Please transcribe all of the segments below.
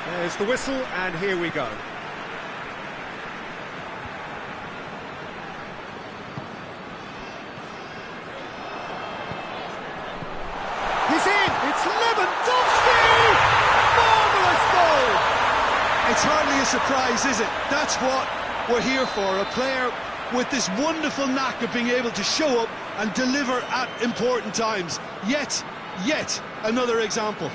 There's the whistle, and here we go. He's in! It's Lewandowski! Marvellous goal! It's hardly a surprise, is it? That's what we're here for, a player with this wonderful knack of being able to show up and deliver at important times. Yet another example.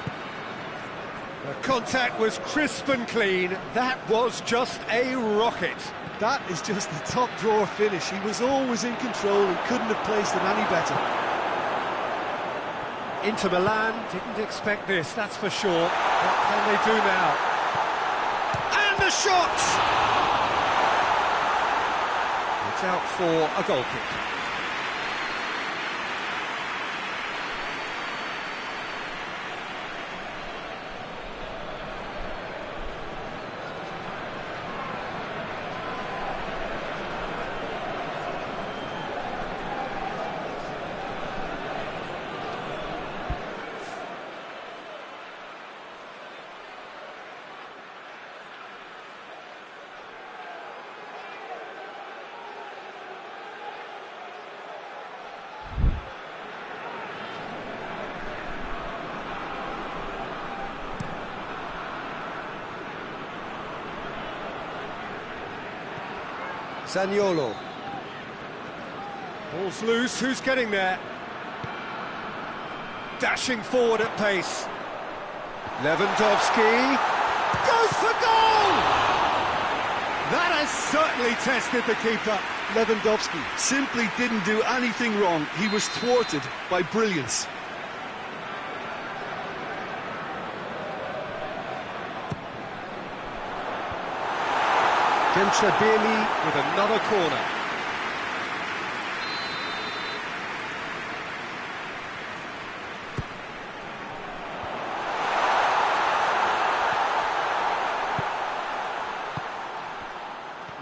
The contact was crisp and clean. That was just a rocket. That is just the top drawer finish. He was always in control and couldn't have placed it any better. Inter Milan didn't expect this, that's for sure. What can they do now? And the shot! It's out for a goal kick. Zaniolo. Ball's loose, who's getting there? Dashing forward at pace. Lewandowski goes for goal! That has certainly tested the keeper. Lewandowski simply didn't do anything wrong. He was thwarted by brilliance. Gentrebeli with another corner.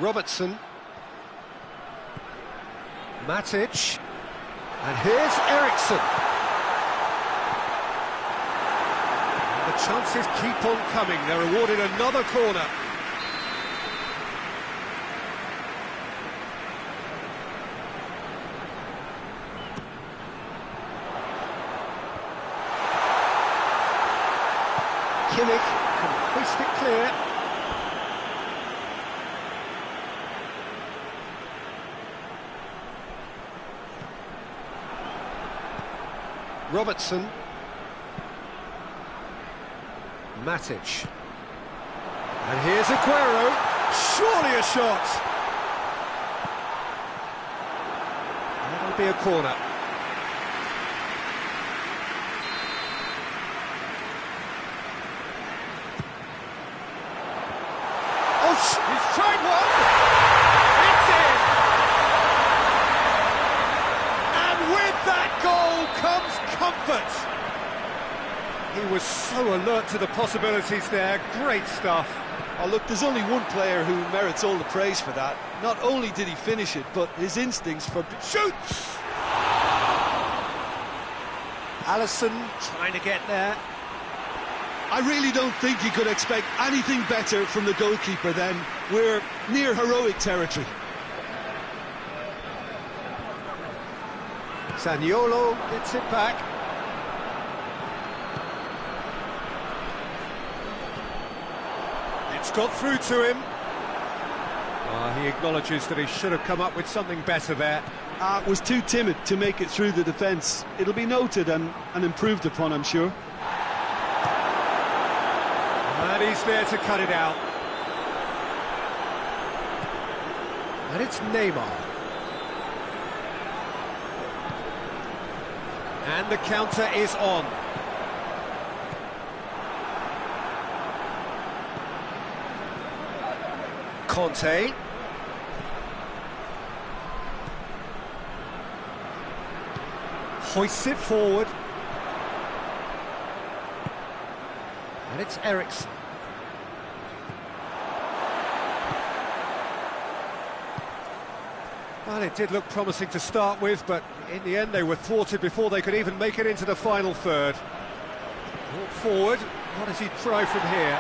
Robertson. Matic. And here's Eriksson. And the chances keep on coming. They're awarded another corner. Kimmich can hoist it clear. Robertson. Matic. And here's Aguero. Surely a shot. That'll be a corner. He's tried one! It's in! And with that goal comes comfort! He was so alert to the possibilities there, great stuff. Oh look, there's only one player who merits all the praise for that. Not only did he finish it, but his instincts for... Shoots! Alisson trying to get there. I really don't think he could expect anything better from the goalkeeper then. We're near heroic territory. Zaniolo gets it back. It's got through to him. He acknowledges that he should have come up with something better there. Was too timid to make it through the defence. It'll be noted and improved upon, I'm sure. And he's there to cut it out. And it's Neymar. And the counter is on. Conte. Hoists it forward. And it's Eriksson. Well, it did look promising to start with, but in the end they were thwarted before they could even make it into the final third. Brought forward, what does he try from here?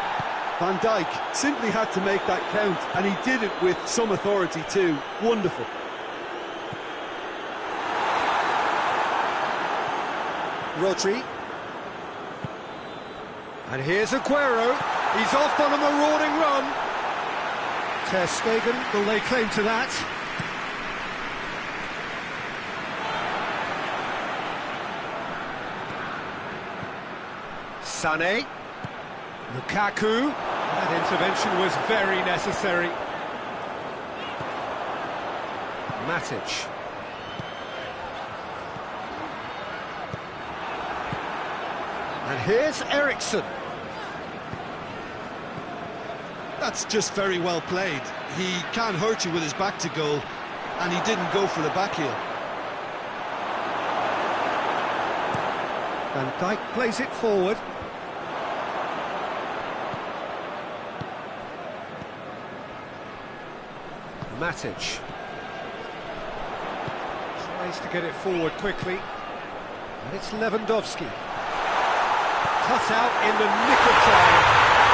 Van Dijk simply had to make that count, and he did it with some authority too. Wonderful. Rodri. And here's Aguero. He's off on a marauding run. Ter Stegen will lay claim to that. Sané. Lukaku. That intervention was very necessary. Matic. And here's Eriksen. That's just very well played. He can't hurt you with his back to goal, and he didn't go for the back heel. Van Dijk plays it forward. Matic tries to get it forward quickly, and it's Lewandowski. Cut out in the nick of time.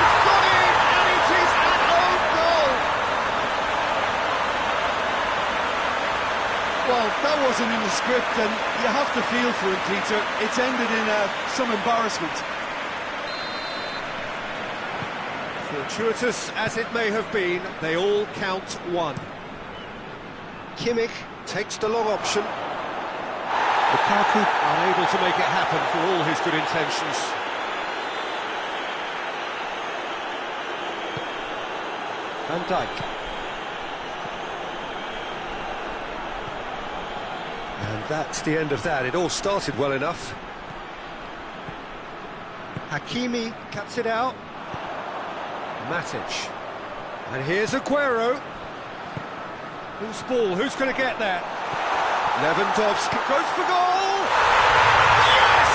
It's got in, and it is an own goal. Well, that wasn't in the script, and you have to feel for him, Peter. It's ended in some embarrassment. Fortuitous as it may have been, they all count one. Kimmich takes the long option. Lukaku unable to make it happen for all his good intentions. Van Dijk. And that's the end of that. It all started well enough. Hakimi cuts it out. Matic. And here's Aguero. Who's ball? Who's going to get there? Lewandowski goes for goal! Yes!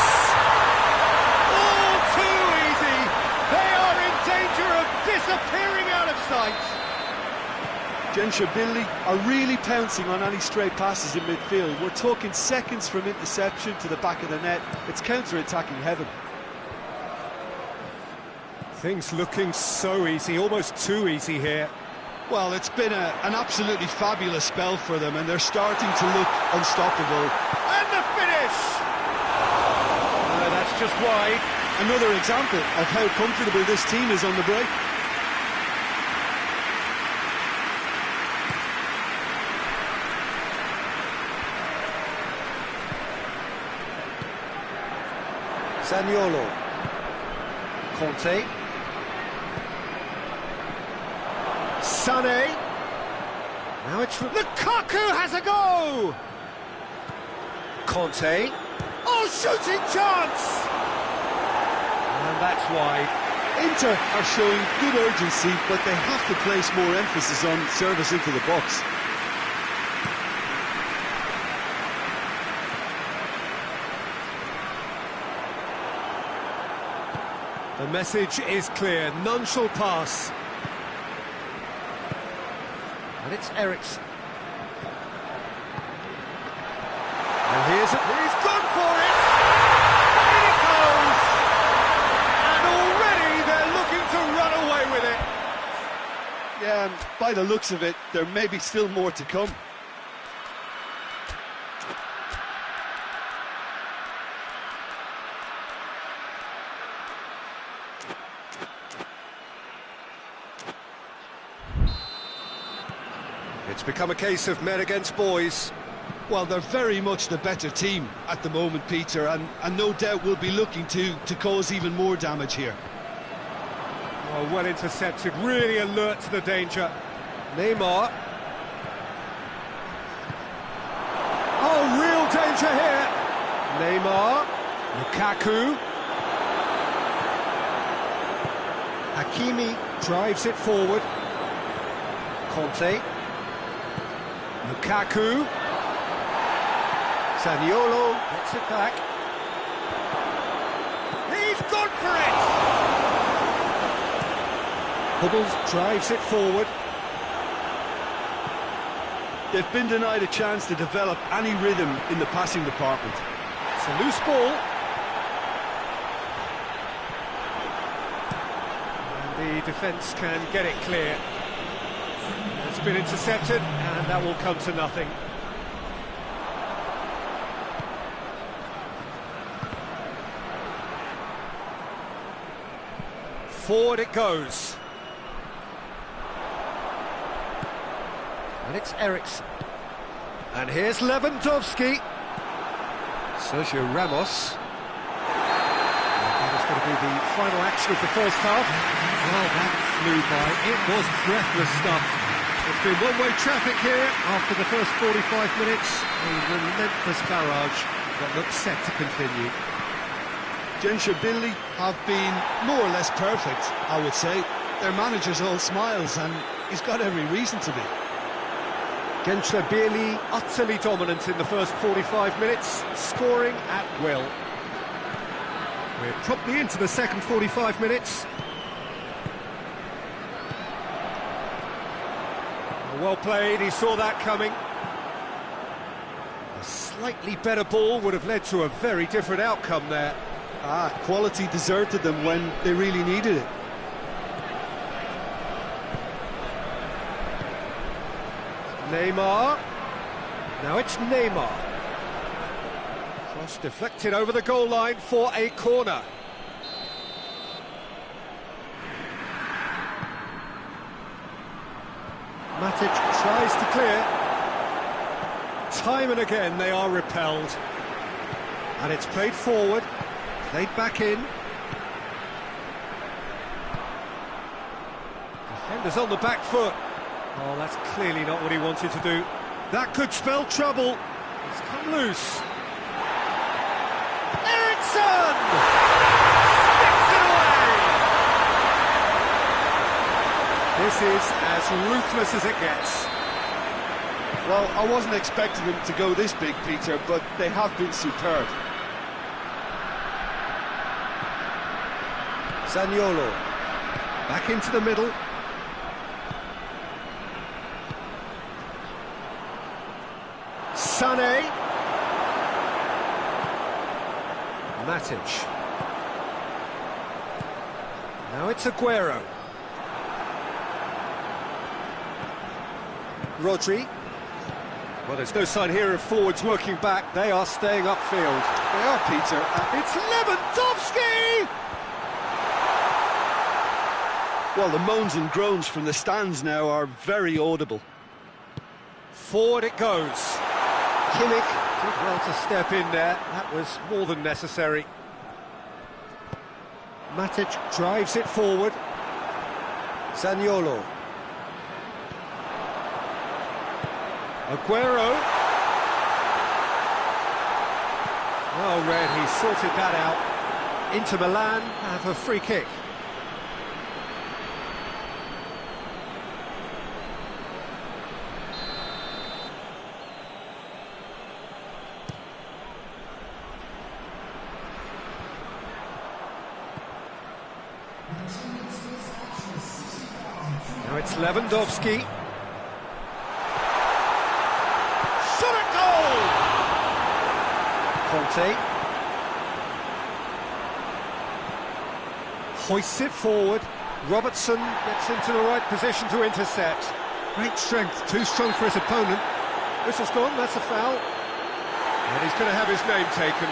All too easy! They are in danger of disappearing out of sight! Gensha are really pouncing on any stray passes in midfield. We're talking seconds from interception to the back of the net. It's counter-attacking heaven. Things looking so easy, almost too easy here. Well, it's been an absolutely fabulous spell for them, and they're starting to look unstoppable. And the finish! No, that's just wide. Another example of how comfortable this team is on the break. Zaniolo. Conte. Sané. Now it's Lukaku has a go. Conte. Oh, shooting chance. And that's wide. Inter are showing good urgency, but they have to place more emphasis on service into the box. The message is clear. None shall pass. And it's Eriksen. And he's gone for it! In it goes! And already they're looking to run away with it. Yeah, and by the looks of it, there may be still more to come. It's become a case of men against boys. Well, they're very much the better team at the moment, Peter, and no doubt will be looking to cause even more damage here. Oh, well intercepted, really alert to the danger. Neymar. Oh, real danger here. Neymar. Lukaku. Hakimi drives it forward. Conte. Lukaku. Zaniolo gets it back. He's gone for it! Hubbles drives it forward. They've been denied a chance to develop any rhythm in the passing department. It's a loose ball. And The defence can get it clear. It's been intercepted, and that will come to nothing. Forward it goes. And it's Eriksen. And here's Lewandowski. Sergio Ramos. That is going to be the final action of the first half. Well, that flew by. It was breathless stuff. It's been one-way traffic here after the first 45 minutes. A relentless barrage that looks set to continue. Gençlerbirliği have been more or less perfect, I would say. Their manager's all smiles, and he's got every reason to be. Gençlerbirliği utterly dominant in the first 45 minutes, scoring at will. We're promptly into the second 45 minutes. Well played, he saw that coming. A slightly better ball would have led to a very different outcome there. Quality deserted them when they really needed it. Neymar. Now it's Neymar. Cross deflected over the goal line for a corner. Matic tries to clear. Time and again they are repelled. And it's played forward, played back in. Defenders on the back foot. Oh, that's clearly not what he wanted to do. That could spell trouble. It's come loose. Eriksen! Sticks it away! This is as ruthless as it gets. Well, I wasn't expecting them to go this big, Peter, but they have been superb. Zaniolo. Back into the middle. Sané. Matic. Now it's Aguero. Rodri. Well, there's no sign here of forwards working back. They are staying upfield. They are, Peter. It's Lewandowski! Well, the moans and groans from the stands now are very audible. Forward it goes. Kimmich did well to step in there. That was more than necessary. Matic drives it forward. Zaniolo. Aguero. Well read, he sorted that out. Inter Milan have a free kick. Now it's Lewandowski. Shot at goal! Conte. Hoists it forward. Robertson gets into the right position to intercept. Great strength, too strong for his opponent. Whistle's gone, that's a foul. And he's going to have his name taken.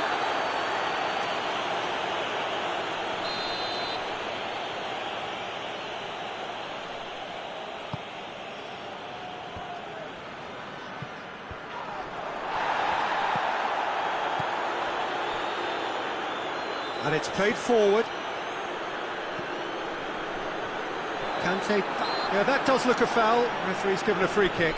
And it's played forward. Kante, yeah, that does look a foul. Referee's given a free kick.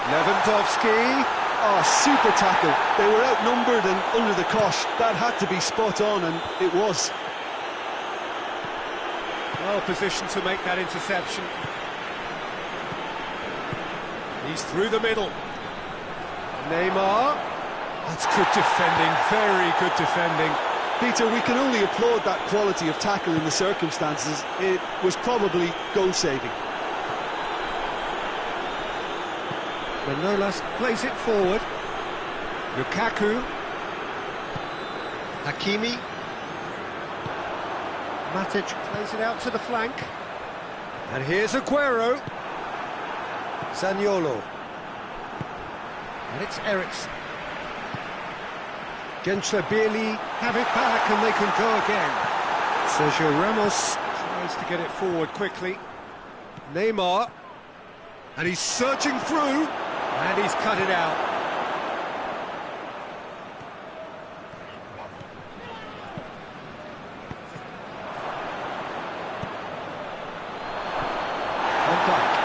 Lewandowski, Oh, super tackle. They were outnumbered and under the cosh. That had to be spot on, and it was. Well positioned to make that interception. He's through the middle. Neymar. That's good defending, very good defending. Peter, we can only applaud that quality of tackle in the circumstances. It was probably goal-saving. Manolas plays it forward. Lukaku. Hakimi. Matic plays it out to the flank. And here's Aguero. Zaniolo. And it's Eriksen. Gensler barely have it back and they can go again. Sergio Ramos tries to get it forward quickly. Neymar. And he's surging through. And he's cut it out. Van Dijk.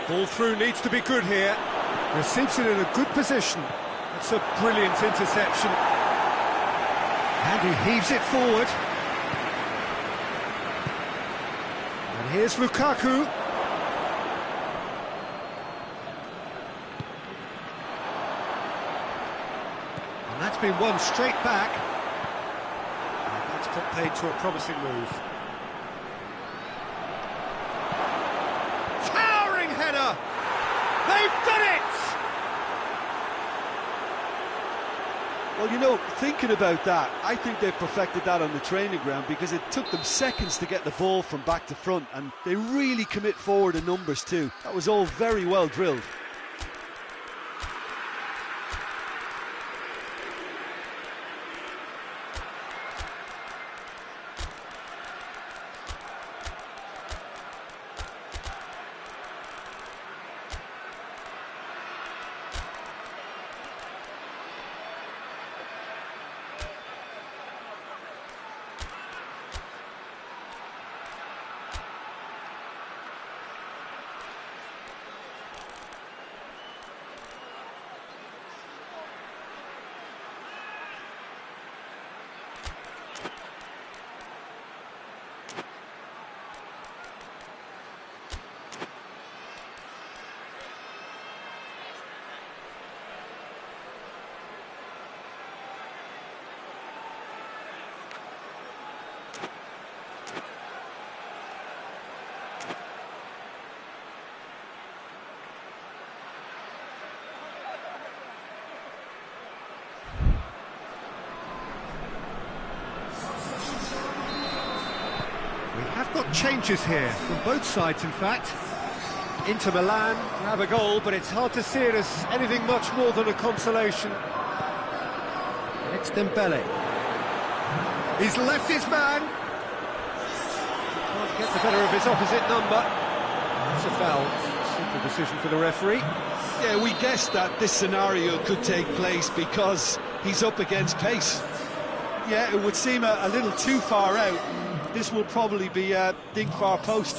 Ball through needs to be good here. And Simpson in a good position. It's a brilliant interception. And he heaves it forward. And here's Lukaku. And that's been won straight back. And that's put paid to a promising move. Towering header! They've done it! Well, you know, thinking about that, I think they've perfected that on the training ground because it took them seconds to get the ball from back to front, and they really commit forward in numbers too. That was all very well drilled. Got changes here from both sides, in fact. Inter Milan grab a goal, but it's hard to see it as anything much more than a consolation. It's Dembele. He's left his man. Can't get the better of his opposite number. It's a foul. Simple decision for the referee. Yeah, we guessed that this scenario could take place because he's up against pace. Yeah, it would seem a little too far out. This will probably be a dig far post.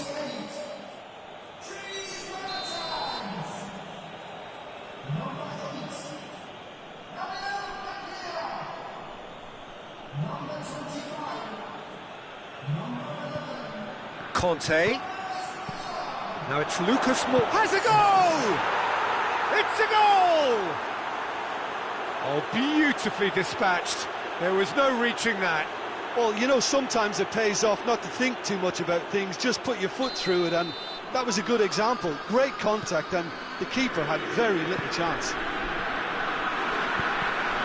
Conte. Now it's Lucas Moore. Has a goal! It's a goal! Oh, beautifully dispatched. There was no reaching that. Well, you know, sometimes it pays off not to think too much about things, just put your foot through it, and that was a good example. Great contact, and the keeper had very little chance.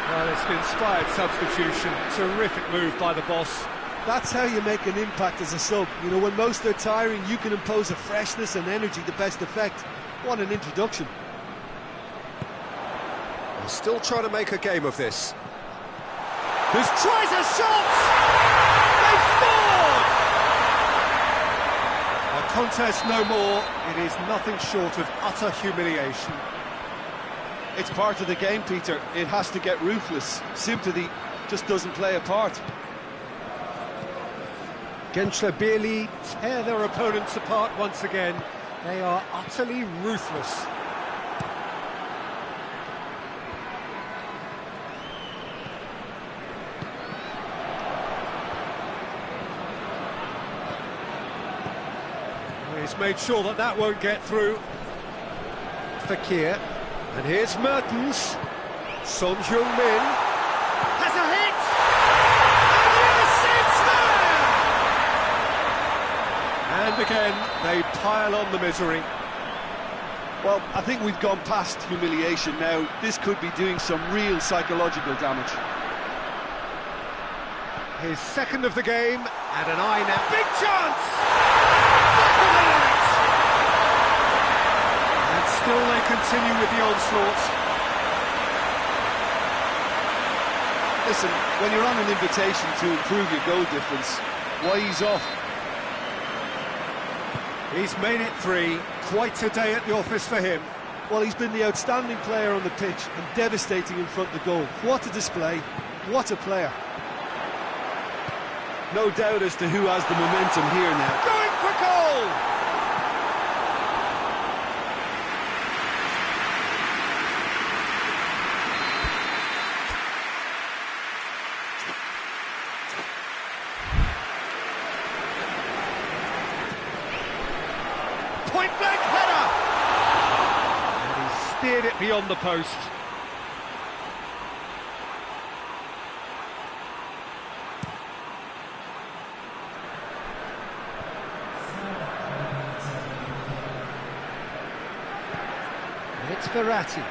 Well, it's an inspired substitution. Terrific move by the boss. That's how you make an impact as a sub. You know, when most are tiring, you can impose a freshness and energy to best effect. What an introduction. We're still trying to make a game of this. This tries a shot! They've scored! A contest no more. It is nothing short of utter humiliation. It's part of the game, Peter. It has to get ruthless. Sympathy just doesn't play a part. Bieli tear their opponents apart once again. They are utterly ruthless. He's made sure that that won't get through. Fakir. And here's Mertens. Son Heung-min has a hit! And yes, it's there! And again, they pile on the misery. Well, I think we've gone past humiliation now. This could be doing some real psychological damage. His second of the game, and an eye now. Big chance! And still they continue with the onslaught. Listen, when you're on an invitation to improve your goal difference, why ease off? He's made it 3. Quite a day at the office for him. Well, he's been the outstanding player on the pitch and devastating in front of the goal. What a display, what a player. No doubt as to who has the momentum here now. Going for goal! Point-blank header! And he steered it beyond the post. It's Verratti.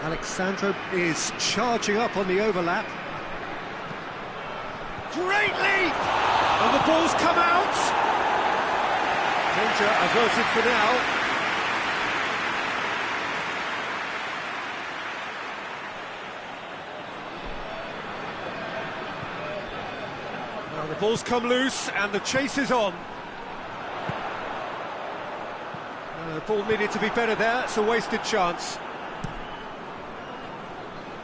Alexandro is charging up on the overlap. Great leap! And the ball's come out! Danger averted for now. Well, the ball's come loose and the chase is on. The ball needed to be better there, it's a wasted chance.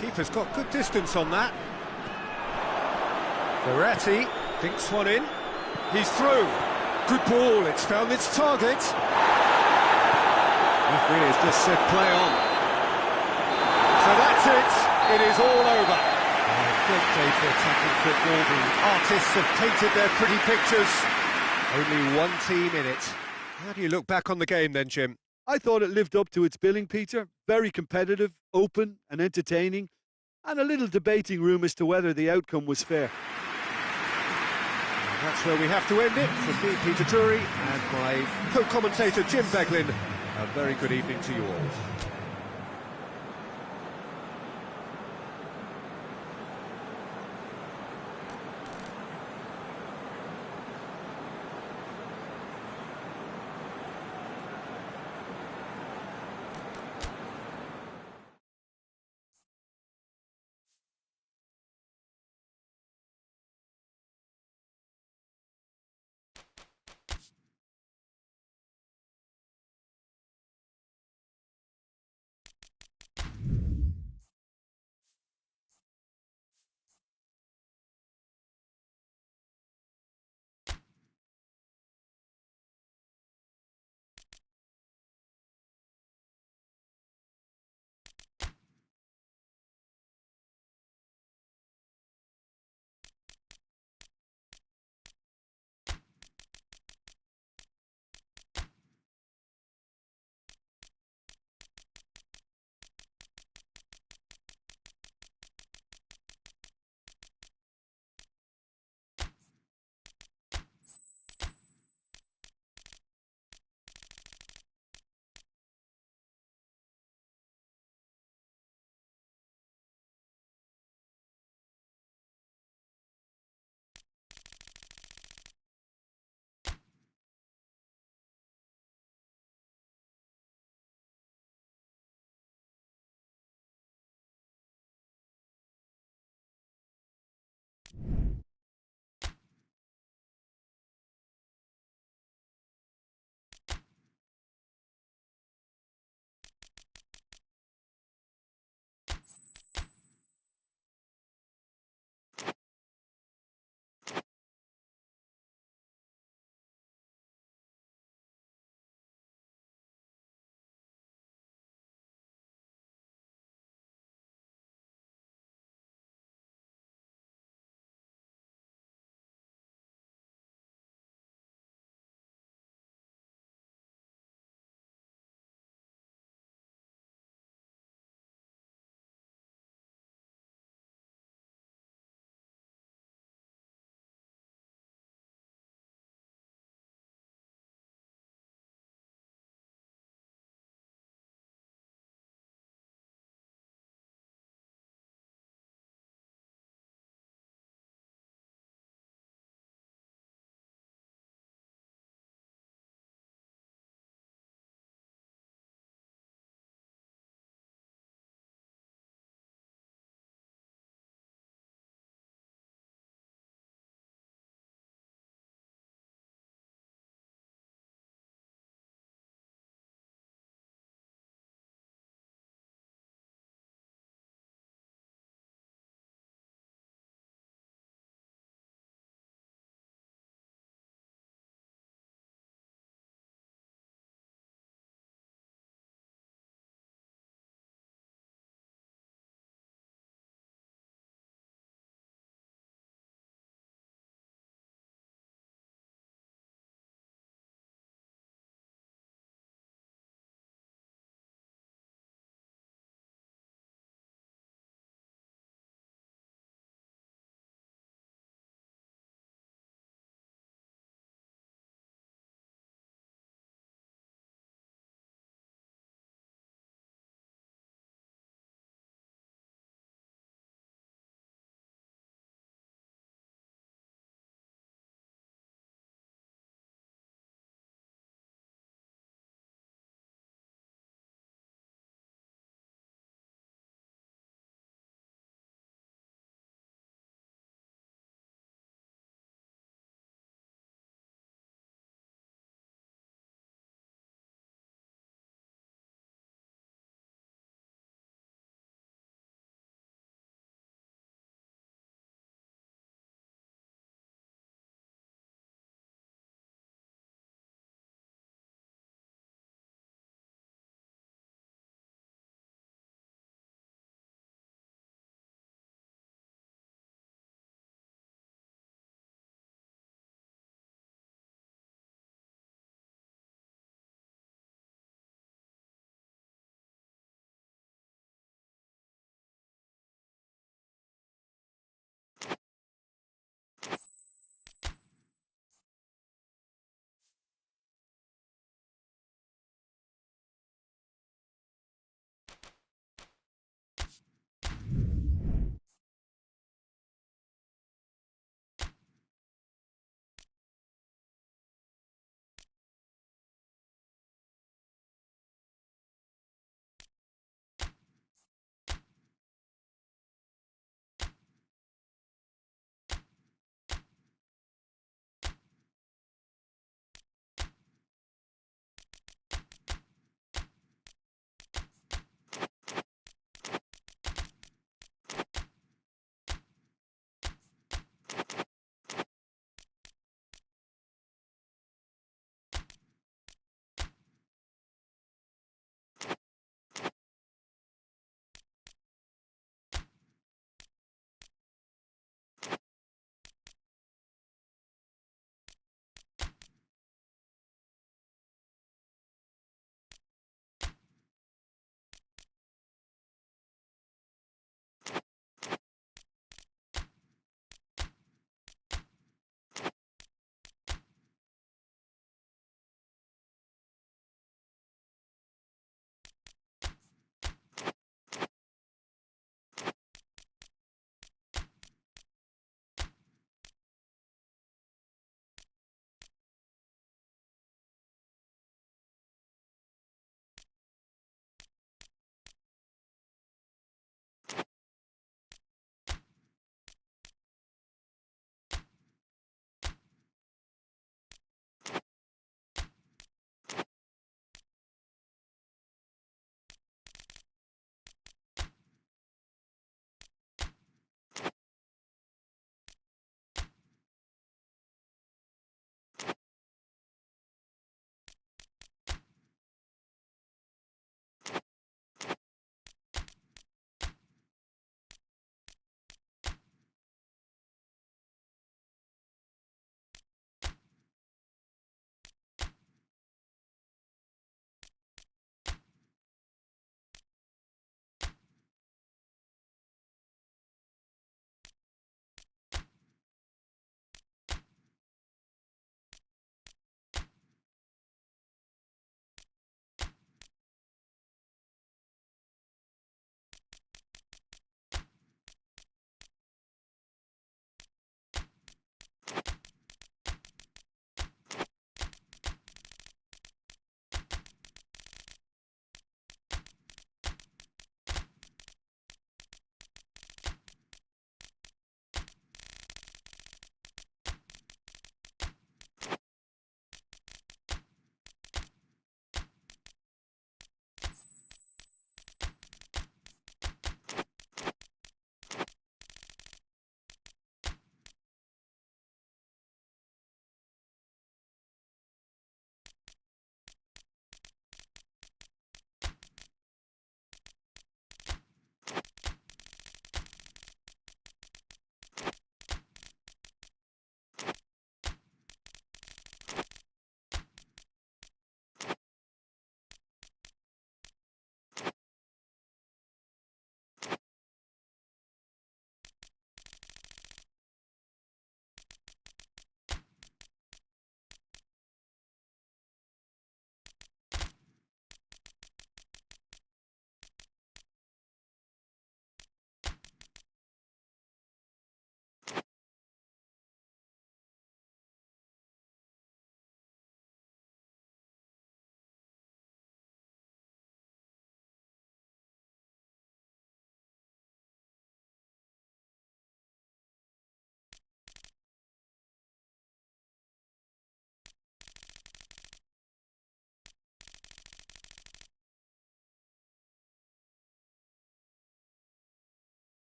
Keeper's got good distance on that. Verratti dinks one in. He's through. Good ball, it's found its target. Referee has just said play on. So that's it, it is all over. Great day for attacking football. The artists have painted their pretty pictures. Only one team in it. How do you look back on the game then, Jim? I thought it lived up to its billing, Peter. Very competitive, open and entertaining, and a little debating room as to whether the outcome was fair. And that's where we have to end it. From me, Peter Drury, and my co-commentator, Jim Beglin. A very good evening to you all.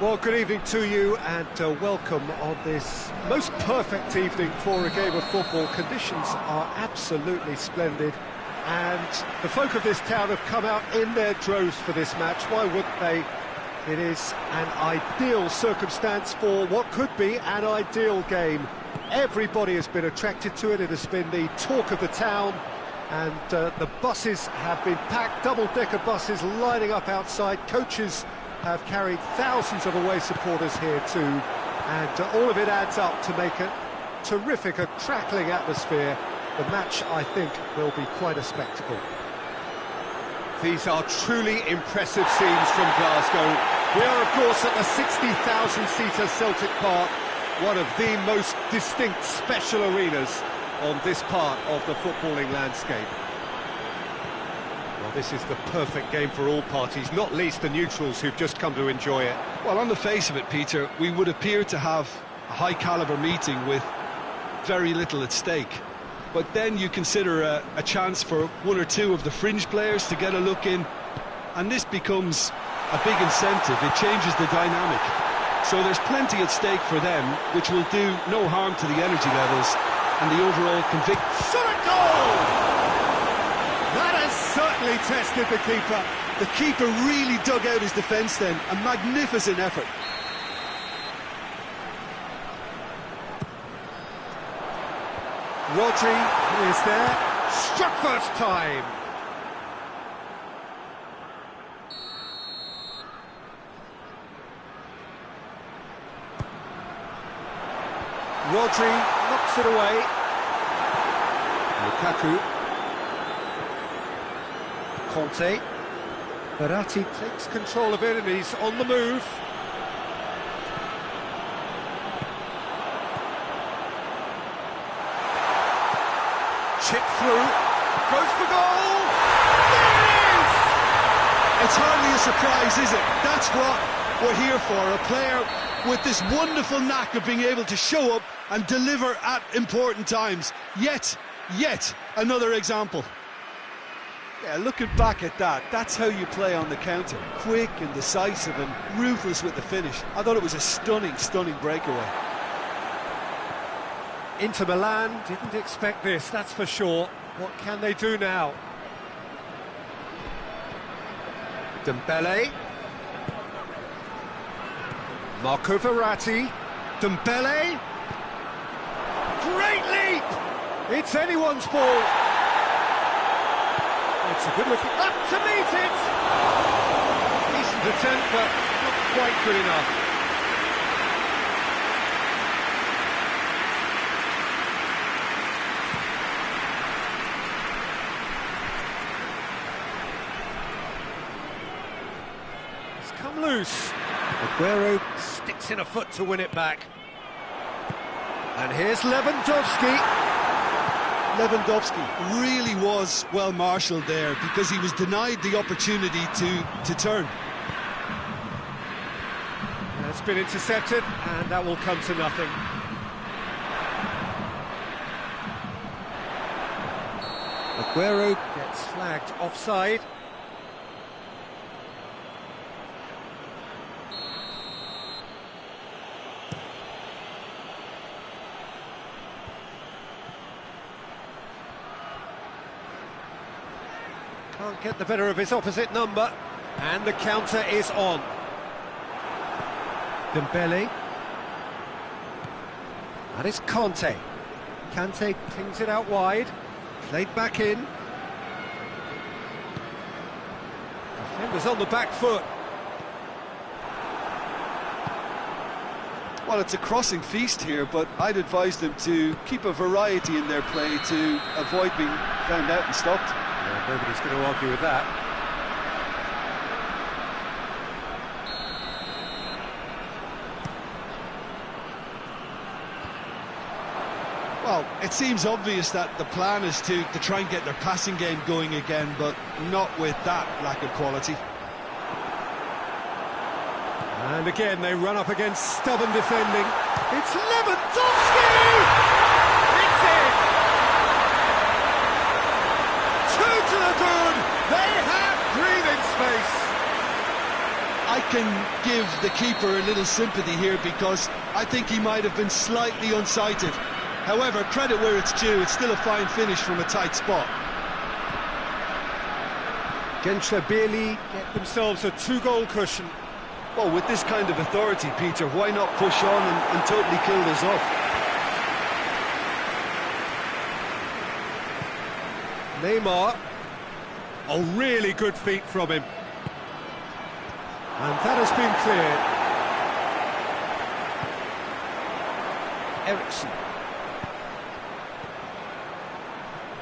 Well, good evening to you and welcome on this most perfect evening for a game of football. Conditions are absolutely splendid and the folk of this town have come out in their droves for this match. Why wouldn't they? It is an ideal circumstance for what could be an ideal game. Everybody has been attracted to it. It has been the talk of the town, and the buses have been packed, double-decker buses lining up outside. Coaches have carried thousands of away supporters here too, and all of it adds up to make a terrific, a crackling atmosphere. The match, I think, will be quite a spectacle. These are truly impressive scenes from Glasgow. We are, of course, at the 60,000-seater Celtic Park, one of the most distinct special arenas on this part of the footballing landscape. Well, this is the perfect game for all parties, not least the neutrals who've just come to enjoy it. Well, on the face of it, Peter, we would appear to have a high-caliber meeting with very little at stake. But then you consider a chance for one or two of the fringe players to get a look in, and this becomes a big incentive. It changes the dynamic. So there's plenty at stake for them, which will do no harm to the energy levels and the overall conviction. Shot a goal! That has certainly tested the keeper. The keeper really dug out his defence then. A magnificent effort. Rodri is there, struck first time. Rodri knocks it away. Lukaku. Conte. Verratti takes control of it and he's on the move. Chip through, goes for goal! There it is! It's hardly a surprise, is it? That's what we're here for, a player with this wonderful knack of being able to show up and deliver at important times. Yet another example. Yeah, looking back at that, that's how you play on the counter. Quick and decisive and ruthless with the finish. I thought it was a stunning breakaway. Inter Milan didn't expect this, that's for sure. What can they do now? Dembele. Marco Verratti. Dembele. Great leap! It's anyone's ball. It's a good looking up to meet it. Decent attempt, but not quite good enough. Come loose. Aguero sticks in a foot to win it back. And here's Lewandowski. Lewandowski really was well marshalled there because he was denied the opportunity to turn. That's been intercepted and that will come to nothing. Aguero gets flagged offside. Can't get the better of his opposite number, and the counter is on. Dembele. That is Conte. Kante pings it out wide, played back in. Defenders on the back foot. Well, it's a crossing feast here, but I'd advise them to keep a variety in their play to avoid being found out and stopped. Yeah, nobody's going to argue with that. Well, it seems obvious that the plan is to try and get their passing game going again, but not with that lack of quality. And again, they run up against stubborn defending. It's Lewandowski! It's in! 2 to the good! They have breathing space! I I can give the keeper a little sympathy here because I think he might have been slightly unsighted. However, credit where it's due, it's still a fine finish from a tight spot. Genscher Bierli get themselves a 2-goal cushion. Well, with this kind of authority, Peter, why not push on and totally kill this off? Neymar. Oh, really good feet from him. And that has been cleared. Ericsson.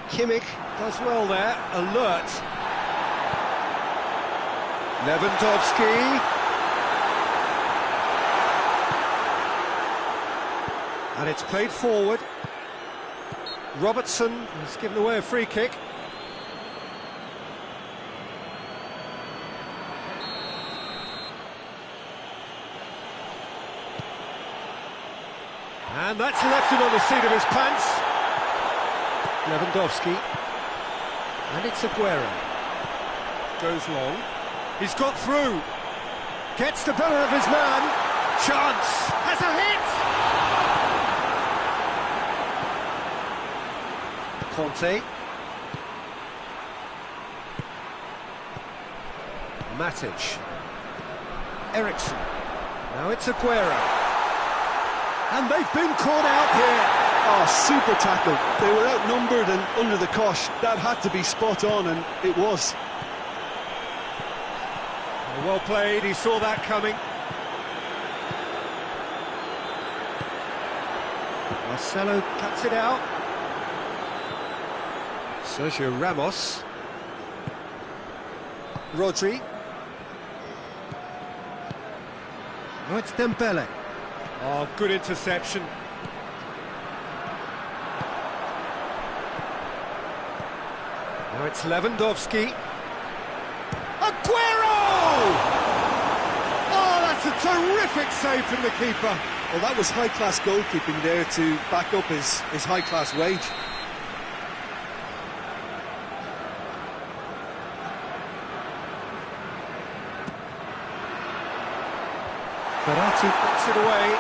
Kimmich does well there, alert. Lewandowski. And it's played forward. Robertson has given away a free kick. And that's left him on the seat of his pants. Lewandowski. And it's Aguero. Goes long. He's got through. Gets the better of his man. Chance. Has a hit. Conte. Matic. Ericsson. Now it's Aguero. And they've been caught out here. Oh, super tackle. They were outnumbered and under the cosh. That had to be spot on, and it was. Well played, he saw that coming. Marcelo cuts it out. Sergio Ramos. Rodri. Now it's Dembele. Oh, good interception. Now it's Lewandowski. Aguero! Oh, that's a terrific save from the keeper. Well, that was high-class goalkeeping there to back up his high-class wage. Verratti puts it away.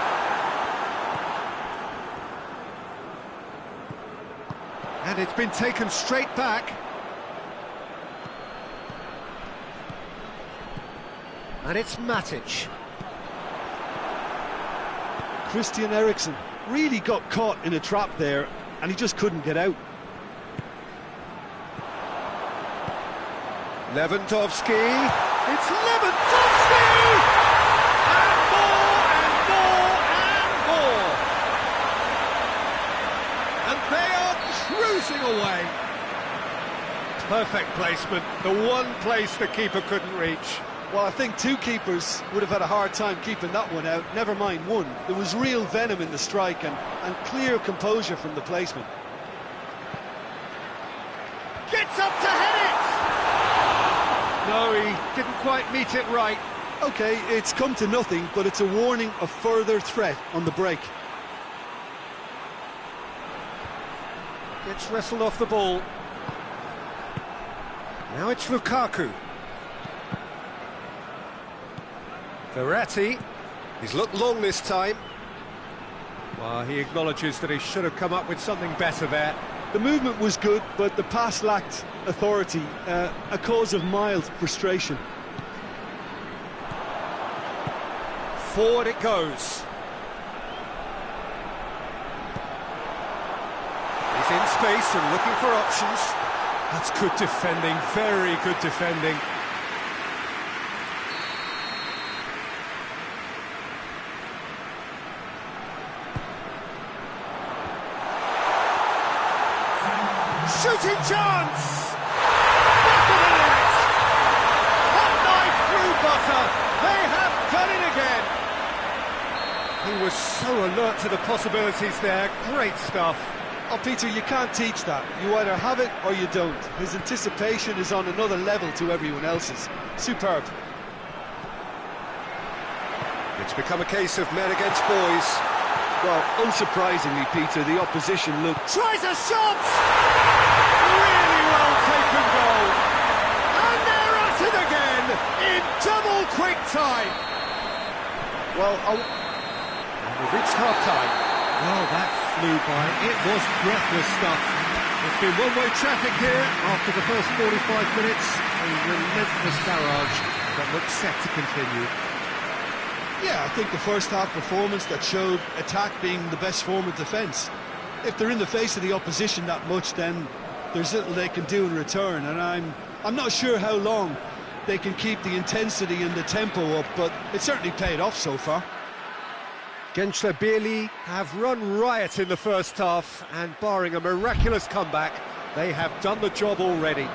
And it's been taken straight back. And it's Matic. Christian Eriksen really got caught in a trap there, and he just couldn't get out. Lewandowski. It's Lewandowski! And more, and more, and more. And they are cruising away. Perfect placement, the one place the keeper couldn't reach. Well, I think two keepers would have had a hard time keeping that one out, never mind one. There was real venom in the strike and clear composure from the placement. Gets up to head it! No, he didn't quite meet it right. OK, it's come to nothing, but it's a warning of further threat on the break. Gets wrestled off the ball. Now it's Lukaku. Verratti, he's looked long this time. Well, he acknowledges that he should have come up with something better there. The movement was good, but the pass lacked authority, a cause of mild frustration. Forward it goes. He's in space and looking for options. That's good defending, very good defending. Shooting chance! Back of the net! Hot knife through butter! They have done it again! He was so alert to the possibilities there. Great stuff. Oh, Peter, you can't teach that. You either have it or you don't. His anticipation is on another level to everyone else's. Superb. It's become a case of men against boys. Well, unsurprisingly, Peter, the opposition looked... Tries a shot! Really well taken goal. And they're at it again! in double quick time. Well, and we've reached half-time. Well, that flew by. It was breathless stuff. It's been one-way traffic here after the first 45 minutes. A relentless barrage that looks set to continue. Yeah, I think the first half performance that showed attack being the best form of defence. If they're in the face of the opposition that much, then there's little they can do in return, and I'm not sure how long they can keep the intensity and the tempo up, but it certainly paid off so far. Gençlerbirliği have run riot in the first half, and barring a miraculous comeback, they have done the job already.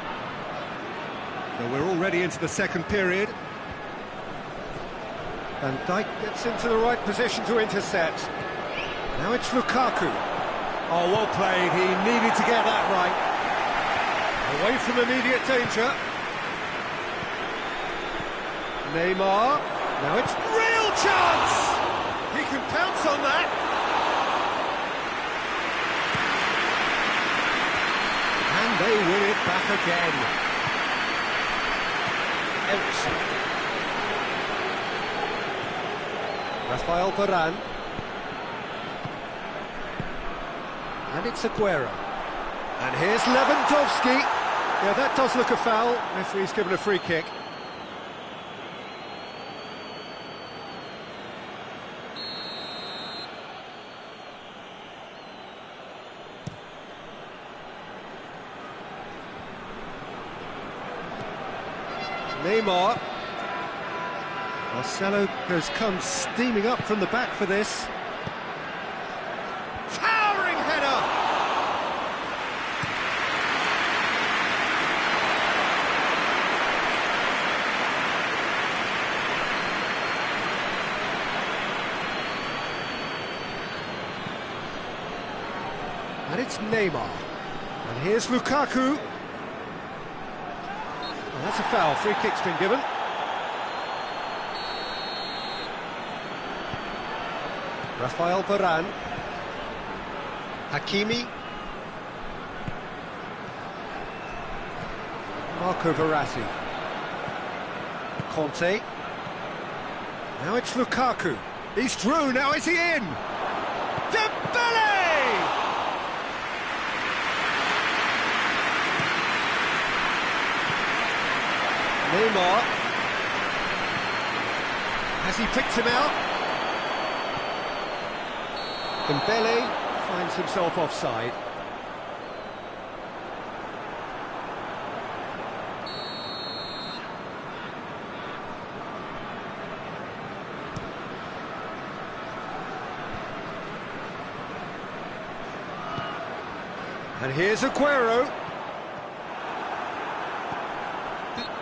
So we're already into the second period. Van Dijk gets into the right position to intercept. Now it's Lukaku. Oh, well played, he needed to get that right. Away from immediate danger. Neymar, now it's real chance! He can pounce on that. And they win it back again. Ericsson. Rafael Varane. And it's Aguero. And here's Lewandowski. Yeah, that does look a foul. Referee's given a free kick. Neymar. Marcelo has come steaming up from the back for this. Towering header! And it's Neymar. And here's Lukaku. Oh, that's a foul. Free kick's been given. Rafael Varane. Hakimi. Marco Verratti. Conte. Now it's Lukaku. He's through, now is he in? Dembele! Neymar. Has he picked him out? Dembele finds himself offside. And here's Aguero.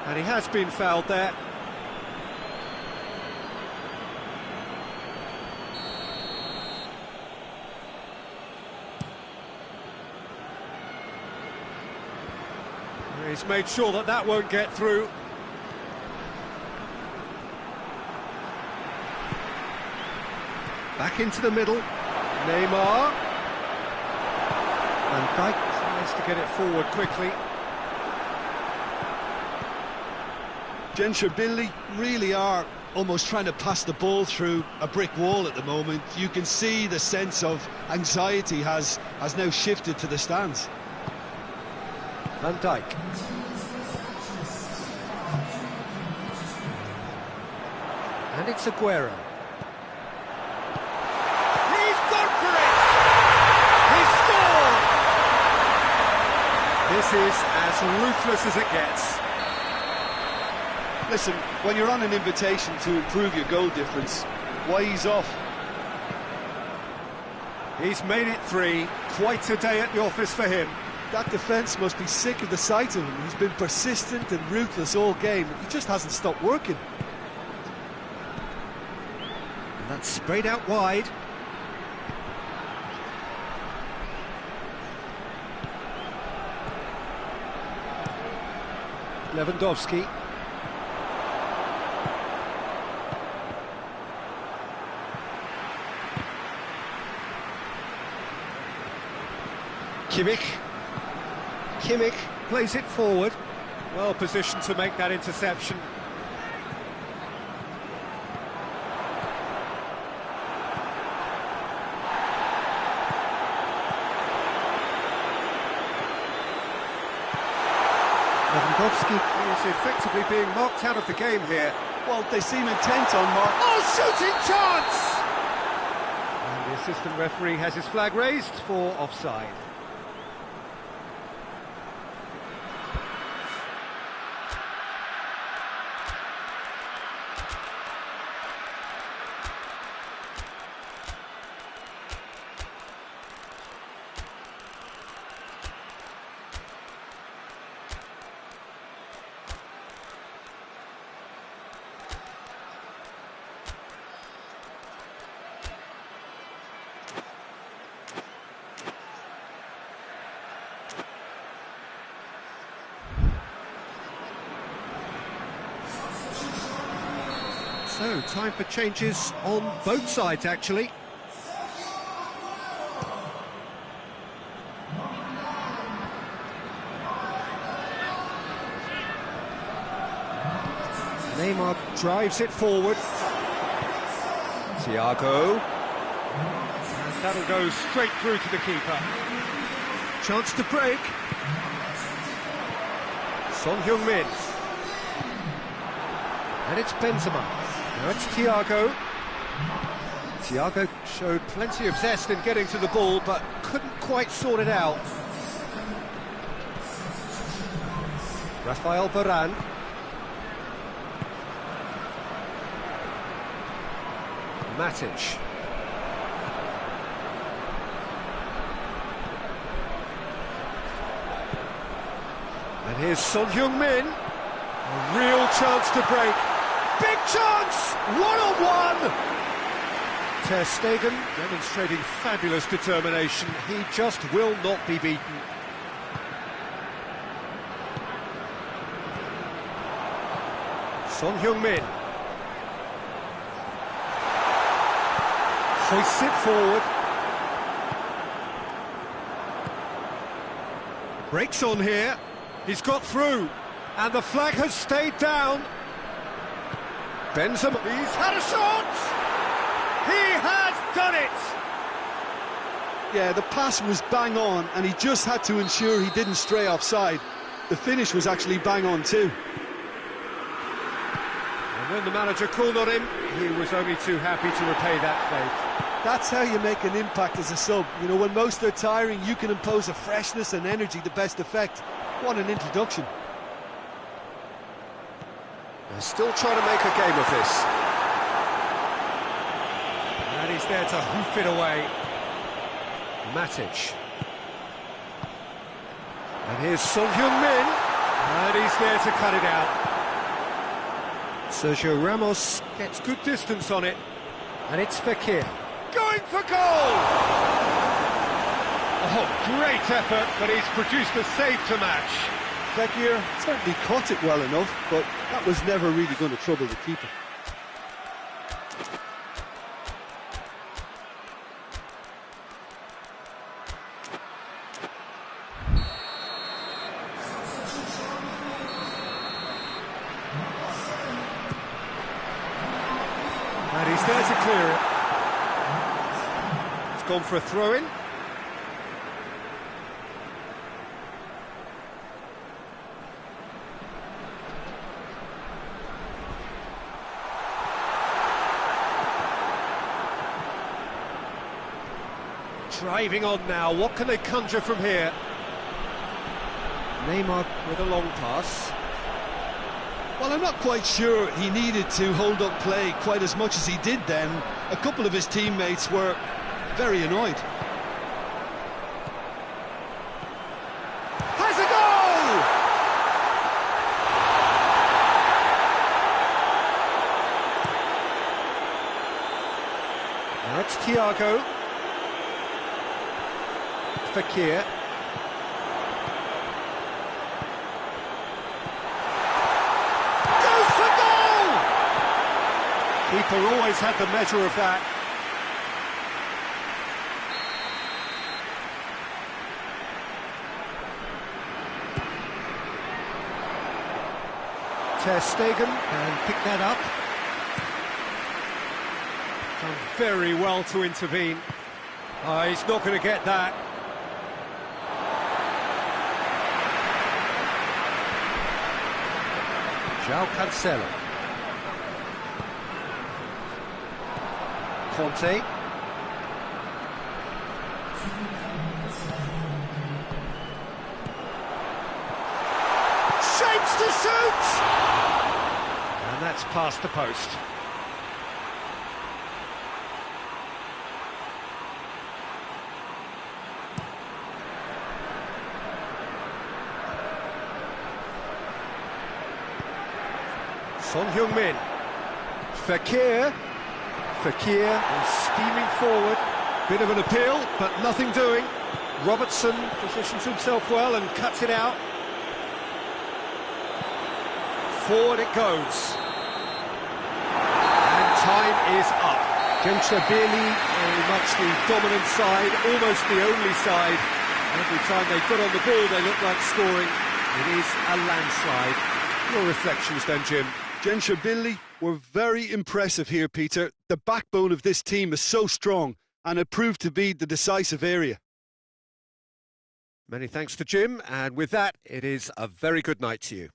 And he has been fouled there. He's made sure that that won't get through. Back into the middle. Neymar. Van Dijk tries to get it forward quickly. Gençlerbirliği really are almost trying to pass the ball through a brick wall at the moment. You can see the sense of anxiety has now shifted to the stands. Van Dijk. And it's Aguero. He's gone for it! He's scored! This is as ruthless as it gets. Listen, when you're on an invitation to improve your goal difference, why ease off? He's made it 3. Quite a day at the office for him. That defence must be sick of the sight of him. He's been persistent and ruthless all game. He just hasn't stopped working. And that's sprayed out wide. Lewandowski. Kimmich plays it forward. Well positioned to make that interception. Lewandowski is effectively being marked out of the game here. Well, they seem intent on Mark. Oh, shooting chance! And the assistant referee has his flag raised for offside. So, time for changes on both sides, actually. Neymar drives it forward. Thiago. And that'll go straight through to the keeper. Chance to break. Son Heung-min. And it's Benzema. Now it's Thiago. Thiago showed plenty of zest in getting to the ball, but couldn't quite sort it out. Rafael Varane. Matic. And here's Son Heung-min. A real chance to break. Big chance! One-on-one! Ter Stegen demonstrating fabulous determination. He just will not be beaten. Son Heung-min. Hoists it forward. Breaks on here. He's got through. And the flag has stayed down. Benzema. He's had a shot! He has done it! Yeah, the pass was bang on, and he just had to ensure he didn't stray offside. The finish was actually bang on too. And when the manager called on him, he was only too happy to repay that faith. That's how you make an impact as a sub. You know, when most are tiring, you can impose a freshness and energy to best effect. What an introduction. They're still trying to make a game of this. And he's there to hoof it away. Matic. And here's Son Heung-min. And he's there to cut it out. Sergio Ramos Gets good distance on it. and it's Fekir. Going for goal! Oh, great effort, but he's produced a save to match. Fekir certainly caught it well enough, but that was never really going to trouble the keeper. And he's there to clear it. He's gone for a throw-in. Driving on now, what can they conjure from here? Neymar With a long pass. Well, I'm not quite sure he needed to hold up play quite as much as he did then. A couple of his teammates were very annoyed. Has a goal! Now it's Thiago. Fekir. Goes for goal! Keeper always had the measure of that. Ter Stegen And pick that up. Done very well to intervene. He's not going to get that. João Cancelo. Conte. Shapes to shoot! And that's past the post. Son Heung-min. Fekir is steaming forward. Bit of an appeal, but nothing doing. Robertson positions himself well and cuts it out. Forward it goes. And time is up. Gençlerbirliğ, very much the dominant side, almost the only side. Every time they got on the ball, they look like scoring. It is a landslide. Your reflections then, Jim? Gençlerbirliğ were very impressive here, Peter. The backbone of this team is so strong, and it proved to be the decisive area. Many thanks to Jim, and with that, it is a very good night to you.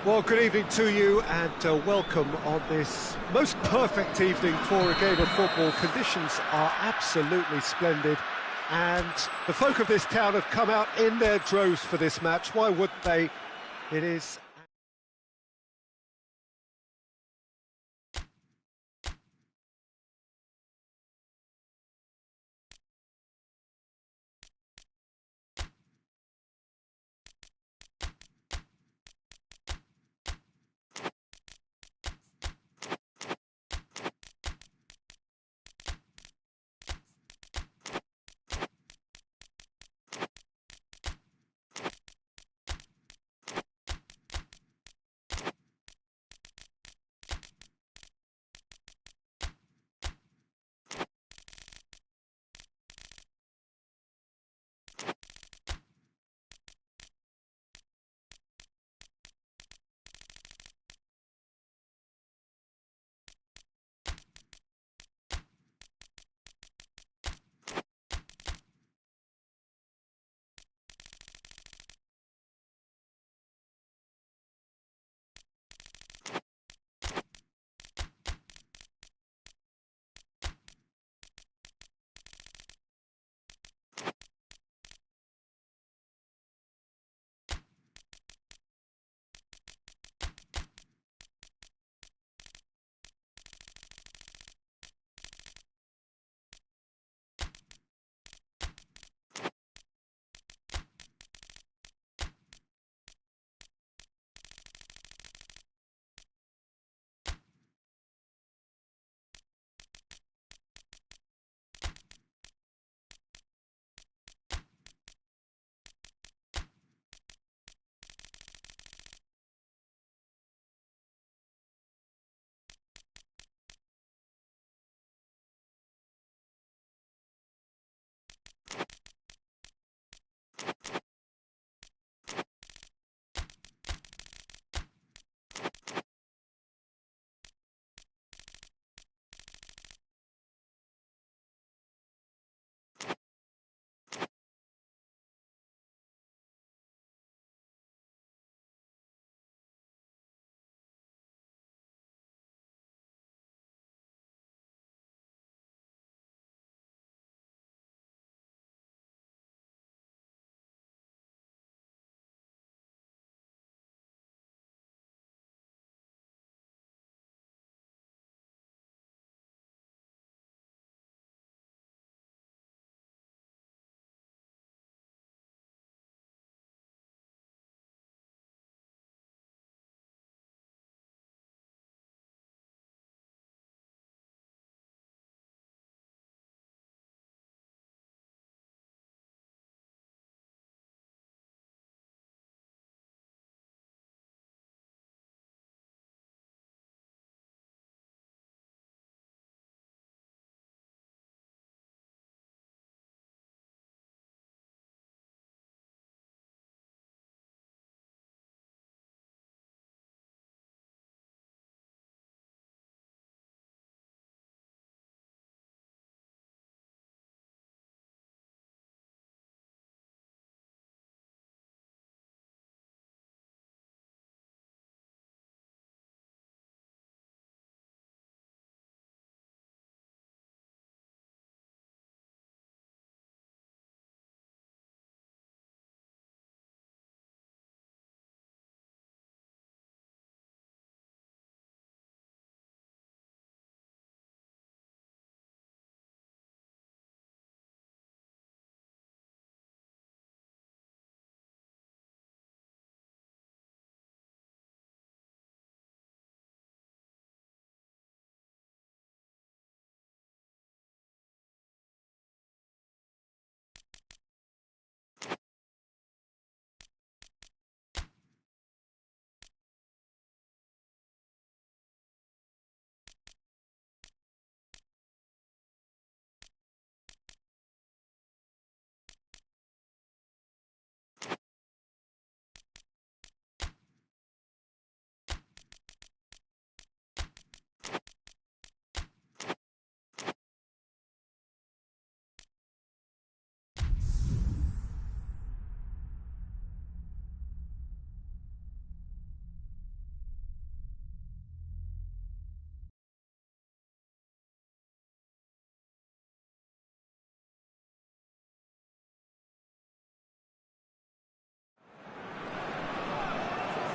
Well, good evening to you and welcome on this most perfect evening for a game of football. Conditions are absolutely splendid and the folk of this town have come out in their droves for this match. Why wouldn't they? It is...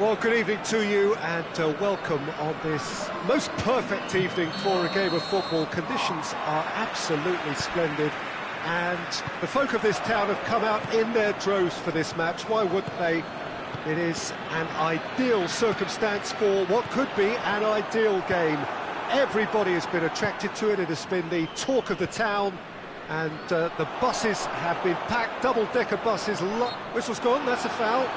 Well, good evening to you and welcome on this most perfect evening for a game of football. Conditions are absolutely splendid and the folk of this town have come out in their droves for this match. Why wouldn't they? It is an ideal circumstance for what could be an ideal game. Everybody has been attracted to it. It has been the talk of the town and the buses have been packed, double-decker buses. Whistle's gone, that's a foul.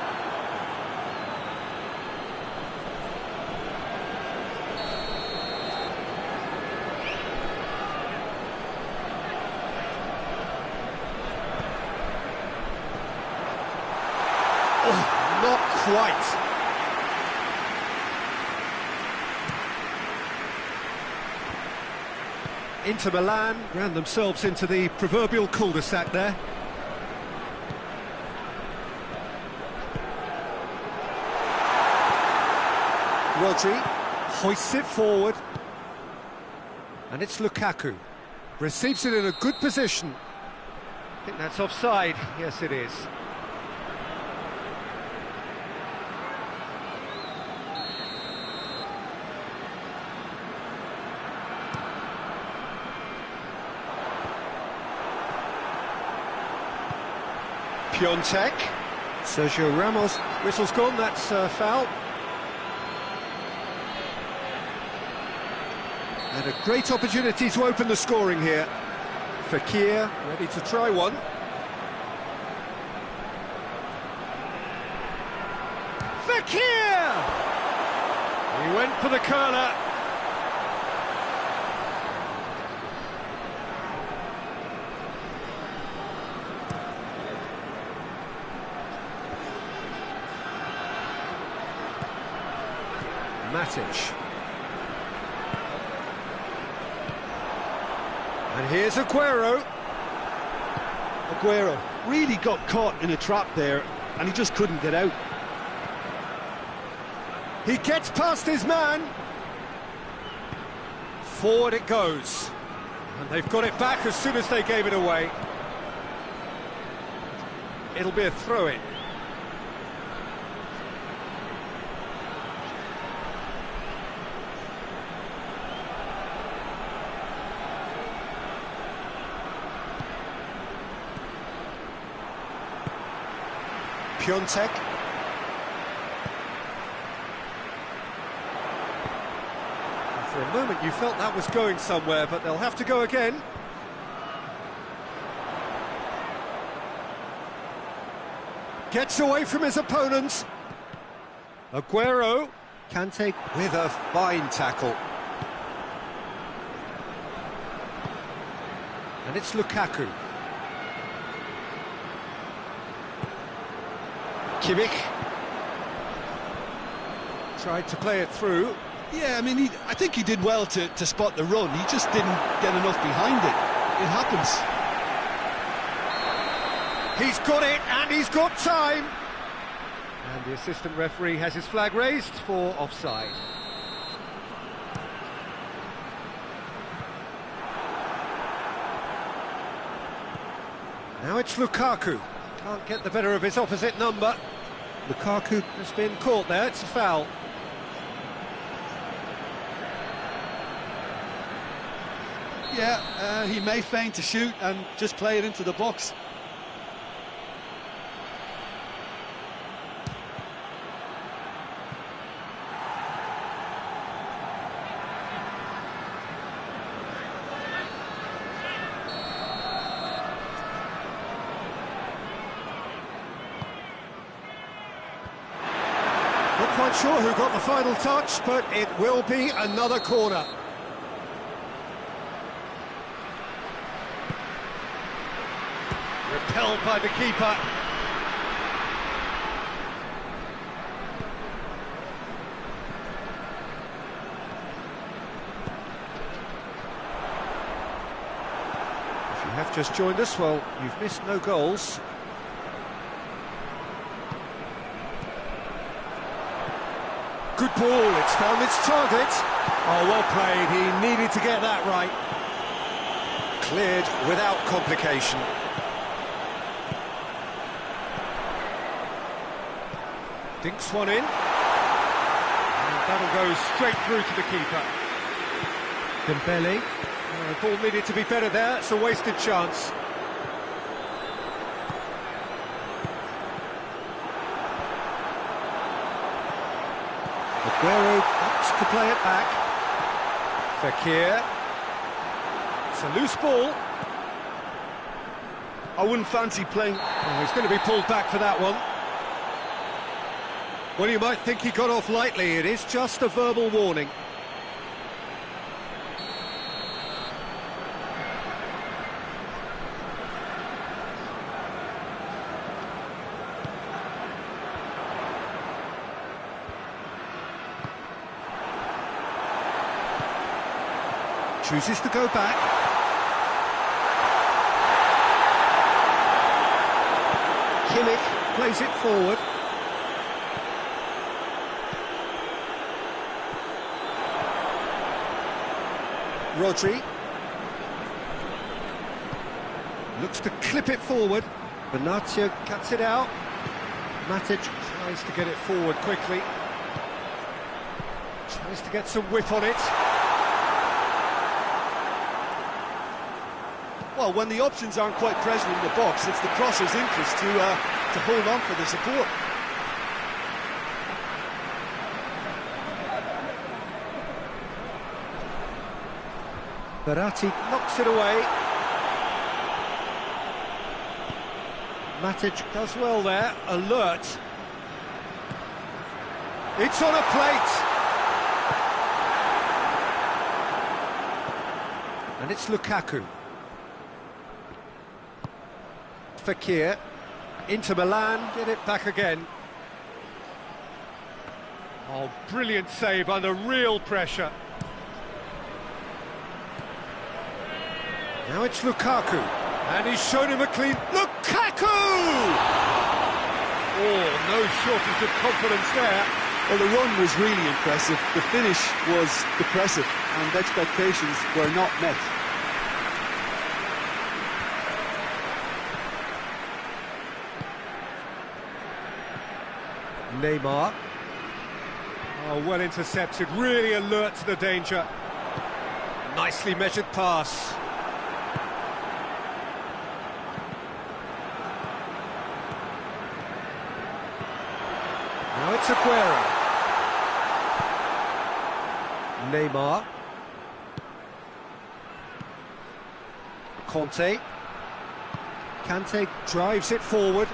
Not quite. Inter Milan ran themselves into the proverbial cul-de-sac there. Rodri hoists it forward. And it's Lukaku. Receives it in a good position. I think that's offside. Yes, it is. Piontek, Sergio Ramos, whistle's gone, that's foul. And a great opportunity to open the scoring here. Fekir, ready to try one. Fekir! He went for the curler. Matic. And here's Aguero. Aguero really got caught in a trap there and he just couldn't get out. He gets past his man. Forward it goes. And they've got it back as soon as they gave it away. It'll be a throw-in. Piontek. For a moment you felt that was going somewhere, but they'll have to go again. Gets away from his opponents. Aguero. Kante with a fine tackle. And it's Lukaku. Kimmich tried to play it through. Yeah, I mean, I think he did well to spot the run. He just didn't get enough behind it. It happens. He's got it, and he's got time. And the assistant referee has his flag raised for offside. Now it's Lukaku. Can't get the better of his opposite number. Lukaku has been caught there, it's a foul. Yeah, he may feign to shoot and just play it into the box. Not quite sure who got the final touch, but it will be another corner. Repelled by the keeper. If you have just joined us, well, you've missed no goals. Good ball, it's found its target. Oh, well played, he needed to get that right. Cleared without complication. Dinks one in. That'll go straight through to the keeper. Dembele. The ball needed to be better there, it's a wasted chance. Aguero opts to play it back. Fekir. It's a loose ball. I wouldn't fancy playing. Oh, he's going to be pulled back for that one. Well, you might think he got off lightly. It is just a verbal warning. Chooses to go back. Kimmich plays it forward. Rodri looks to clip it forward. Benatia cuts it out. Matic Tries to get it forward quickly. Tries to get some whip on it. Well, when the options aren't quite present in the box, it's the crosser's interest to hold on for the support. Verratti Knocks it away. Matic Does well there. Alert. It's on a plate. and it's Lukaku. Fekir into Milan. Get it back again. Oh, brilliant save under real pressure. Now it's Lukaku. And he's shown him a clean... Lukaku! Oh, no shortage of confidence there. Well, the run was really impressive. The finish was depressive, and expectations were not met. Neymar. Oh, well intercepted, really alert to the danger. Nicely measured pass. Now it's Aguero. Neymar. Conte. Kante drives it forward.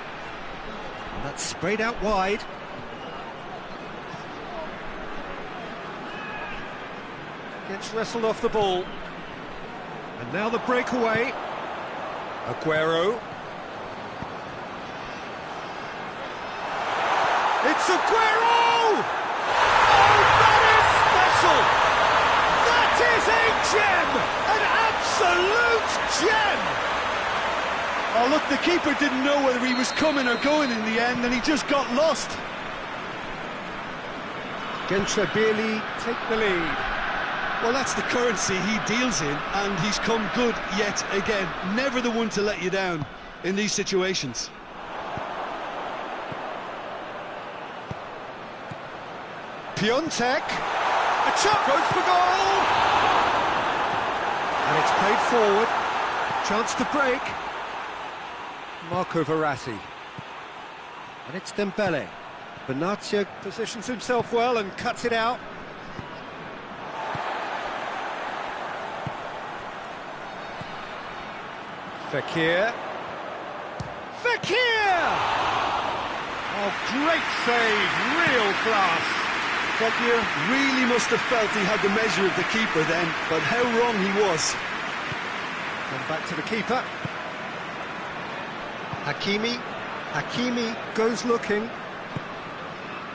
And that's sprayed out wide. Gets wrestled off the ball. And now the breakaway. Aguero. It's Aguero! Oh, that is special! That is a gem! An absolute gem! Oh, look, the keeper didn't know whether he was coming or going in the end, and he just got lost. Gentrabili Take the lead. Well, that's the currency he deals in, and he's come good yet again. Never the one to let you down in these situations. Piontek. A chop goes for goal! and it's played forward. Chance to break. Marco Verratti. And it's Dembele. Benatia Positions himself well and cuts it out. Fekir. Fekir! Oh, great save, real class. Fekir really must have felt he had the measure of the keeper then, but how wrong he was. Come back to the keeper. Hakimi goes looking.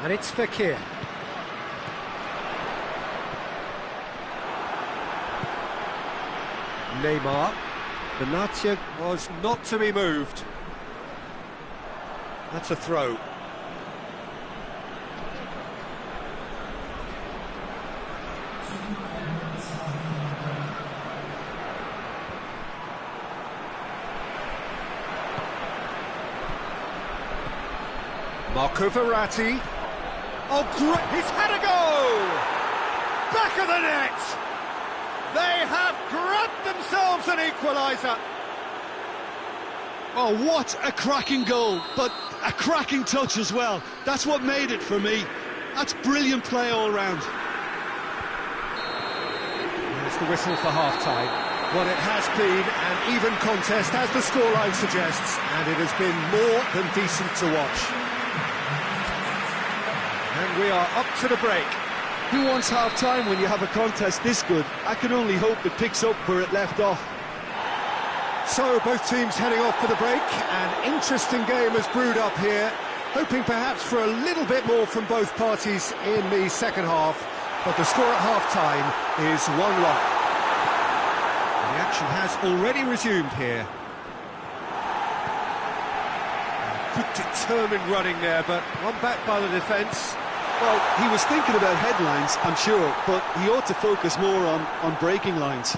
And it's Fekir. Neymar. Benatia Was not to be moved. That's a throw. Marco Verratti. Oh, great! He's had a go! Back of the net! They have grabbed themselves an equaliser. Oh, what a cracking goal, but a cracking touch as well. That's what made it for me. That's brilliant play all round. There's the whistle for half-time. Well, it has been an even contest, as the scoreline suggests, and it has been more than decent to watch. And we are up to the break. Who wants half-time when you have a contest this good? I can only hope it picks up where it left off. So, both teams heading off for the break. An interesting game has brewed up here, hoping perhaps for a little bit more from both parties in the second half, but the score at half-time is 1-1. The action has already resumed here. Good determined running there, but one back by the defence. Well, he was thinking about headlines, I'm sure, but he ought to focus more on breaking lines.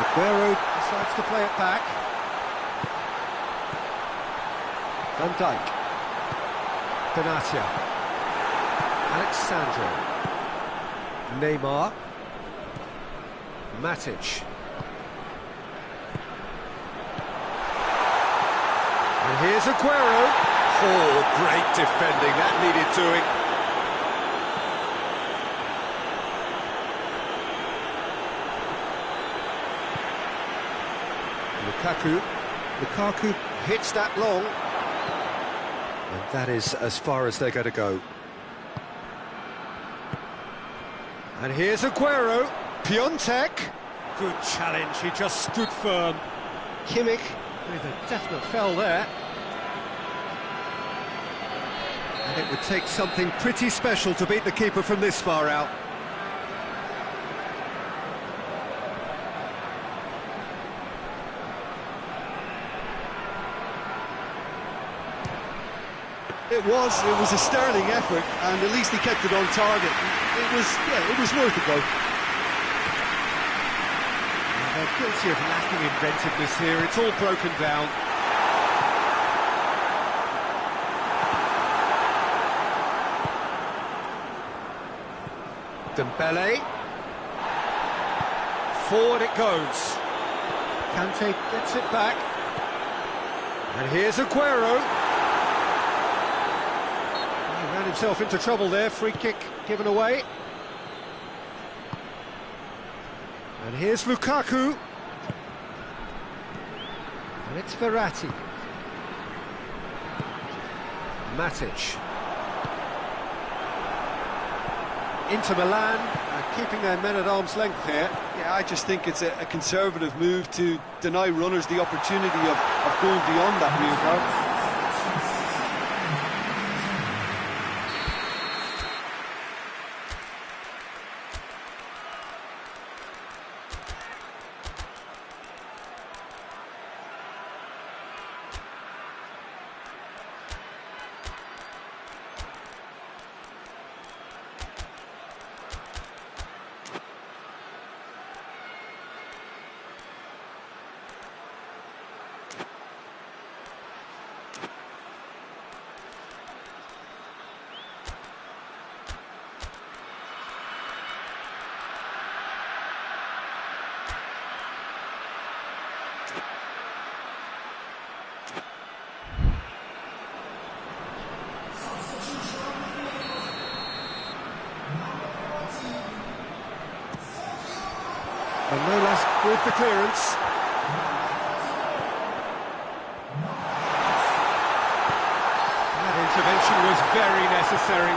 Aguero decides to play it back. Van Dijk. Benatia. Alexandro. Neymar. Matic. And here's Aguero. Oh, great defending, that needed doing. Lukaku hits that long. And that is as far as they're going to go. And here's Aguero. Piontek. Good challenge, he just stood firm. Kimmich with a definite foul there. And it would take something pretty special to beat the keeper from this far out. It was a sterling effort, and at least he kept it on target. It was worth a go. They're guilty of lacking inventiveness here, it's all broken down. Dembele. Forward it goes. Kante gets it back. And here's Aguero. He ran himself into trouble there, free kick given away. And here's Lukaku. And it's Verratti. Matic. Inter Milan keeping their men at arm's length here. Yeah, I just think it's a conservative move to deny runners the opportunity of going beyond that real guard. And no less with the clearance. That intervention was very necessary.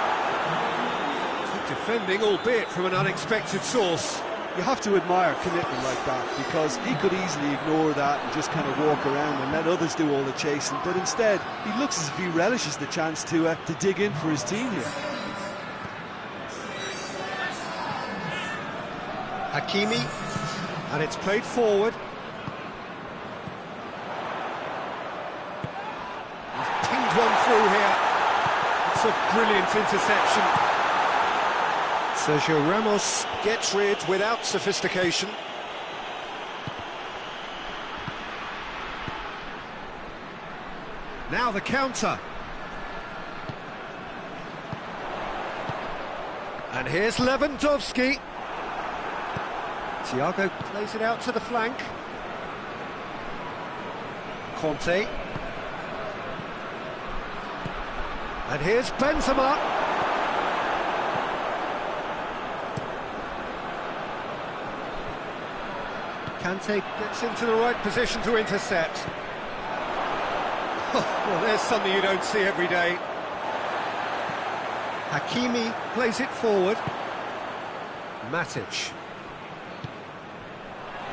Good defending, albeit from an unexpected source. You have to admire commitment like that, because he could easily ignore that and just kind of walk around and let others do all the chasing, but instead he looks as if he relishes the chance to dig in for his team here. Hakimi, and it's played forward. He's pinged one through here. It's a brilliant interception. Sergio Ramos gets rid without sophistication. Now the counter. And here's Lewandowski. Thiago plays it out to the flank. Conte. And here's Benzema. Kante gets into the right position to intercept. Well, there's something you don't see every day. Hakimi plays it forward. Matic.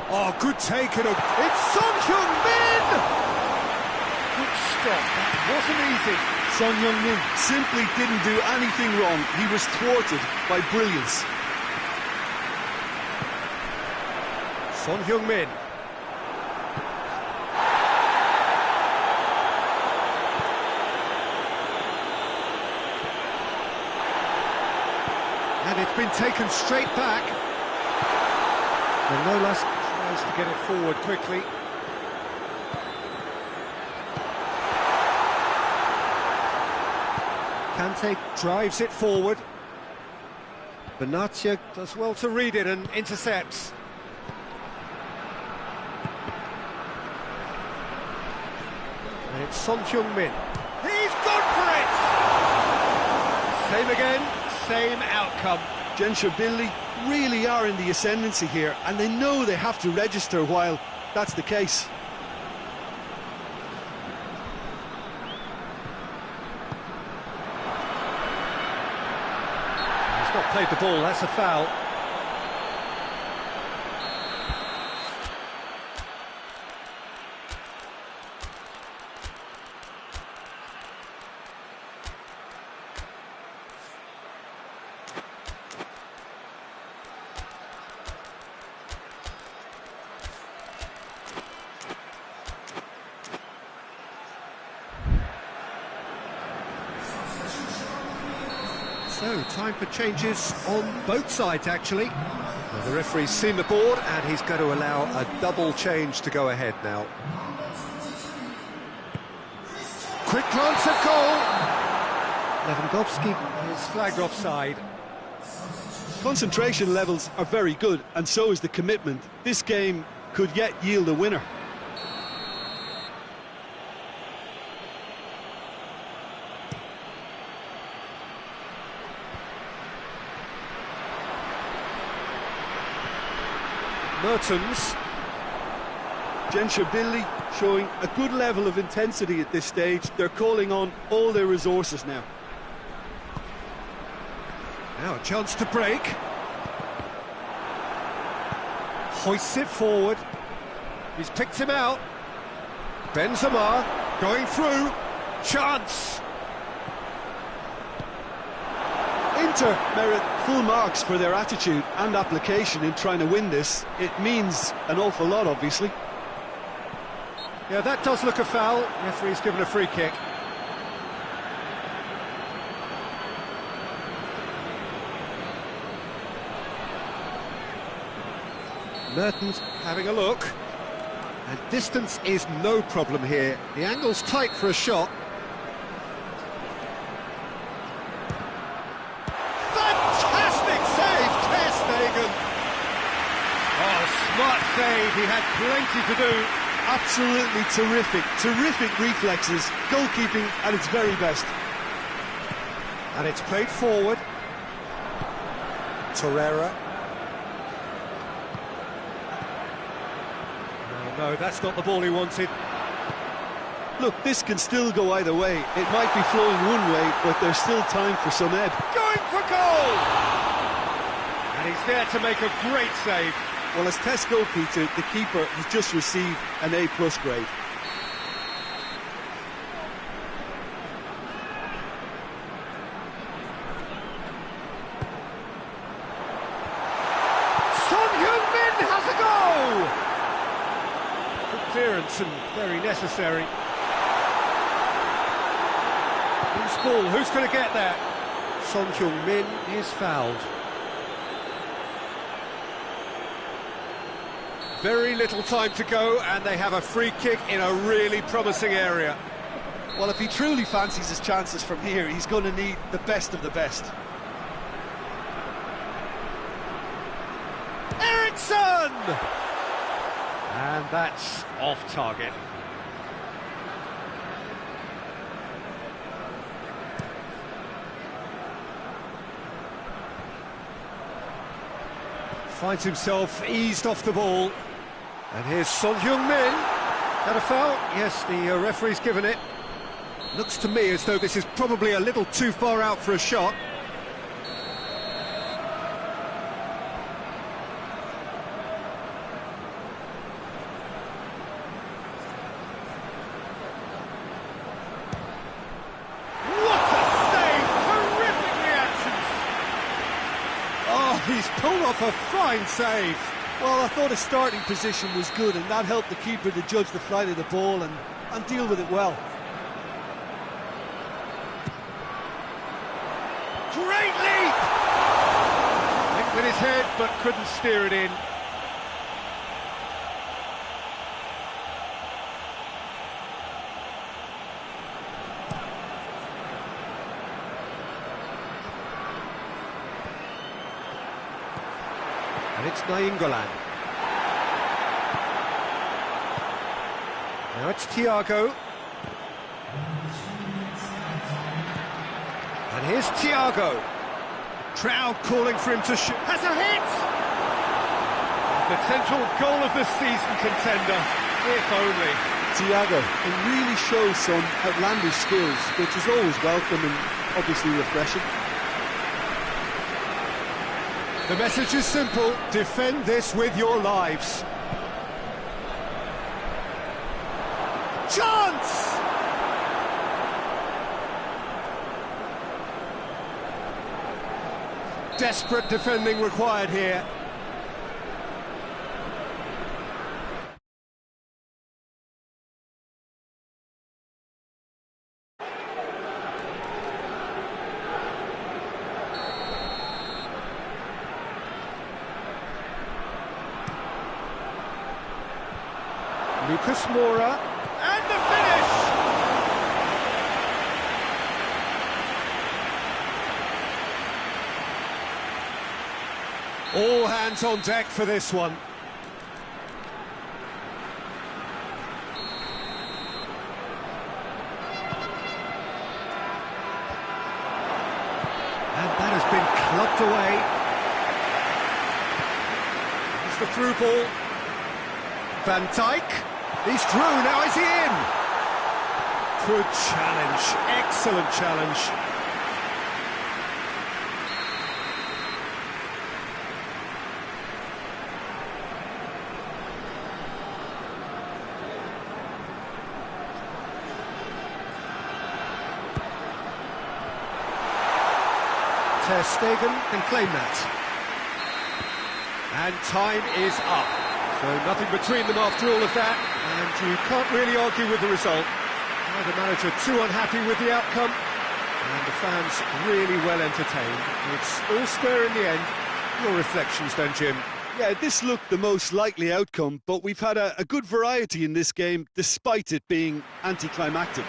Oh, good take and it's Son Heung-min! Good stop, that wasn't easy. Son Heung-min simply didn't do anything wrong. He was thwarted by brilliance. Son Heung-min. And it's been taken straight back. Manolas tries to get it forward quickly. Kante drives it forward. Benatia does well to read it and intercepts. And it's Son Heung-min. He's gone for it! Same again, same outcome. Genshabili really are in the ascendancy here, and they know they have to register while that's the case. He's not played the ball, that's a foul. So, time for changes on both sides, actually. Well, the referee's seen the board, and he's going to allow a double change to go ahead now. Quick glance at goal! Lewandowski is flagged offside. Concentration levels are very good, and so is the commitment. This game could yet yield a winner. Mertens. Genshabili showing a good level of intensity at this stage. They're calling on all their resources now. Now a chance to break. Hoists it forward. He's picked him out. Benzema going through. Chance. Inter merit full marks for their attitude and application in trying to win this. It means an awful lot, obviously. Yeah, that does look a foul. Referee's given a free kick. Mertens having a look. And distance is no problem here. The angle's tight for a shot. Smart save, he had plenty to do. Absolutely terrific reflexes, goalkeeping at its very best. And it's played forward. Torreira. Oh, no, that's not the ball he wanted. Look, this can still go either way. It might be flowing one way, but there's still time for some ebb. Going for goal! And he's there to make a great save. Well, as test goalkeeper, the keeper has just received an A+ grade. Son Heung-min has a goal! Good clearance and very necessary. Loose ball, who's going to get that? Son Heung-min is fouled. Very little time to go, and they have a free kick in a really promising area. Well, if he truly fancies his chances from here, he's going to need the best of the best. Ericsson! And that's off target. Finds himself eased off the ball. And here's Son Heung-min. That a foul? Yes, the referee's given it. Looks to me as though this is probably a little too far out for a shot. He's pulled off a fine save. Well, I thought his starting position was good, and that helped the keeper to judge the flight of the ball and deal with it well. Great leap! Went with his head, but couldn't steer it in. And it's Nainggolan. Now it's Thiago. And here's Thiago. Crowd calling for him to shoot. Has a hit! Potential goal of the season contender, if only. Thiago, it really shows some outlandish skills, which is always welcome and obviously refreshing. The message is simple: defend this with your lives. Chance! Desperate defending required here. Lucas Moura, and the finish! All hands on deck for this one. And that has been clubbed away. It's the through ball. Van Dijk. He's through, now is he in? Good challenge, excellent challenge. Ter Stegen can claim that. And time is up. So nothing between them after all of that, and you can't really argue with the result. The manager too unhappy with the outcome, and the fans really well entertained. It's all square in the end. Your reflections then, Jim? Yeah, this looked the most likely outcome, but we've had a good variety in this game, despite it being anticlimactic.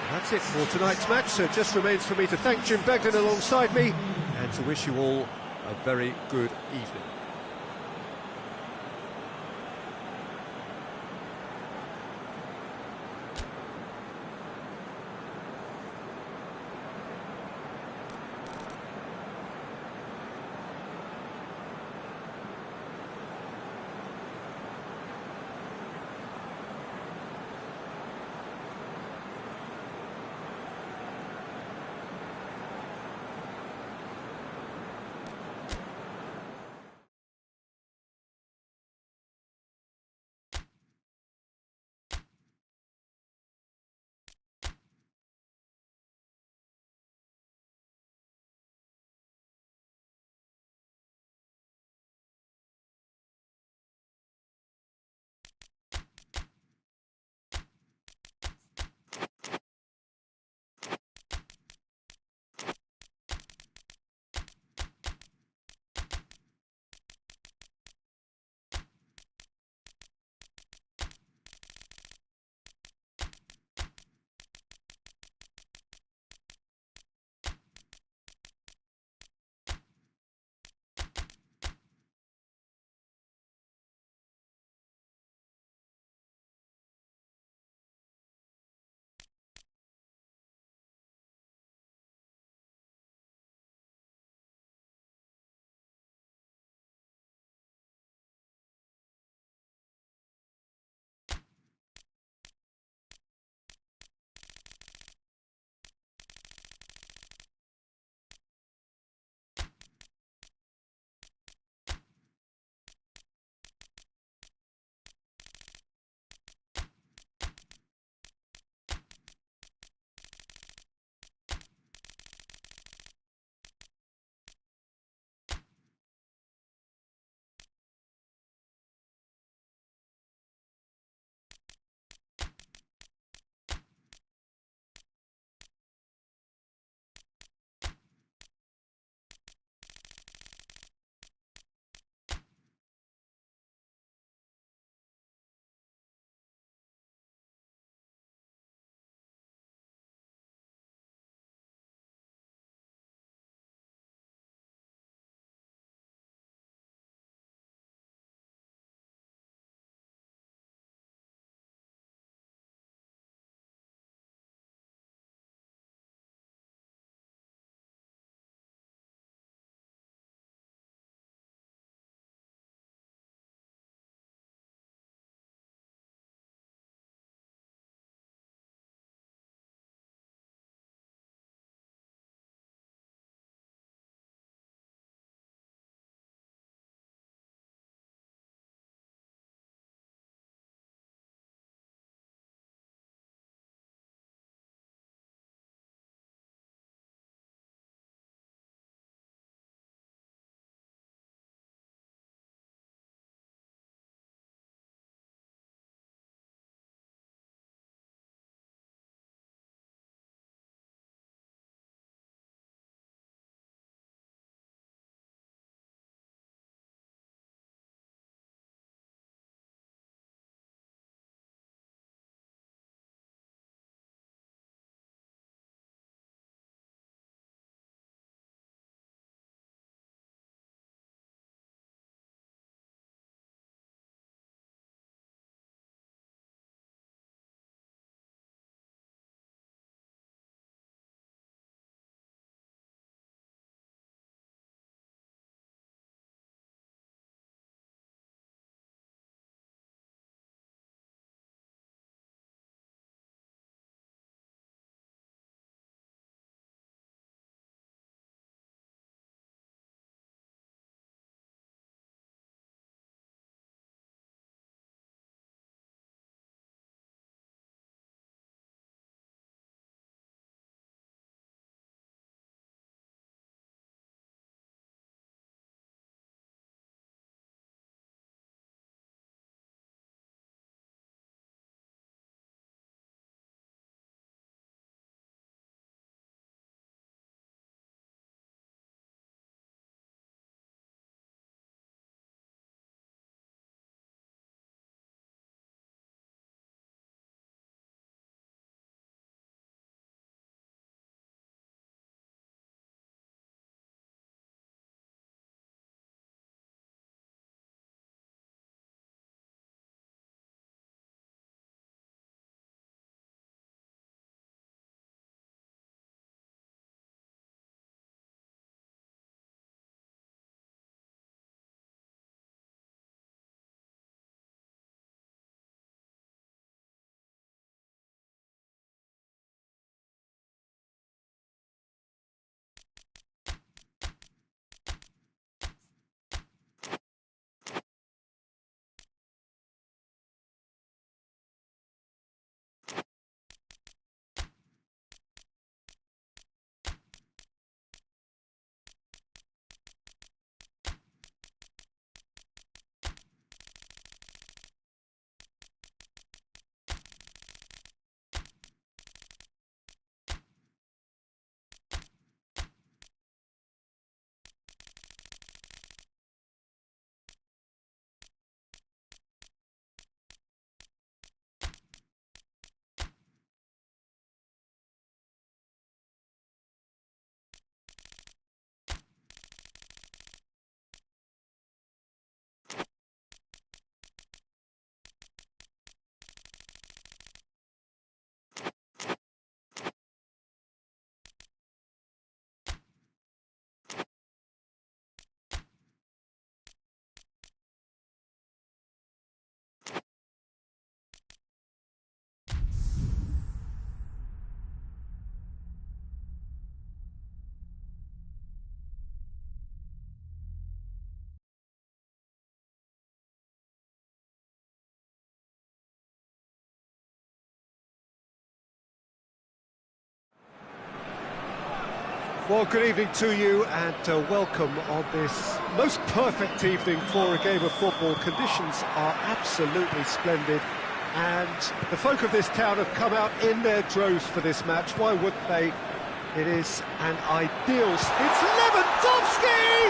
That's it for tonight's match, so it just remains for me to thank Jim Begden alongside me, and to wish you all a very good evening. Well, good evening to you and welcome on this most perfect evening for a game of football. Conditions are absolutely splendid and the folk of this town have come out in their droves for this match. Why wouldn't they? It is an ideal... It's Lewandowski!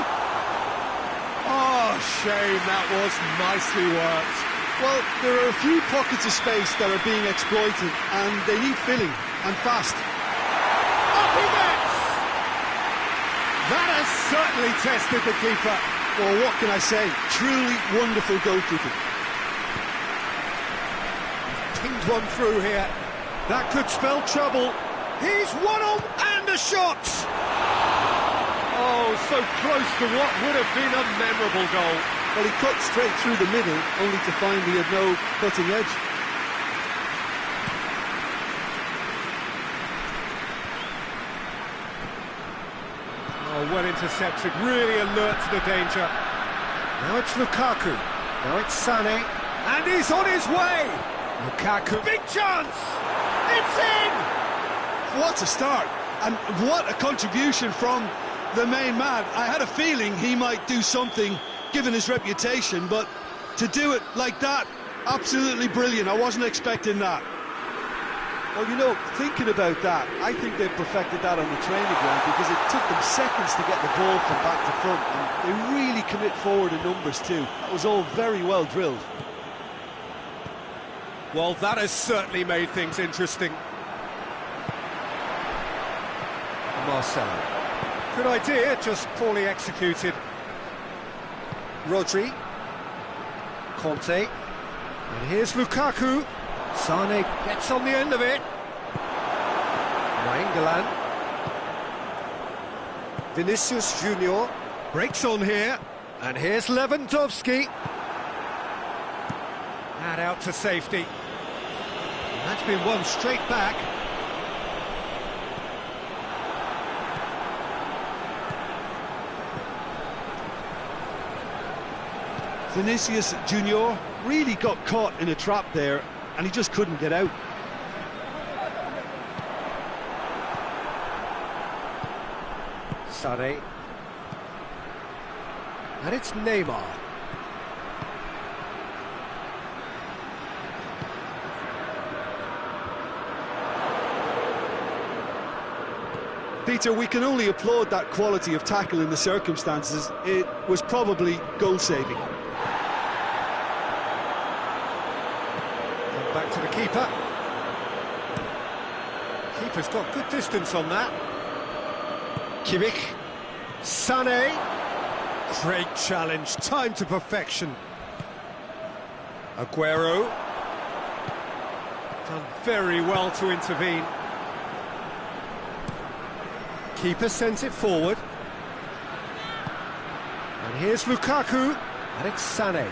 Oh, shame, that was nicely worked. Well, there are a few pockets of space that are being exploited and they need filling, and fast. Up he gets! That has certainly tested the keeper. Well, what can I say? Truly wonderful goalkeeping. Pinged one through here. That could spell trouble. He's one on and a shot! Oh, so close to what would have been a memorable goal. Well, he cut straight through the middle, only to find he had no cutting edge. Oh, well intercepted, really alert to the danger. Now it's Lukaku, now it's Sané, and he's on his way! Lukaku, big chance! It's in! What a start, and what a contribution from the main man. I had a feeling he might do something, given his reputation, but to do it like that, absolutely brilliant. I wasn't expecting that. Well, you know, thinking about that, I think they perfected that on the training ground because it took them seconds to get the ball from back to front, and they really commit forward in numbers too. That was all very well drilled. Well, that has certainly made things interesting. Marcelo. Good idea, just poorly executed. Rodri. Conte. And here's Lukaku. Sané gets on the end of it. Nainggolan. Vinicius Junior breaks on here. And here's Lewandowski. And out to safety. And that's been won straight back. Vinicius Junior really got caught in a trap there, and he just couldn't get out. Sané. And it's Neymar. Peter, we can only applaud that quality of tackle in the circumstances. It was probably goal-saving. Back to the keeper. Keeper's got good distance on that. Kimmich. Sané. Great challenge, time to perfection. Aguero. Done very well to intervene. Keeper sends it forward. And here's Lukaku. And it's Sané.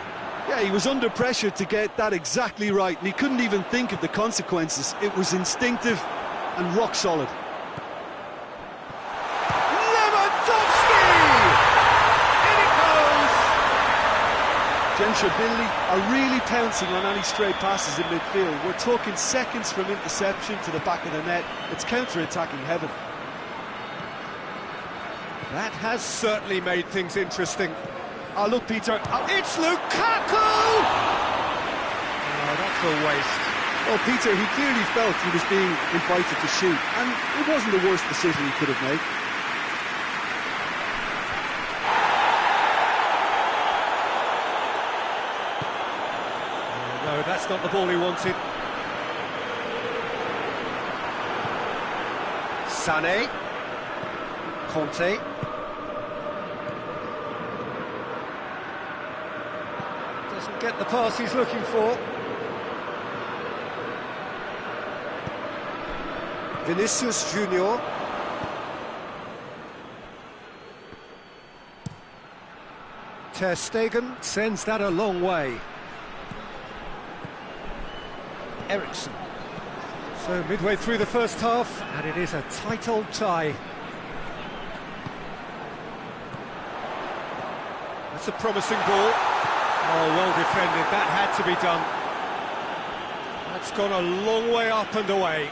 Yeah, he was under pressure to get that exactly right, and he couldn't even think of the consequences. It was instinctive and rock solid. Lewandowski! In it goes! Genshabilly are really pouncing on any stray passes in midfield. We're talking seconds from interception to the back of the net. It's counter-attacking heaven. That has certainly made things interesting. Oh, look, Peter. It's Lukaku! Oh, that's a waste. Well, Peter, he clearly felt he was being invited to shoot, and it wasn't the worst decision he could have made. No, that's not the ball he wanted. Sané. Conte. Doesn't get the pass he's looking for. Vinicius Junior. Ter Stegen sends that a long way. Eriksson. So midway through the first half, and it is a tight old tie. That's a promising ball. Oh, well defended, that had to be done. That's gone a long way up and away.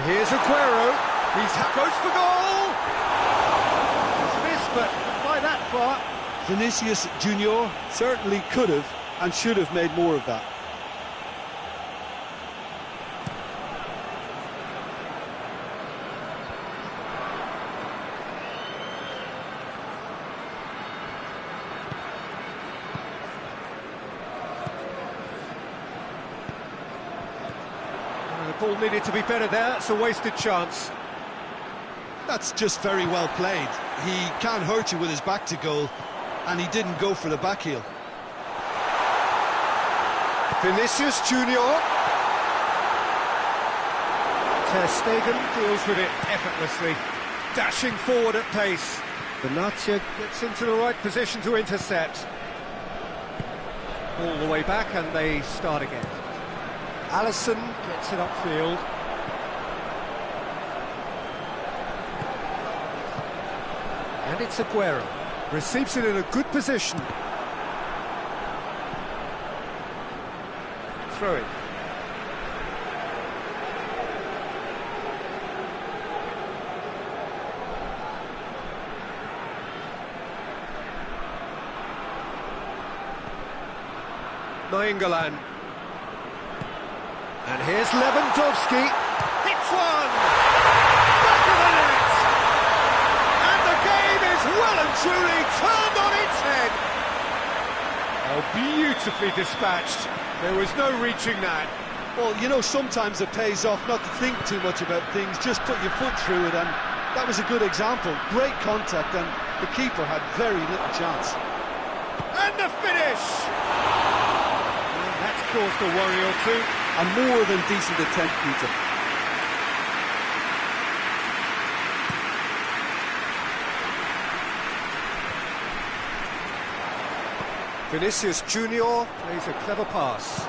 here's Aguero. Goes for goal. It's missed, but not by that far. Vinicius Junior certainly could have and should have made more of that. The ball needed to be better there. It's a wasted chance. That's just very well played. He can't hurt you with his back to goal, and he didn't go for the back heel. Vinicius Junior. Ter Stegen deals with it effortlessly, dashing forward at pace. Benatia gets into the right position to intercept. All the way back, and they start again. Alisson gets it upfield. And it's Aguero. Receives it in a good position. Throw it. Nainggolan. And here's Lewandowski. Hits one! Back of the net! And the game is well and truly turned on its head. Oh, beautifully dispatched. There was no reaching that. Well, you know, sometimes it pays off not to think too much about things, just put your foot through it, and that was a good example. Great contact, and the keeper had very little chance. And the finish! Well, that's caused a worry or two. A more than decent attempt, Peter. Vinicius Junior plays a clever pass.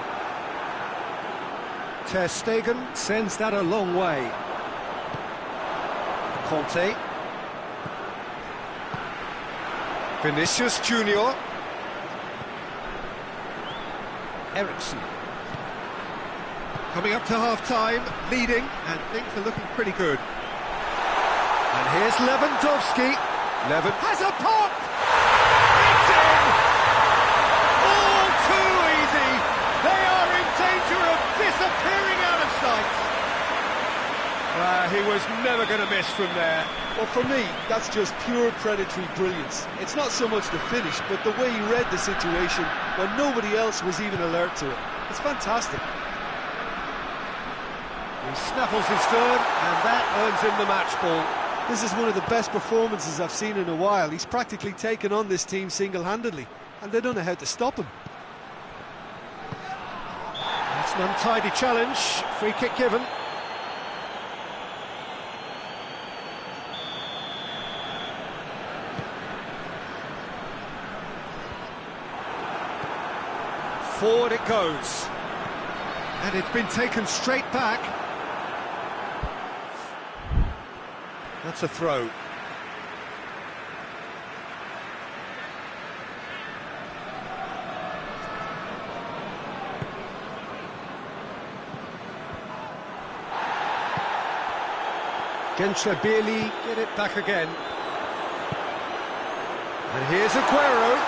Ter Stegen sends that a long way. Conte. Vinicius Junior. Ericsson. Coming up to half-time, leading, and things are looking pretty good. And here's Lewandowski. Has a pop! It's in! All too easy! They are in danger of disappearing out of sight! He was never going to miss from there. Well, for me, that's just pure predatory brilliance. It's not so much the finish, but the way he read the situation when nobody else was even alert to it. It's fantastic. He snaffles his third, and that earns him the match ball. This is one of the best performances I've seen in a while. He's practically taken on this team single-handedly, and they don't know how to stop him. That's an untidy challenge. Free kick given. Forward it goes. And it's been taken straight back. That's a throw. Genshabili get it back again. And here's Aguero.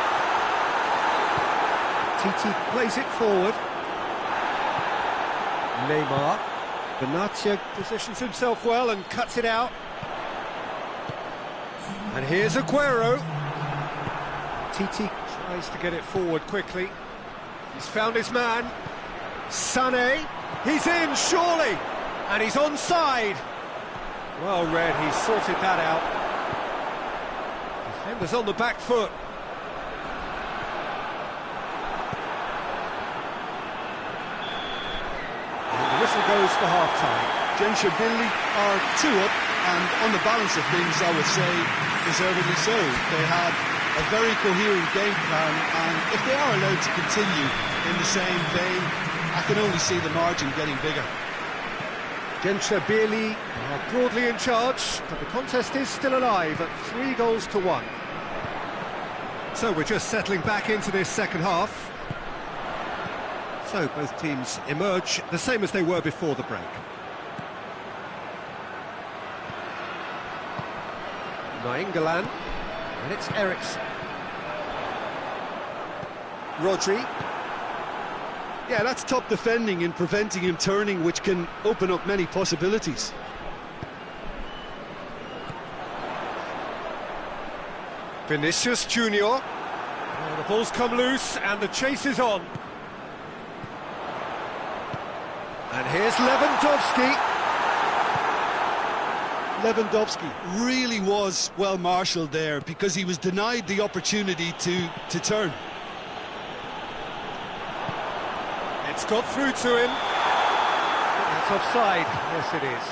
Titi plays it forward. Neymar. Benatia positions himself well and cuts it out. And here's Aguero. Titi tries to get it forward quickly. He's found his man. Sané. He's in, surely. And he's onside. Well read, he sorted that out. Defenders on the back foot. And the whistle goes for half-time. Genshabili are 2 up, and on the balance of things, I would say, deservedly so. They had a very coherent game plan, and if they are allowed to continue in the same vein, I can only see the margin getting bigger. Genshabili are broadly in charge, but the contest is still alive at 3-1. So we're just settling back into this second half. So both teams emerge the same as they were before the break. Nainggolan, and it's Eriksen. Rodri. Yeah, that's top defending and preventing him turning, which can open up many possibilities. Vinicius Junior. Oh, the ball's come loose and the chase is on. And here's Lewandowski. Lewandowski really was well marshalled there because he was denied the opportunity to turn. It's got through to him. That's offside. Yes, it is.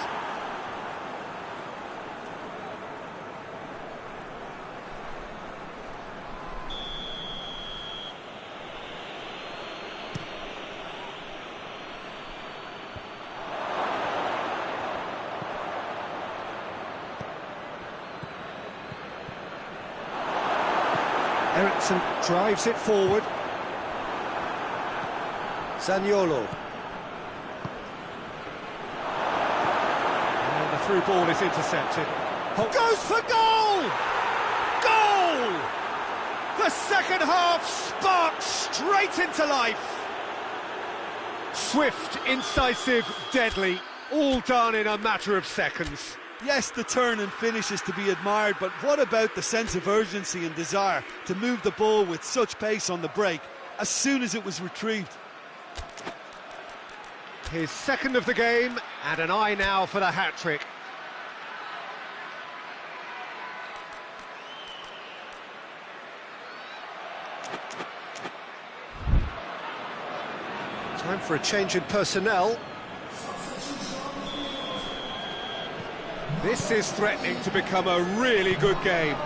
Eriksen drives it forward. Zaniolo. And the through ball is intercepted. Goes for goal! Goal! The second half sparked straight into life. Swift, incisive, deadly, all done in a matter of seconds. Yes, the turn and finish is to be admired, but what about the sense of urgency and desire to move the ball with such pace on the break as soon as it was retrieved? His second of the game, and an eye now for the hat-trick. Time for a change in personnel. This is threatening to become a really good game.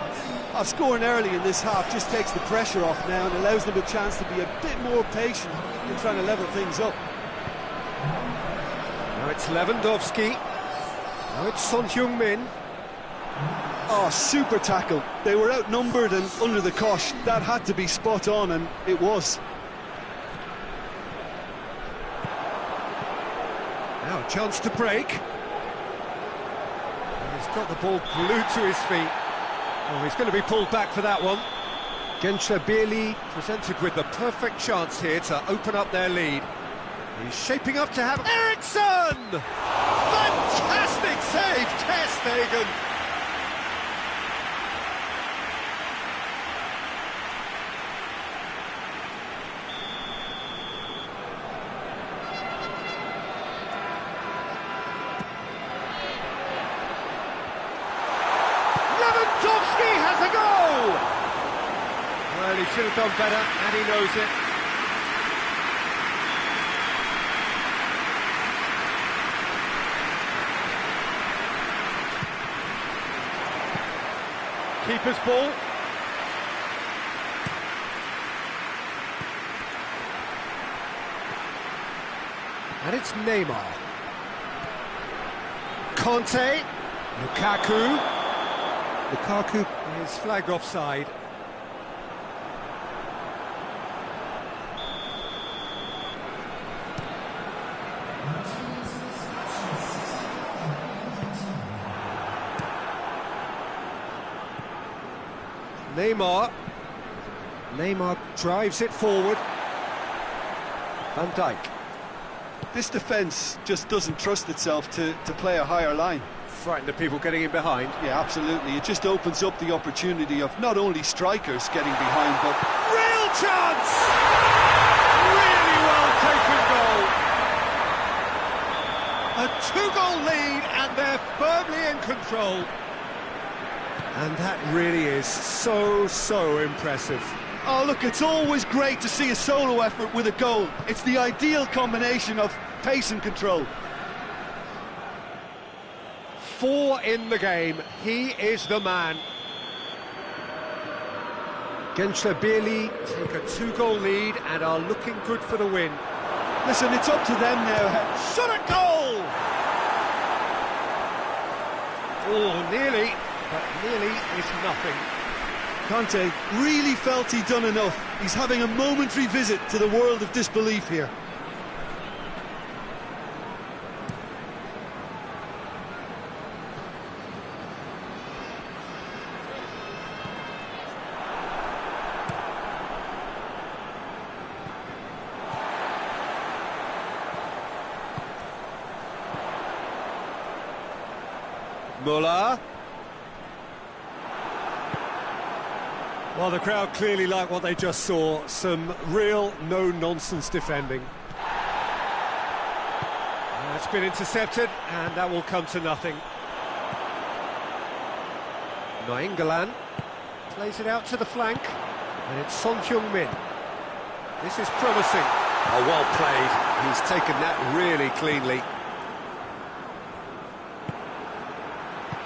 Scoring early in this half just takes the pressure off now and allows them a chance to be a bit more patient in trying to level things up. Now it's Lewandowski. Now it's Son Heung-min. Oh, super tackle. They were outnumbered and under the cosh. That had to be spot on, and it was. Now a chance to break. He's got the ball glued to his feet. Oh, he's going to be pulled back for that one. Gensler presented with the perfect chance here to open up their lead. He's shaping up to have Eriksen! Fantastic save, Ter Stegen! Lewandowski has a goal! Well, he should have done better, and he knows it. Keeper's ball. And it's Neymar. Conte. Lukaku is flagged offside. Neymar drives it forward. Van Dijk. This defence just doesn't trust itself to play a higher line. Frightened of people getting in behind. Yeah, absolutely. It just opens up the opportunity of not only strikers getting behind, but... Real chance! Really well taken goal. A two-goal lead, and they're firmly in control. And that really is so impressive. Oh, look, it's always great to see a solo effort with a goal. It's the ideal combination of pace and control. 4 in the game. He is the man. Gensler take a 2-goal lead and are looking good for the win. Listen, it's up to them now. Shot at goal! Oh, nearly. But nearly is nothing. Conte really felt he'd done enough. He's having a momentary visit to the world of disbelief here. Muller. Well, the crowd clearly like what they just saw. Some real no-nonsense defending. It's been intercepted, and that will come to nothing. Nainggolan plays it out to the flank, and it's Son Heung-min. This is promising. Oh, well played. He's taken that really cleanly.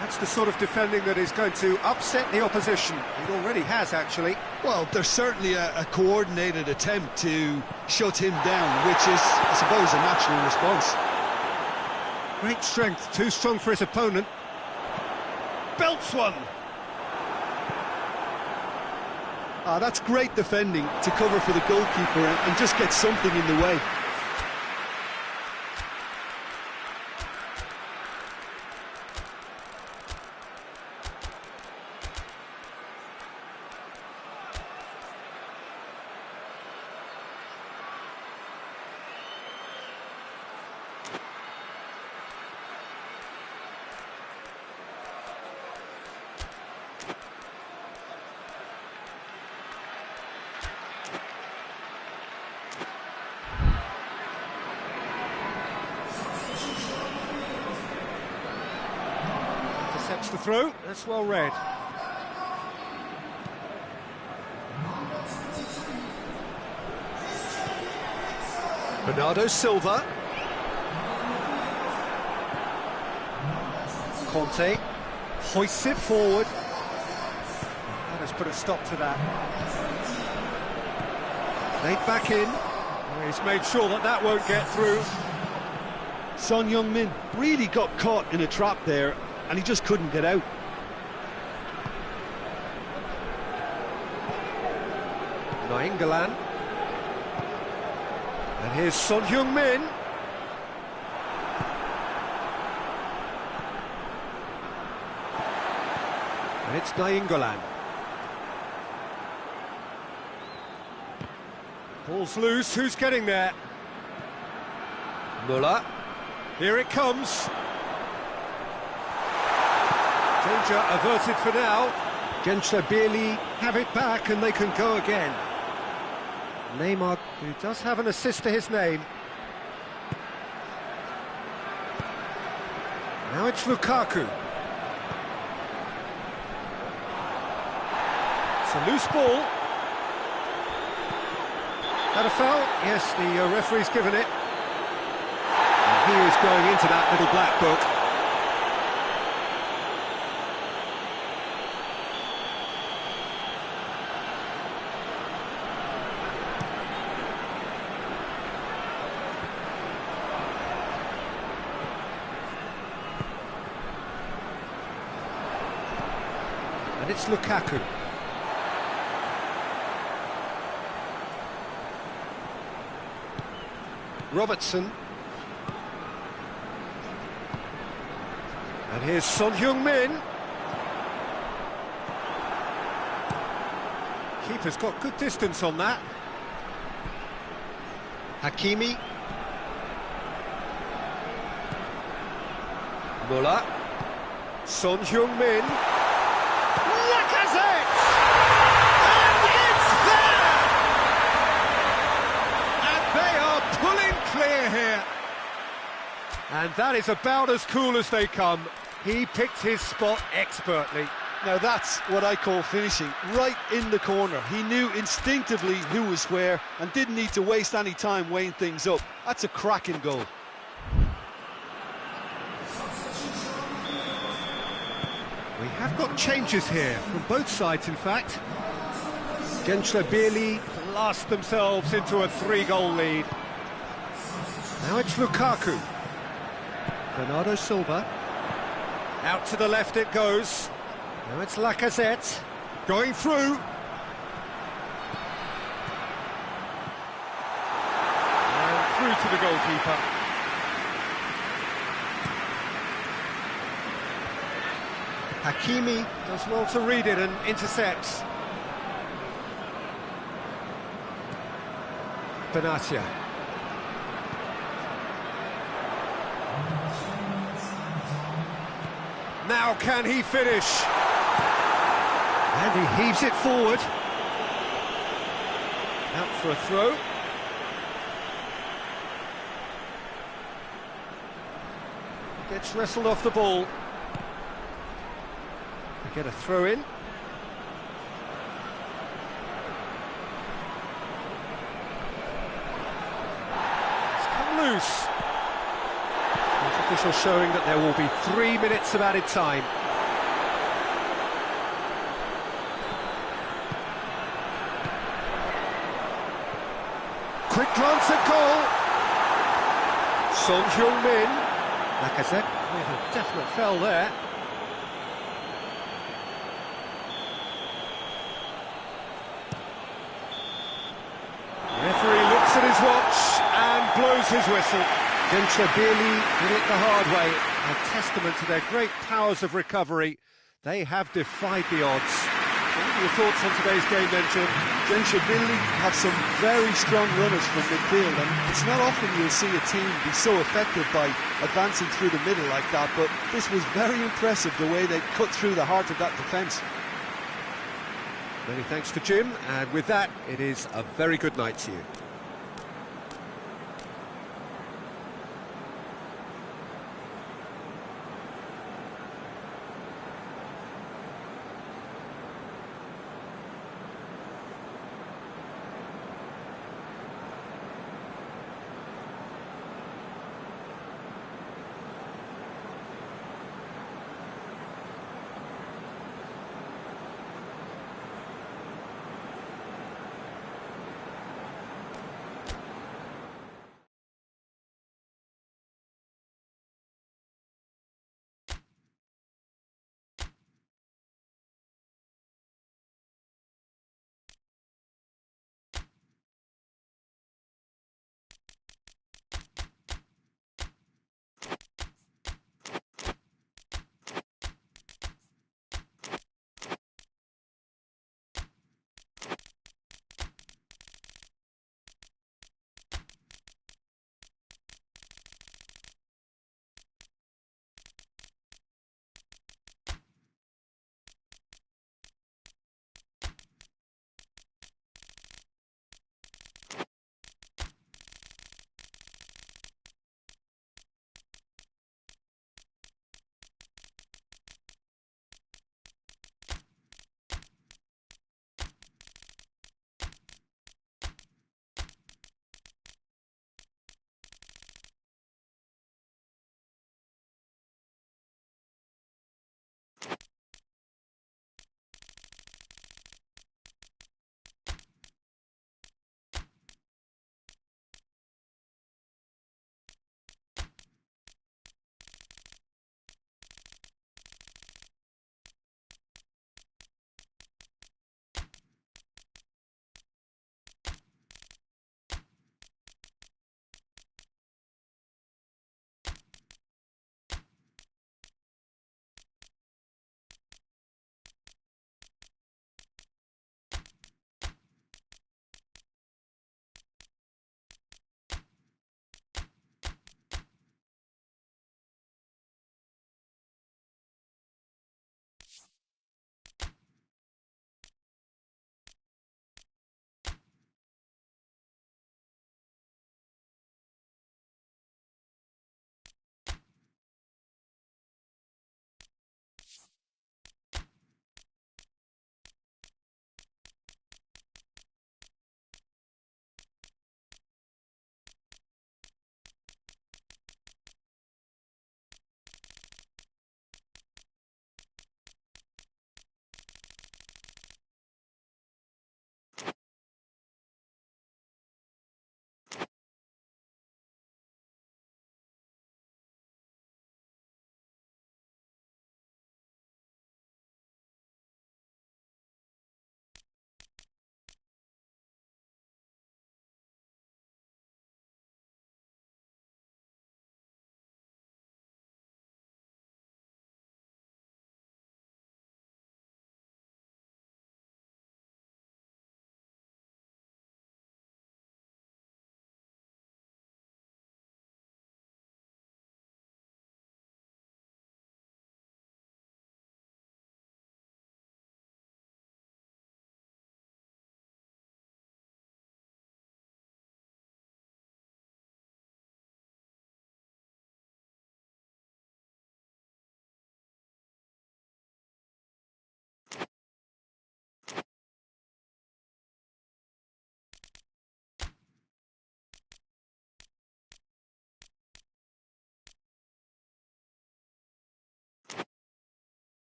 That's the sort of defending that is going to upset the opposition. It already has, actually. Well, there's certainly a coordinated attempt to shut him down, which is, I suppose, a natural response. Great strength, too strong for his opponent. Belts one! That's great defending to cover for the goalkeeper and just get something in the way. Intercepts the throw, that's well read. Bernardo Silva. Conte hoists it forward. That has put a stop to that. Played back in. He's made sure that that won't get through. Son Heung-min really got caught in a trap there, and he just couldn't get out. Nainggolan. And here's Son Heung-min. And it's Nainggolan. Ball's loose, who's getting there? Muller. Here it comes. Danger averted for now. Gensler-Bierli have it back and they can go again. Neymar, who does have an assist to his name. Now it's Lukaku. It's a loose ball. That a foul? Yes, the referee's given it. And he is going into that little black book. And it's Lukaku. Robertson. And here's Son Heung-min. Keeper's got good distance on that. Hakimi. Muller. Son Heung-min. Lacazette! And it's there! And they are pulling clear here. And that is about as cool as they come. He picked his spot expertly. Now that's what I call finishing, right in the corner. He knew instinctively who was where and didn't need to waste any time weighing things up. That's a cracking goal. We have got changes here, from both sides in fact. Gensler-Bierli blast themselves into a 3-goal lead. Now it's Lukaku. Bernardo Silva. Out to the left it goes. Now it's Lacazette. Going through. And through to the goalkeeper. Hakimi does well to read it and intercepts. Benatia. Now can he finish? And he heaves it forward. Out for a throw. Gets wrestled off the ball. They get a throw in. It's come loose. The official showing that there will be 3 minutes of added time. Quick glance at goal. Son Heung-min. Lacazette with a definite foul there. The referee looks at his watch and blows his whistle. Genshabili did it the hard way. A testament to their great powers of recovery. They have defied the odds. What are your thoughts on today's game then, Jim? Genshabili have some very strong runners from midfield, and it's not often you'll see a team be so effective by advancing through the middle like that, but this was very impressive, the way they cut through the heart of that defence. Many thanks to Jim, and with that, it is a very good night to you.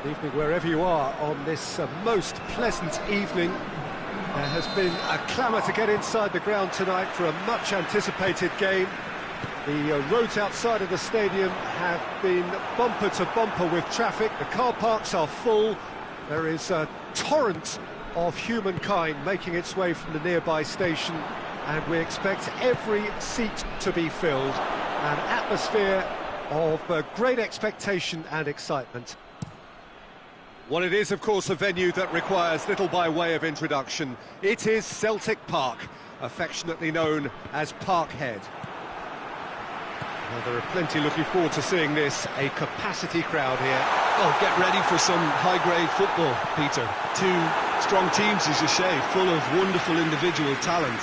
Good evening wherever you are on this most pleasant evening. There has been a clamour to get inside the ground tonight for a much anticipated game. The roads outside of the stadium have been bumper to bumper with traffic. The car parks are full. There is a torrent of humankind making its way from the nearby station, and we expect every seat to be filled. An atmosphere of great expectation and excitement. Well, it is, of course, a venue that requires little by way of introduction. It is Celtic Park, affectionately known as Parkhead. Well, there are plenty looking forward to seeing this, a capacity crowd here. Oh, get ready for some high-grade football, Peter. Two strong teams, as you say, full of wonderful individual talent.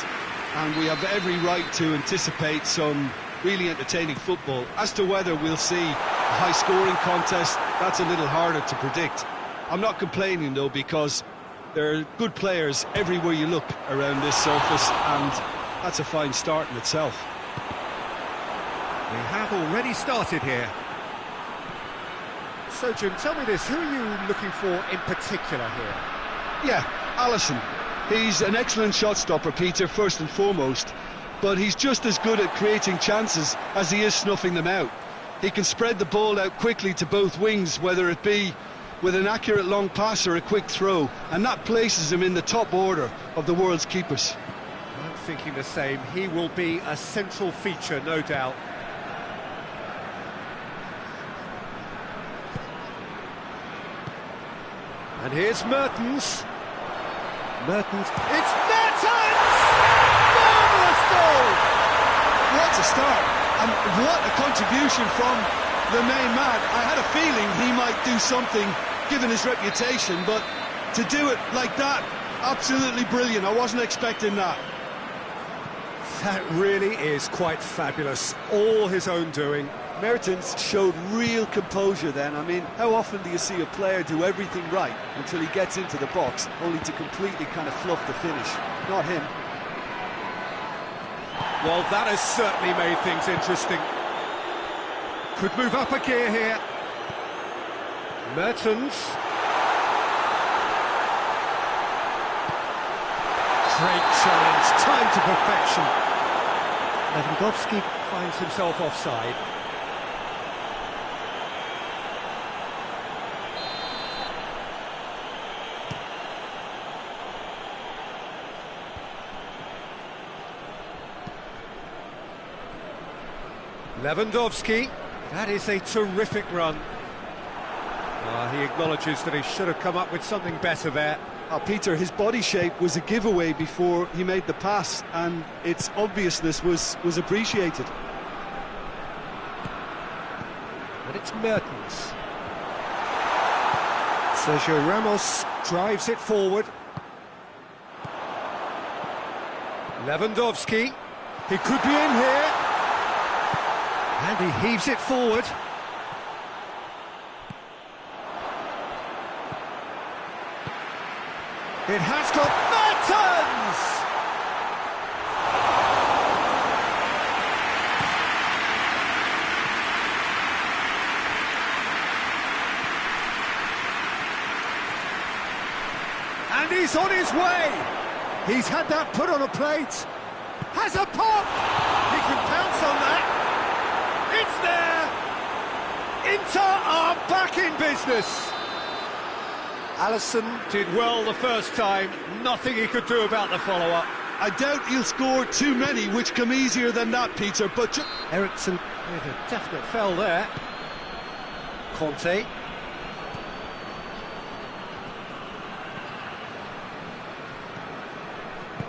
And we have every right to anticipate some really entertaining football. As to whether we'll see a high-scoring contest, that's a little harder to predict. I'm not complaining, though, because there are good players everywhere you look around this surface, and that's a fine start in itself. We have already started here. So, Jim, tell me this, who are you looking for in particular here? Yeah, Alisson. He's an excellent shot stopper, Peter, first and foremost, but he's just as good at creating chances as he is snuffing them out. He can spread the ball out quickly to both wings, whether it be with an accurate long pass or a quick throw, and that places him in the top order of the world's keepers. I'm thinking the same. He will be a central feature, no doubt. And here's Mertens. Mertens. It's Mertens! Marvellous goal! What a start, and what a contribution from the main man. I had a feeling he might do something, given his reputation, but to do it like that, absolutely brilliant. I wasn't expecting that. That really is quite fabulous. All his own doing. Mertens showed real composure then. I mean, how often do you see a player do everything right until he gets into the box, only to completely kind of fluff the finish? Not him. Well, that has certainly made things interesting. Could move up a gear here. Mertens. Great challenge, time to perfection. Lewandowski finds himself offside. Lewandowski, that is a terrific run. He acknowledges that he should have come up with something better there. Peter, his body shape was a giveaway before he made the pass, and its obviousness was appreciated. And it's Mertens. Sergio Ramos drives it forward. Lewandowski, he could be in here. And he heaves it forward. It has got Mertens! And he's on his way! He's had that put on a plate. Has a pop! He can pounce on that. It's there! Inter are back in business! Alisson did well the first time, nothing he could do about the follow-up. I doubt he'll score too many, which come easier than that, Peter, but... Ericsson with a definite foul there. Conte.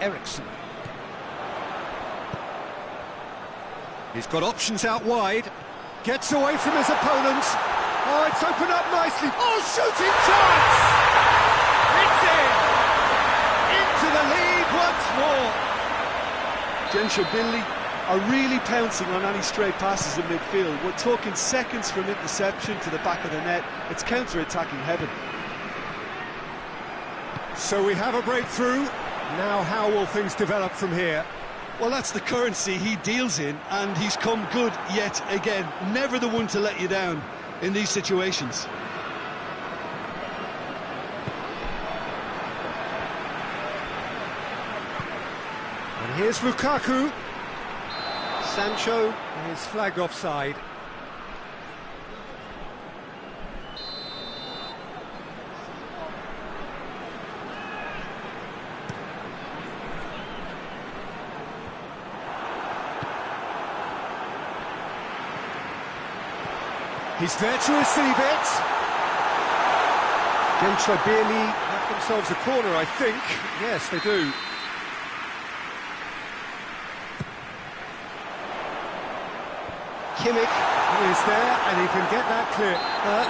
Ericsson. He's got options out wide. Gets away from his opponents. Oh, it's opened up nicely. Oh, shooting chance! It's in! Into the lead once more. Genshabilly are really pouncing on any stray passes in midfield. We're talking seconds from interception to the back of the net. It's counter-attacking heaven. So we have a breakthrough. Now how will things develop from here? Well, that's the currency he deals in, and he's come good yet again. Never the one to let you down in these situations. Here's Lukaku. Sancho is flagged offside. He's there to receive it. Gentrabili have themselves a corner, I think. Yes, they do. Kimmich is there, and he can get that clear.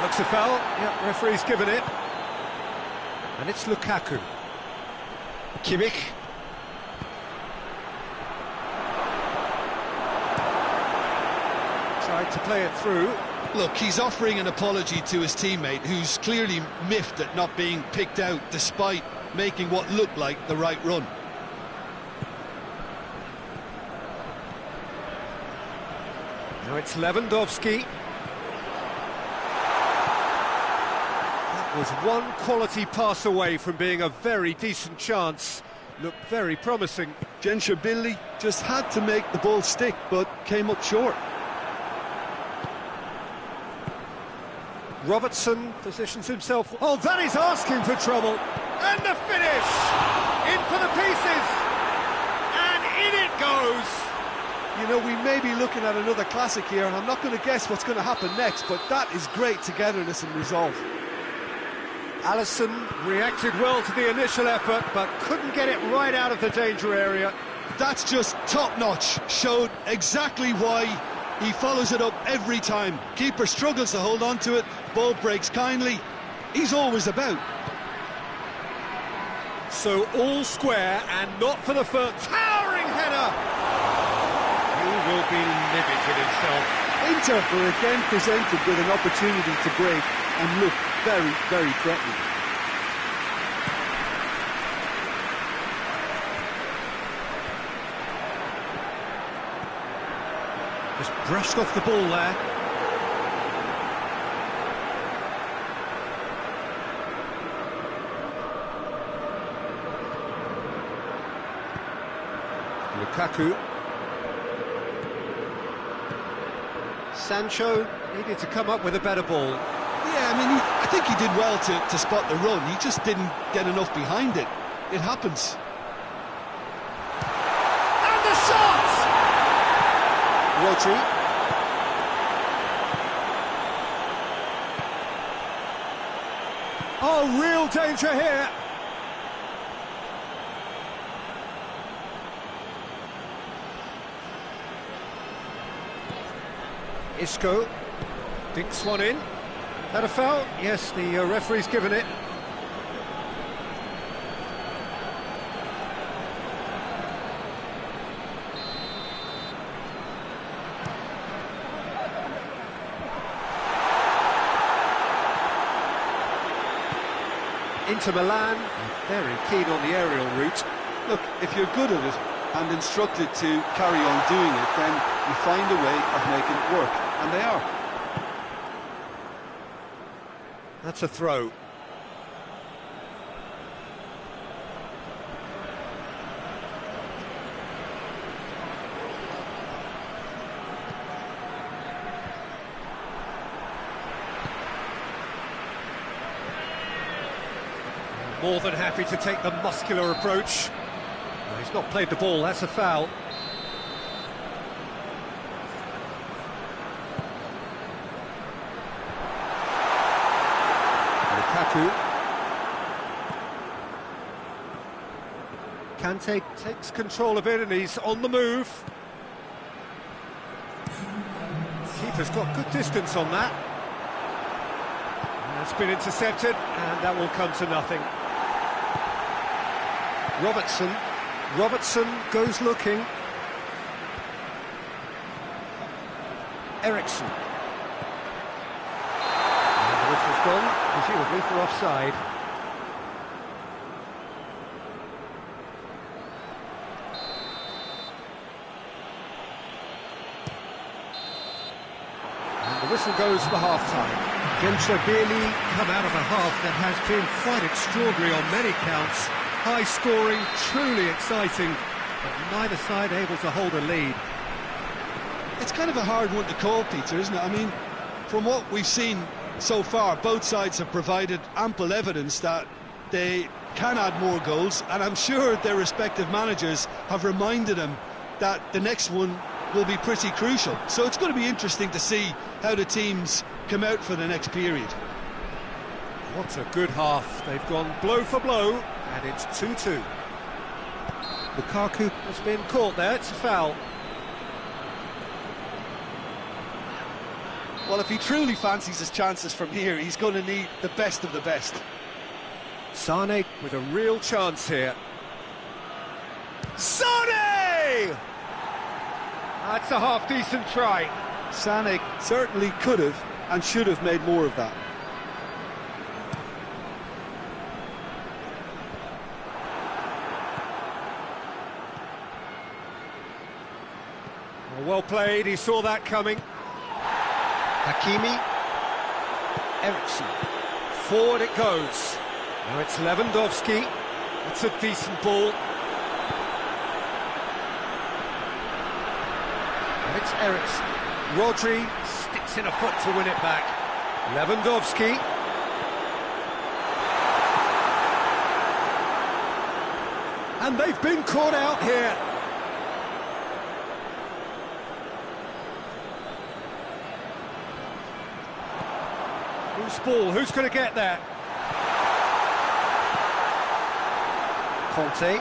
Looks a foul. Yep, referee's given it. And it's Lukaku. Kimmich. Tried to play it through. Look, he's offering an apology to his teammate, who's clearly miffed at not being picked out despite making what looked like the right run. Now it's Lewandowski. That was one quality pass away from being a very decent chance. Looked very promising. Gentrabili just had to make the ball stick, but came up short. Robertson positions himself. Oh, that is asking for trouble. And the finish! In for the pieces! And in it goes! You know, we may be looking at another classic here. I'm not going to guess what's going to happen next, but that is great togetherness and resolve. Alisson reacted well to the initial effort, but couldn't get it right out of the danger area. That's just top-notch. Showed exactly why he follows it up every time. Keeper struggles to hold on to it, ball breaks kindly. He's always about. So all square and not for the first. Towering header! He will be livid with himself. Inter were again presented with an opportunity to break and look very, very threatening. Just brushed off the ball there. Lukaku. Sancho needed to come up with a better ball. Yeah, I mean, I think he did well to spot the run. He just didn't get enough behind it. It happens. And the shot! Rodri. Oh, real danger here. Isco dinks one in. That a foul? Yes, the referee's given it. Inter Milan, very keen on the aerial route. Look, if you're good at it and instructed to carry on doing it, then you find a way of making it work, and they are. That's a throw. More than happy to take the muscular approach. No, he's not played the ball, that's a foul. Lukaku. Kante takes control of it and he's on the move. Keeper's got good distance on that. That's been intercepted and that will come to nothing. Robertson goes looking. Eriksson. And the whistle's gone, presumably for offside. And the whistle goes for half-time. Gentrabili come out of a half that has been quite extraordinary on many counts. High scoring, truly exciting, but neither side able to hold a lead. It's kind of a hard one to call, Peter, isn't it? I mean, from what we've seen so far, both sides have provided ample evidence that they can add more goals, and I'm sure their respective managers have reminded them that the next one will be pretty crucial. So it's going to be interesting to see how the teams come out for the next period. What a good half. They've gone blow for blow, and it's 2-2. Lukaku has been caught there, it's a foul. Well, if he truly fancies his chances from here, he's going to need the best of the best. Sane with a real chance here. Sane! That's a half-decent try. Sane certainly could have and should have made more of that. Well played, he saw that coming. Hakimi. Eriksson. Forward it goes. Now it's Lewandowski. That's a decent ball. And it's Eriksson. Rodri sticks in a foot to win it back. Lewandowski. And they've been caught out here. Loose ball, who's going to get that? Conte.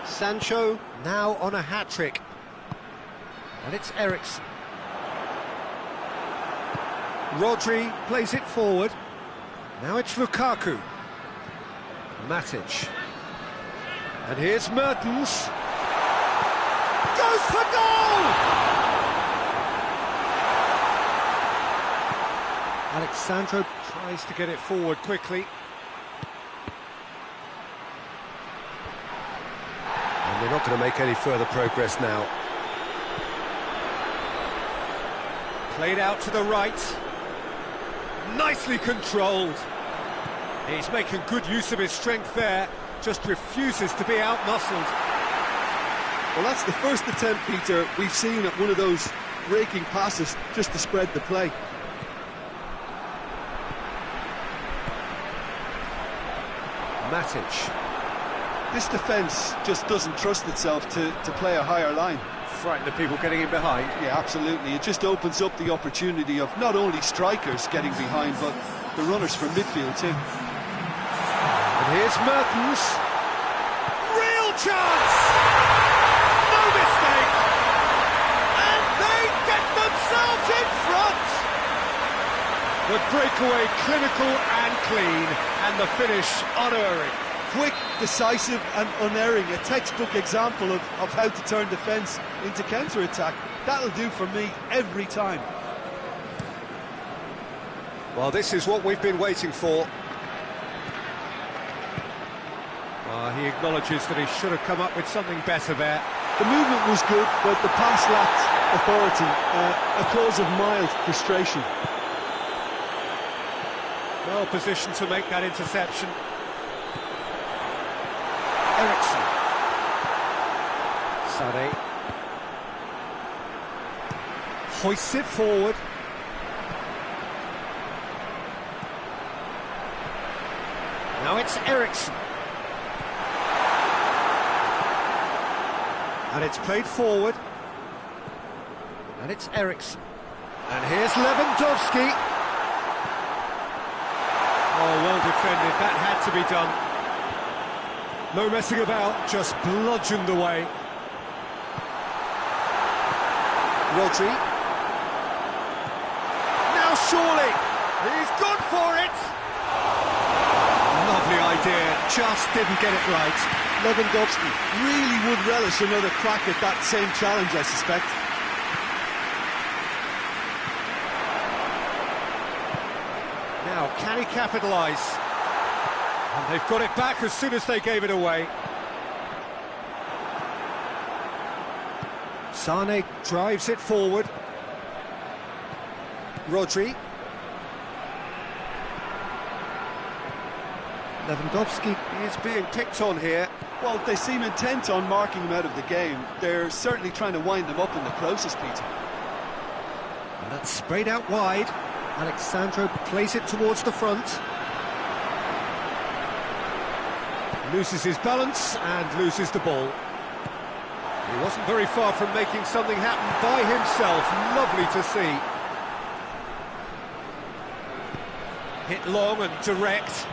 Sancho now on a hat-trick. And it's Eriksson. Rodri plays it forward. Now it's Lukaku. Matic. And here's Mertens. Goes for goal! Alexandro tries to get it forward quickly. And they're not going to make any further progress now. Played out to the right. Nicely controlled. He's making good use of his strength there. Just refuses to be out-muscled. Well, that's the first attempt, Peter, we've seen at one of those raking passes just to spread the play. Matic. This defence just doesn't trust itself to play a higher line. Frighten the people getting in behind. Yeah, absolutely. It just opens up the opportunity of not only strikers getting behind, but the runners from midfield too. And here's Mertens. Real chance! No mistake! And they get themselves in front! The breakaway clinical and clean, and the finish unerring. Quick, decisive and unerring. A textbook example of how to turn defence into counter-attack. That'll do for me every time. Well, this is what we've been waiting for. He acknowledges that he should have come up with something better there. The movement was good, but the pass lacked authority, a cause of mild frustration. Well positioned to make that interception. Eriksson. Sane. Hoists it forward. Now it's Eriksson. And it's played forward. And it's Eriksson. And here's Lewandowski. Oh, well defended. That had to be done. No messing about, just bludgeoned away. Rodri. Now surely, he's gone for it. Lovely idea, just didn't get it right. Lewandowski really would relish another crack at that same challenge, I suspect. Now, can he capitalise? And they've got it back as soon as they gave it away. Sane drives it forward. Rodri. Lewandowski. He is being picked on here. Well, they seem intent on marking him out of the game. They're certainly trying to wind him up in the process, Peter. And that's sprayed out wide. Alexandro plays it towards the front. Loses his balance and loses the ball. He wasn't very far from making something happen by himself. Lovely to see. Hit long and direct.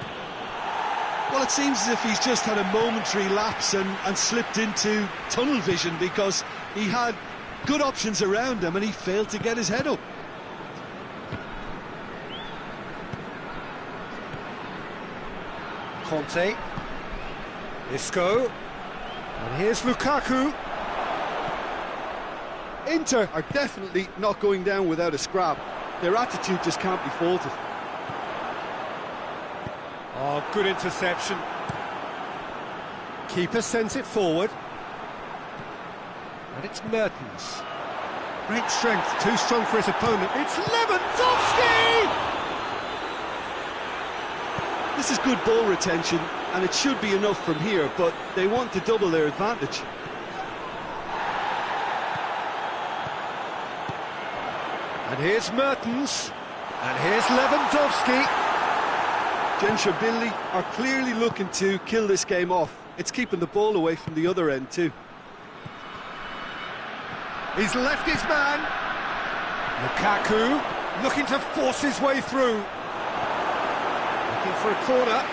Well, it seems as if he's just had a momentary lapse and slipped into tunnel vision, because he had good options around him and he failed to get his head up. Conte. Isco. And here's Lukaku. Inter are definitely not going down without a scrap. Their attitude just can't be faulted. Oh, good interception. Keeper sends it forward. And it's Mertens. Great strength, too strong for his opponent. It's Lewandowski! This is good ball retention, and it should be enough from here, but they want to double their advantage. And here's Mertens. And here's Lewandowski. Genshabili are clearly looking to kill this game off. It's keeping the ball away from the other end too. He's left his man. Lukaku looking to force his way through. Looking for a corner.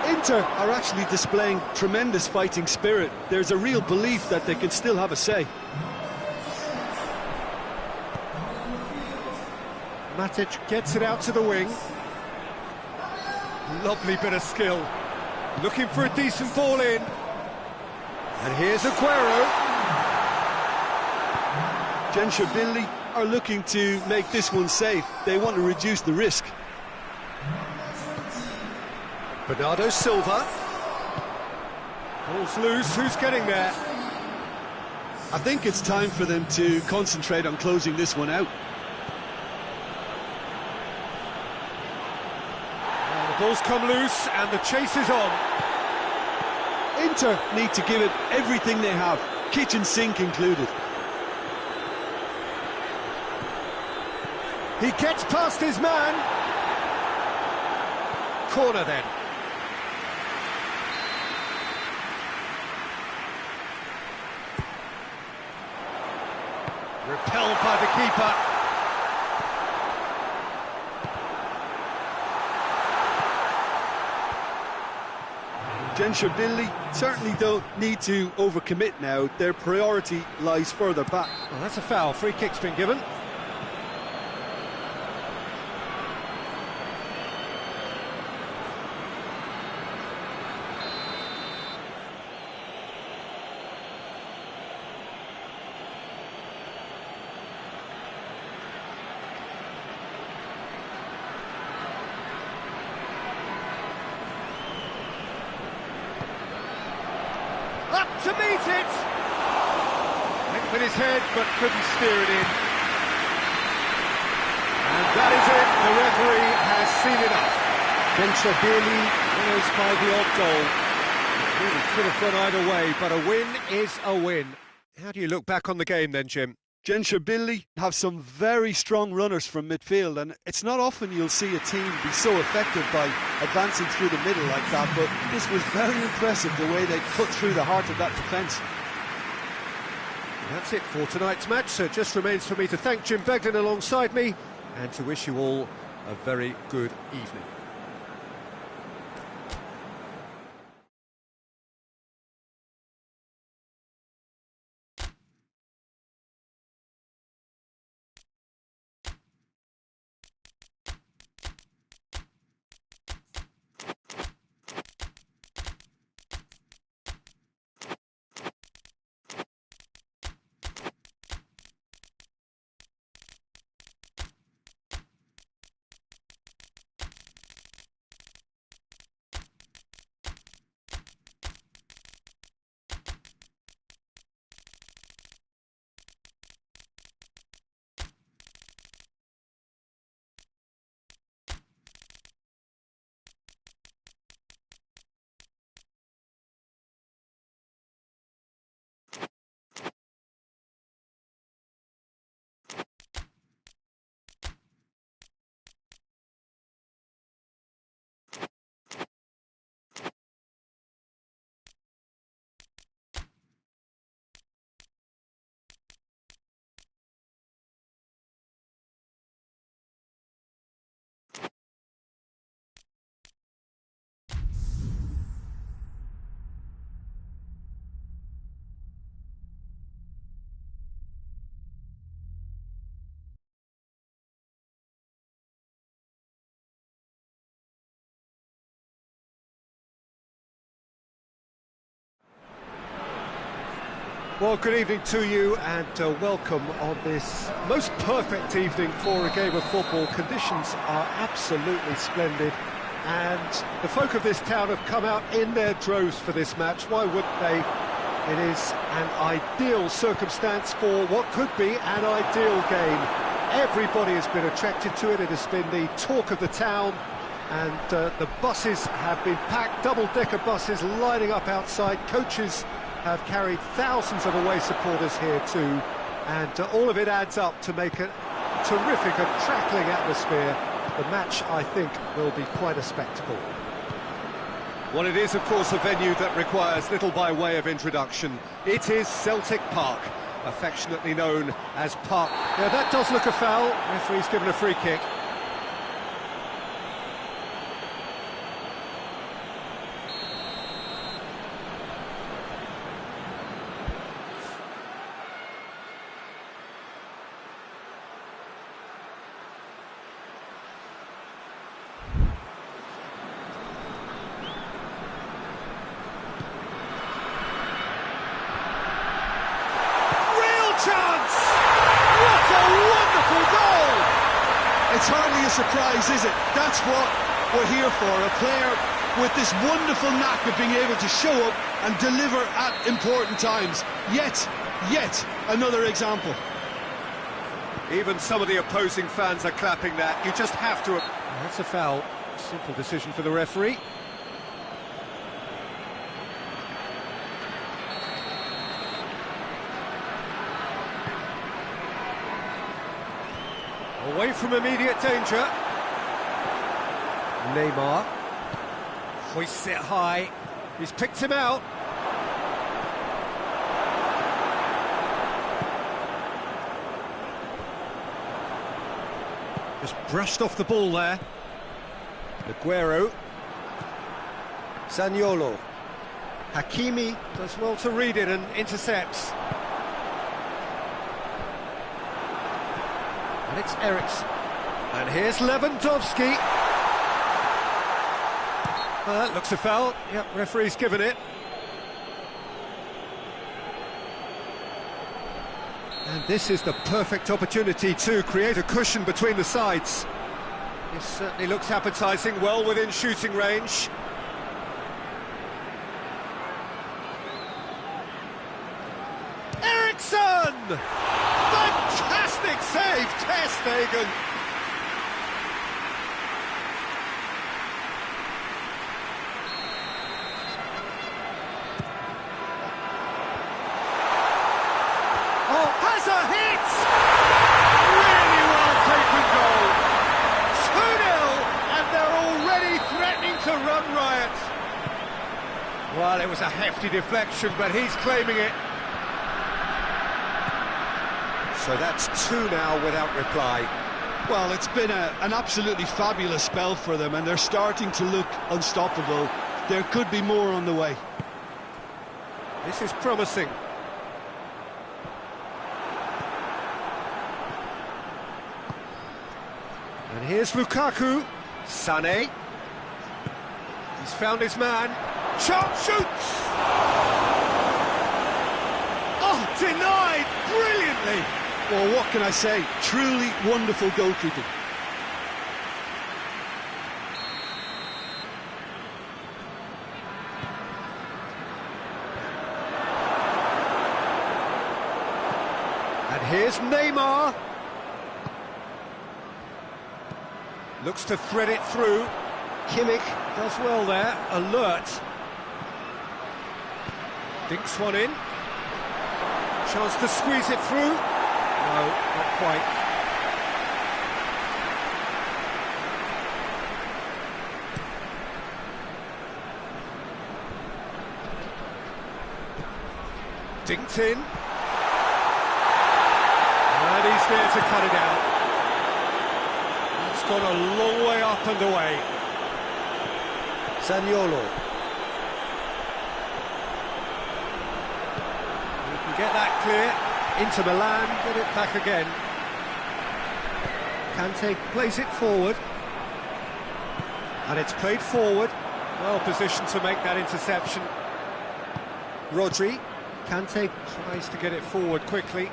Inter are actually displaying tremendous fighting spirit. There's a real belief that they can still have a say. Matic gets it out to the wing. Lovely bit of skill. Looking for a decent ball in. And here's Aguero. Genshabili are looking to make this one safe. They want to reduce the risk. Bernardo Silva. Ball's loose, who's getting there? I think it's time for them to concentrate on closing this one out. And the ball's come loose and the chase is on. Inter need to give it everything they have, kitchen sink included. He gets past his man. Corner then. Repelled by the keeper. Billy certainly don't need to overcommit now. Their priority lies further back. Well, that's a foul. Free kick's been given. Up to meet it! Went with his head, but couldn't steer it in. And that is it. The referee has seen enough. Benchabili winners by the odd goal. It really could have gone either way, but a win is a win. How do you look back on the game then, Jim? Billy have some very strong runners from midfield, and it's not often you'll see a team be so effective by advancing through the middle like that, but this was very impressive the way they cut through the heart of that defence. That's it for tonight's match, so it just remains for me to thank Jim Beglin alongside me and to wish you all a very good evening. Well, good evening to you and welcome on this most perfect evening for a game of football. Conditions are absolutely splendid and the folk of this town have come out in their droves for this match. Why wouldn't they? It is an ideal circumstance for what could be an ideal game. Everybody has been attracted to it. It has been the talk of the town and the buses have been packed, double-decker buses lining up outside. Coaches have carried thousands of away supporters here too, and all of it adds up to make a terrific, crackling atmosphere. The match, I think, will be quite a spectacle. Well, it is, of course, a venue that requires little by way of introduction. It is Celtic Park, affectionately known as Park. Now, that does look a foul. Referee's given a free kick. Chance! What a wonderful goal! It's hardly a surprise, is it? That's what we're here for, a player with this wonderful knack of being able to show up and deliver at important times. Yet, Yet another example. Even some of the opposing fans are clapping that. You just have to... That's a foul. Simple decision for the referee. Away from immediate danger. Neymar. Hoists it high. He's picked him out. Just brushed off the ball there. Aguero. Zaniolo. Hakimi. Does well to read it and intercepts. And it's Eriksen. And here's Lewandowski. Looks a foul. Yep, referee's given it. And this is the perfect opportunity to create a cushion between the sides. This certainly looks appetising, well within shooting range. Eriksen! Fantastic save, Ter Stegen. Oh, has a hit! Really well taken goal. 2-0, and they're already threatening to run riot. Well, it was a hefty deflection, but he's claiming it. So that's 2 now without reply. Well, it's been an absolutely fabulous spell for them, and they're starting to look unstoppable. There could be more on the way. This is promising. And here's Lukaku. Sané. He's found his man. Chance shoots! Oh, denied brilliantly! Well, what can I say? Truly wonderful goalkeeping. And here's Neymar. Looks to thread it through. Kimmich does well there, alert. Dinks one in. Chance to squeeze it through. No, not quite. Dinked in. And he's there to cut it out. It's gone a long way up and away. Zaniolo. He can get that clear. Into Milan, get it back again. Kante plays it forward. And it's played forward. Well positioned to make that interception. Rodri. Kante tries to get it forward quickly.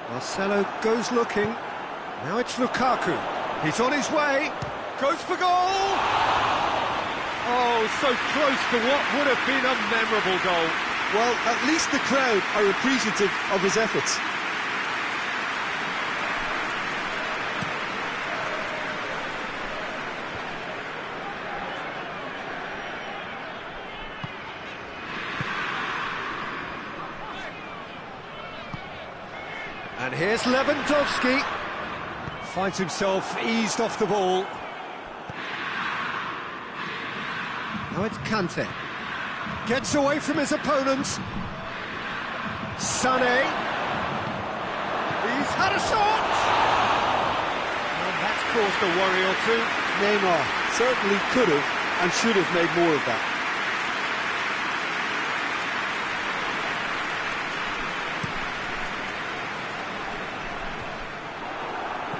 Marcelo goes looking. Now it's Lukaku. He's on his way. Goes for goal! Oh, so close to what would have been a memorable goal. Well, at least the crowd are appreciative of his efforts. And here's Lewandowski. Finds himself eased off the ball. Now it's Kante. Gets away from his opponents. Sané. He's had a shot! And that's caused a worry or two. Neymar certainly could have and should have made more of that.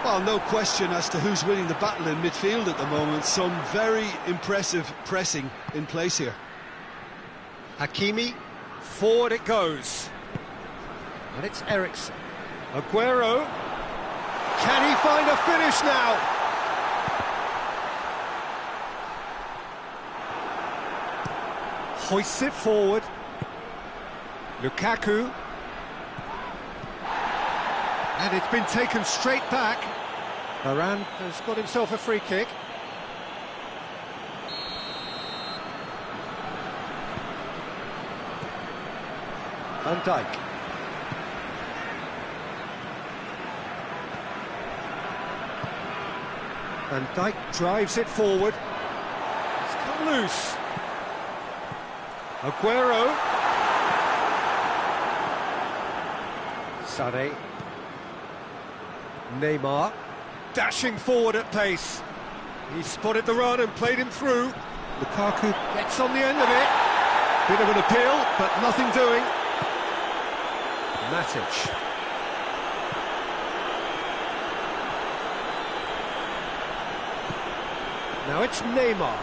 Well, no question as to who's winning the battle in midfield at the moment. Some very impressive pressing in place here. Hakimi, forward it goes. And it's Eriksen. Aguero. Can he find a finish now? hoists it forward. Lukaku. And it's been taken straight back. Varane has got himself a free kick. Van Dijk. Van Dijk drives it forward. It's come loose. Aguero. Sané. Neymar. Dashing forward at pace. He spotted the run and played him through. Lukaku gets on the end of it. Bit of an appeal, but nothing doing. Matic. Now it's Neymar.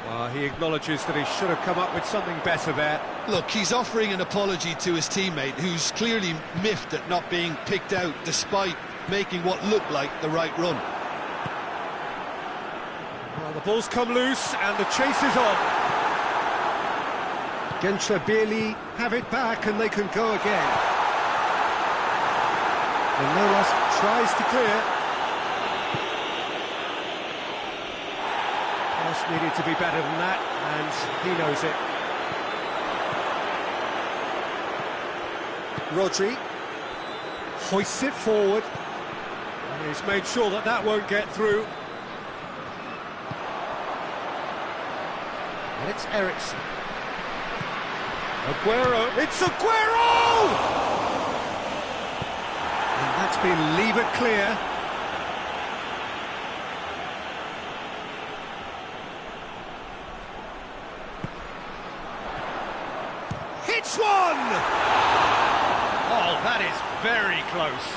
Well, he acknowledges that he should have come up with something better there. Look, he's offering an apology to his teammate, who's clearly miffed at not being picked out despite making what looked like the right run. Well, the ball's come loose and the chase is on. Gençlerbirliği have it back and they can go again. And Nolas tries to clear. Pass needed to be better than that, and he knows it. Rodri hoists it forward. And he's made sure that that won't get through. And it's Eriksen. Aguero, it's Aguero! And that's been levered clear. Hits one! Oh, that is very close.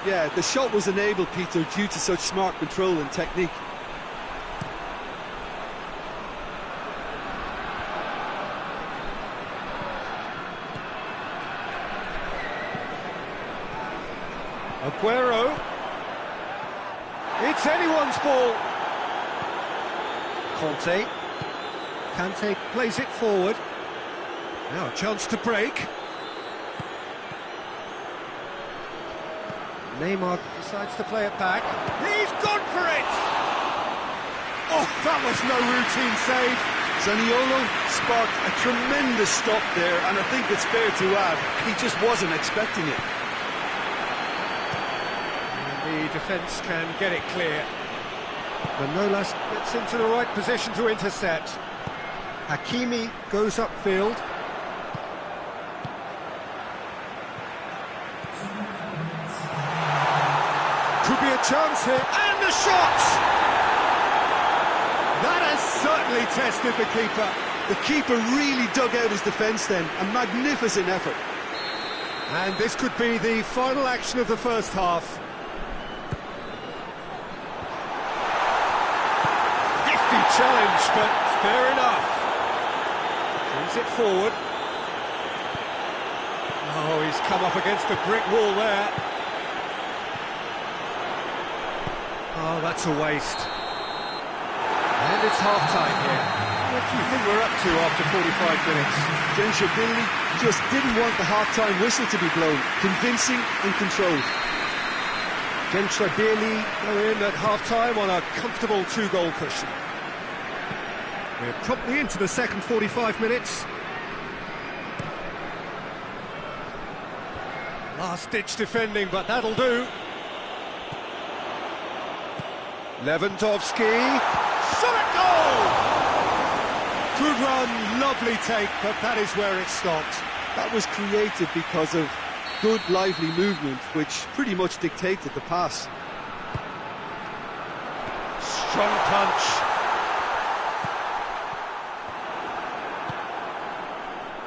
Yeah, the shot was enabled, Peter, due to such smart control and technique. Aguero. It's anyone's ball. Kante plays it forward. Now a chance to break. Neymar decides to play it back. He's gone for it! Oh, that was no routine save. Zaniolo sparked a tremendous stop there, and I think it's fair to add, he just wasn't expecting it. The defence can get it clear. Manolas gets into the right position to intercept. Hakimi goes upfield. Could be a chance here, and the shot! That has certainly tested the keeper. The keeper really dug out his defence then, a magnificent effort. And this could be the final action of the first half. Challenge, but fair enough. Brings it forward. Oh, he's come up against a brick wall there. Oh, that's a waste. And it's half-time here. What do you think we're up to after 45 minutes? Gençlerbirliği just didn't want the half-time whistle to be blown. Convincing and controlled. Gençlerbirliği go in at half-time on a comfortable two-goal cushion. We're promptly into the second 45 minutes. Last-ditch defending, but that'll do. Lewandowski. Shot at goal! Good run, lovely take, but that is where it stopped. That was created because of good, lively movement, which pretty much dictated the pass. Strong punch.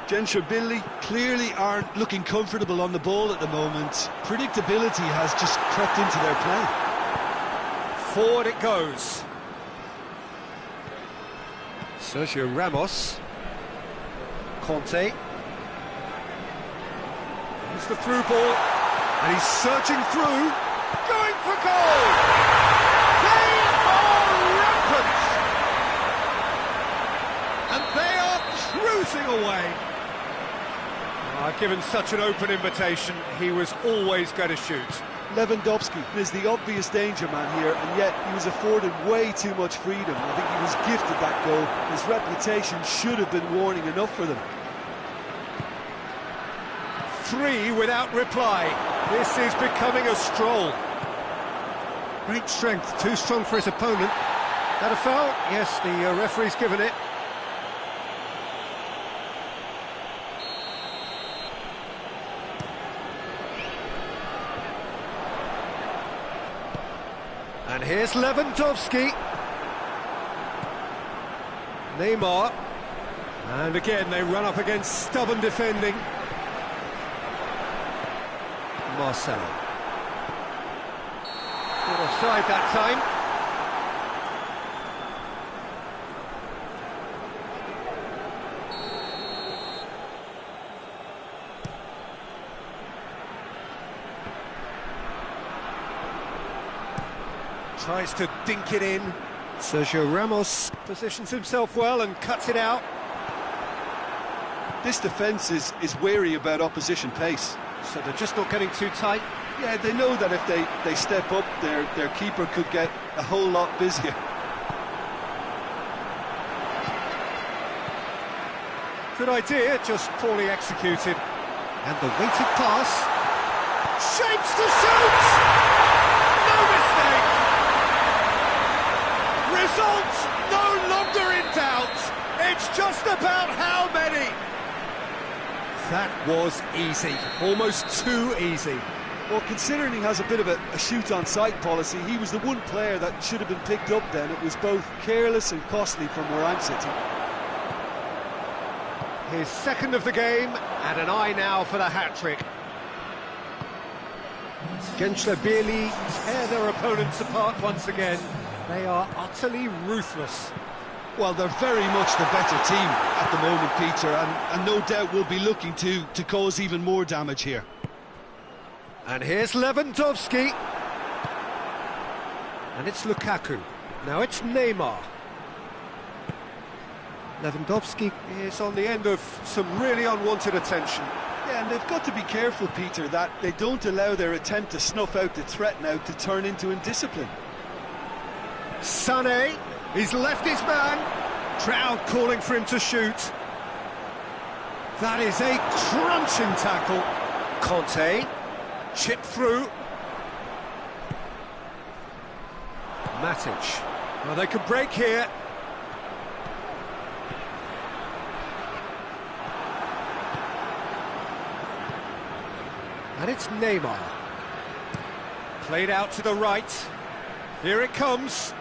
Gençlerbirliği clearly aren't looking comfortable on the ball at the moment. Predictability has just crept into their play. Forward it goes. Sergio Ramos. Conte. Here's the through ball. And he's surging through. Going for goal! They are rampant! given such an open invitation, he was always going to shoot. Lewandowski is the obvious danger man here, and yet he was afforded way too much freedom. I think he was gifted that goal. His reputation should have been warning enough for them. 3 without reply. This is becoming a stroll. Great strength, too strong for his opponent. That a foul? Yes, the referee's given it. And here's Lewandowski. Neymar. And again, they run up against stubborn defending. Marcelo. Put offside that time. Tries to dink it in. Sergio Ramos Positions himself well and cuts it out. This defence is wary about opposition pace. So they're just not getting too tight. Yeah, they know that if they step up, their keeper could get a whole lot busier. Good idea, just poorly executed. and the weighted pass. Shapes to shoot! No mistake! Result no longer in doubt. It's just about how many. That was easy, almost too easy. Well, considering he has a bit of a shoot-on-sight policy, he was the one player that should have been picked up then. It was both careless and costly from where I'm sitting. His second of the game, and an eye now for the hat-trick. Gensler-Bieli tear their opponents apart once again. They are utterly ruthless. Well, they're very much the better team at the moment, Peter, and no doubt will be looking to cause even more damage here. And here's Lewandowski. And it's Lukaku. Now it's Neymar. Lewandowski is on the end of some really unwanted attention. Yeah, and they've got to be careful, Peter, that they don't allow their attempt to snuff out the threat now to turn into indiscipline. Sané, he's left his man. Crowd calling for him to shoot. That is a crunching tackle. Conte, chip through. Matic. Well, they could break here. And it's Neymar. Played out to the right. Here it comes.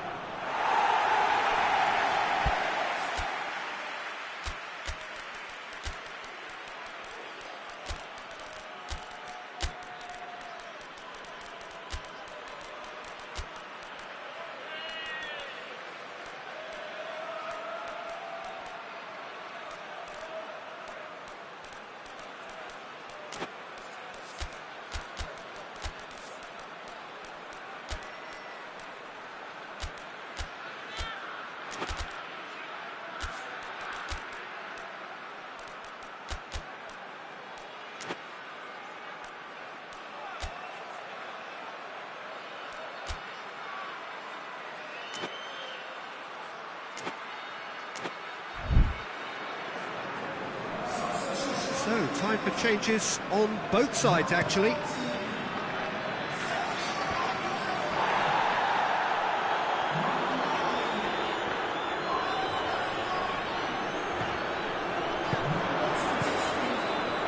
So, time for changes on both sides, actually.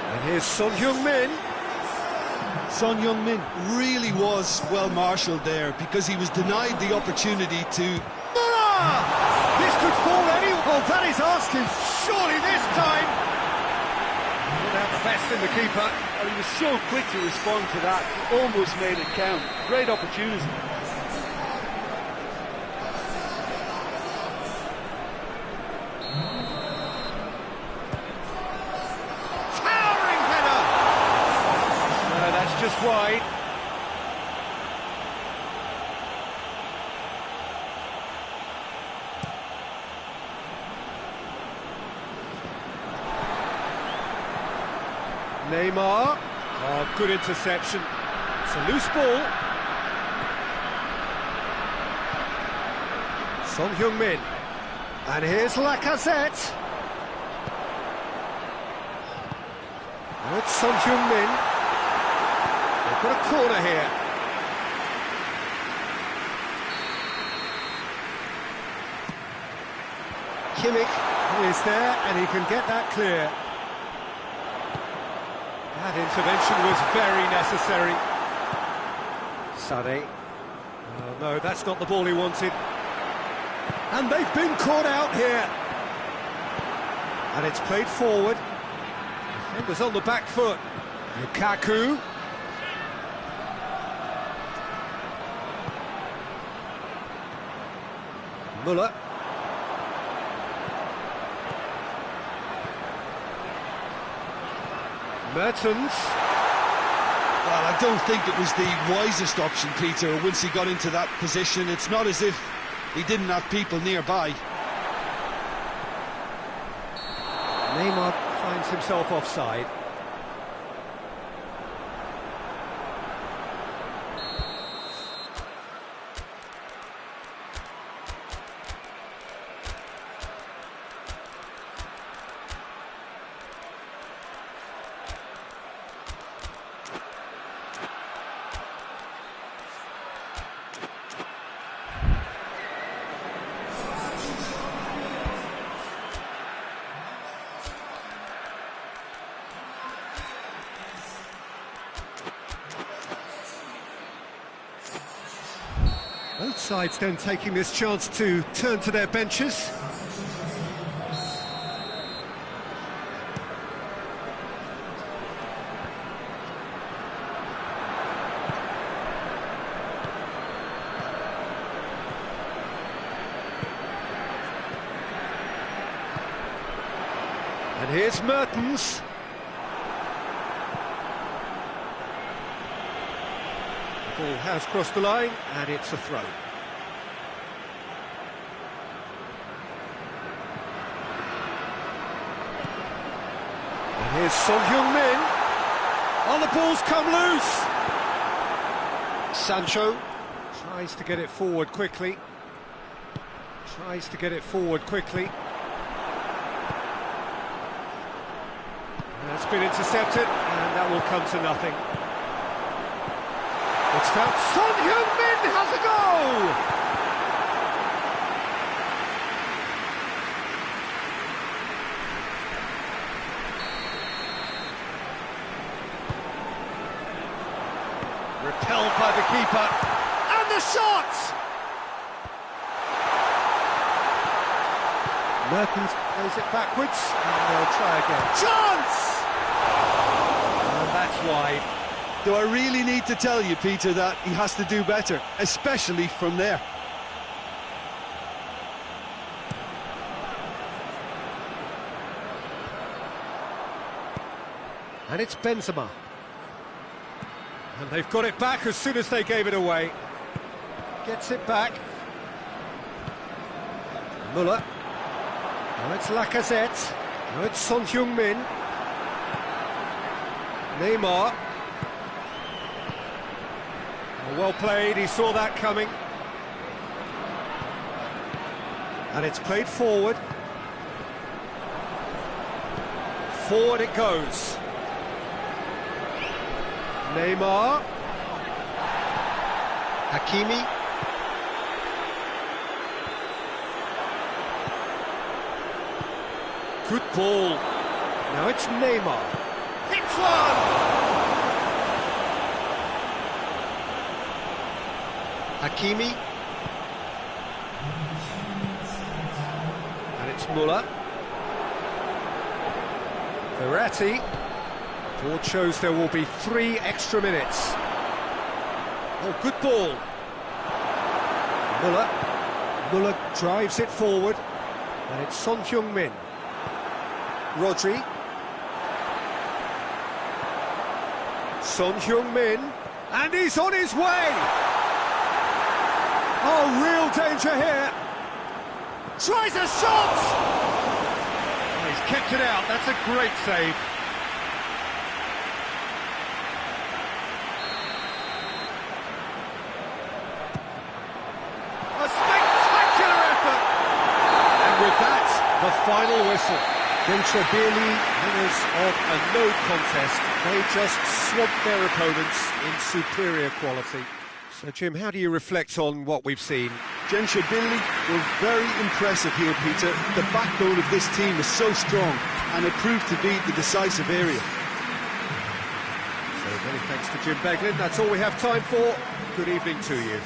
And here's Son Heung-min. Son Heung-min really was well marshalled there because he was denied the opportunity to... This could fall anywhere. Oh, that is asking. Surely this time. Without the best in the keeper. And he was so quick to respond to that, he almost made it count. Great opportunity. Towering header! No, that's just wide. Neymar. Oh, good interception. It's a loose ball. Son Heung-min. And here's Lacazette. And it's Son Heung-min. They've got a corner here. Kimmich is there, and he can get that clear. That intervention was very necessary. Sané. Oh, no, that's not the ball he wanted. And they've been caught out here. And it's played forward. Defenders on the back foot. Lukaku. Müller. Mertens. Well, I don't think it was the wisest option, Peter, once he got into that position. It's not as if he didn't have people nearby. Neymar finds himself offside. Both sides then taking this chance to turn to their benches. And here's Mertens. Ball has crossed the line, and it's a throw. And here's Son Heung-min. Oh, the ball's come loose! Sancho tries to get it forward quickly. That's been intercepted, and that will come to nothing. It's found. Son Heung-min has a goal! Repelled by the keeper. And the shot! Mertens plays it backwards, and they'll try again. Chance! And that's wide. Do I really need to tell you, Peter, that he has to do better, especially from there? And it's Benzema. And they've got it back as soon as they gave it away. Gets it back. Müller. Now it's Lacazette. Now it's Son Heung-min. Neymar. Well played, he saw that coming. And it's played forward. Forward it goes. Neymar. Hakimi. Good ball. Now it's Neymar. Hits one! Hakimi. And it's Müller. Verratti. Board shows there will be 3 extra minutes. Oh, good ball. Müller. Müller drives it forward. And it's Son Heung-min. Rodri. Son Heung-min. And he's on his way! Oh, real danger here. Tries a shot! Oh, he's kept it out. That's a great save. final whistle. Denchobili, winners of a no contest. They just swamped their opponents in superior quality. So, Jim, how do you reflect on what we've seen? Denchobili were very impressive here, Peter. The backbone of this team is so strong, and it proved to be the decisive area. So many thanks to Jim Beglin. That's all we have time for. Good evening to you.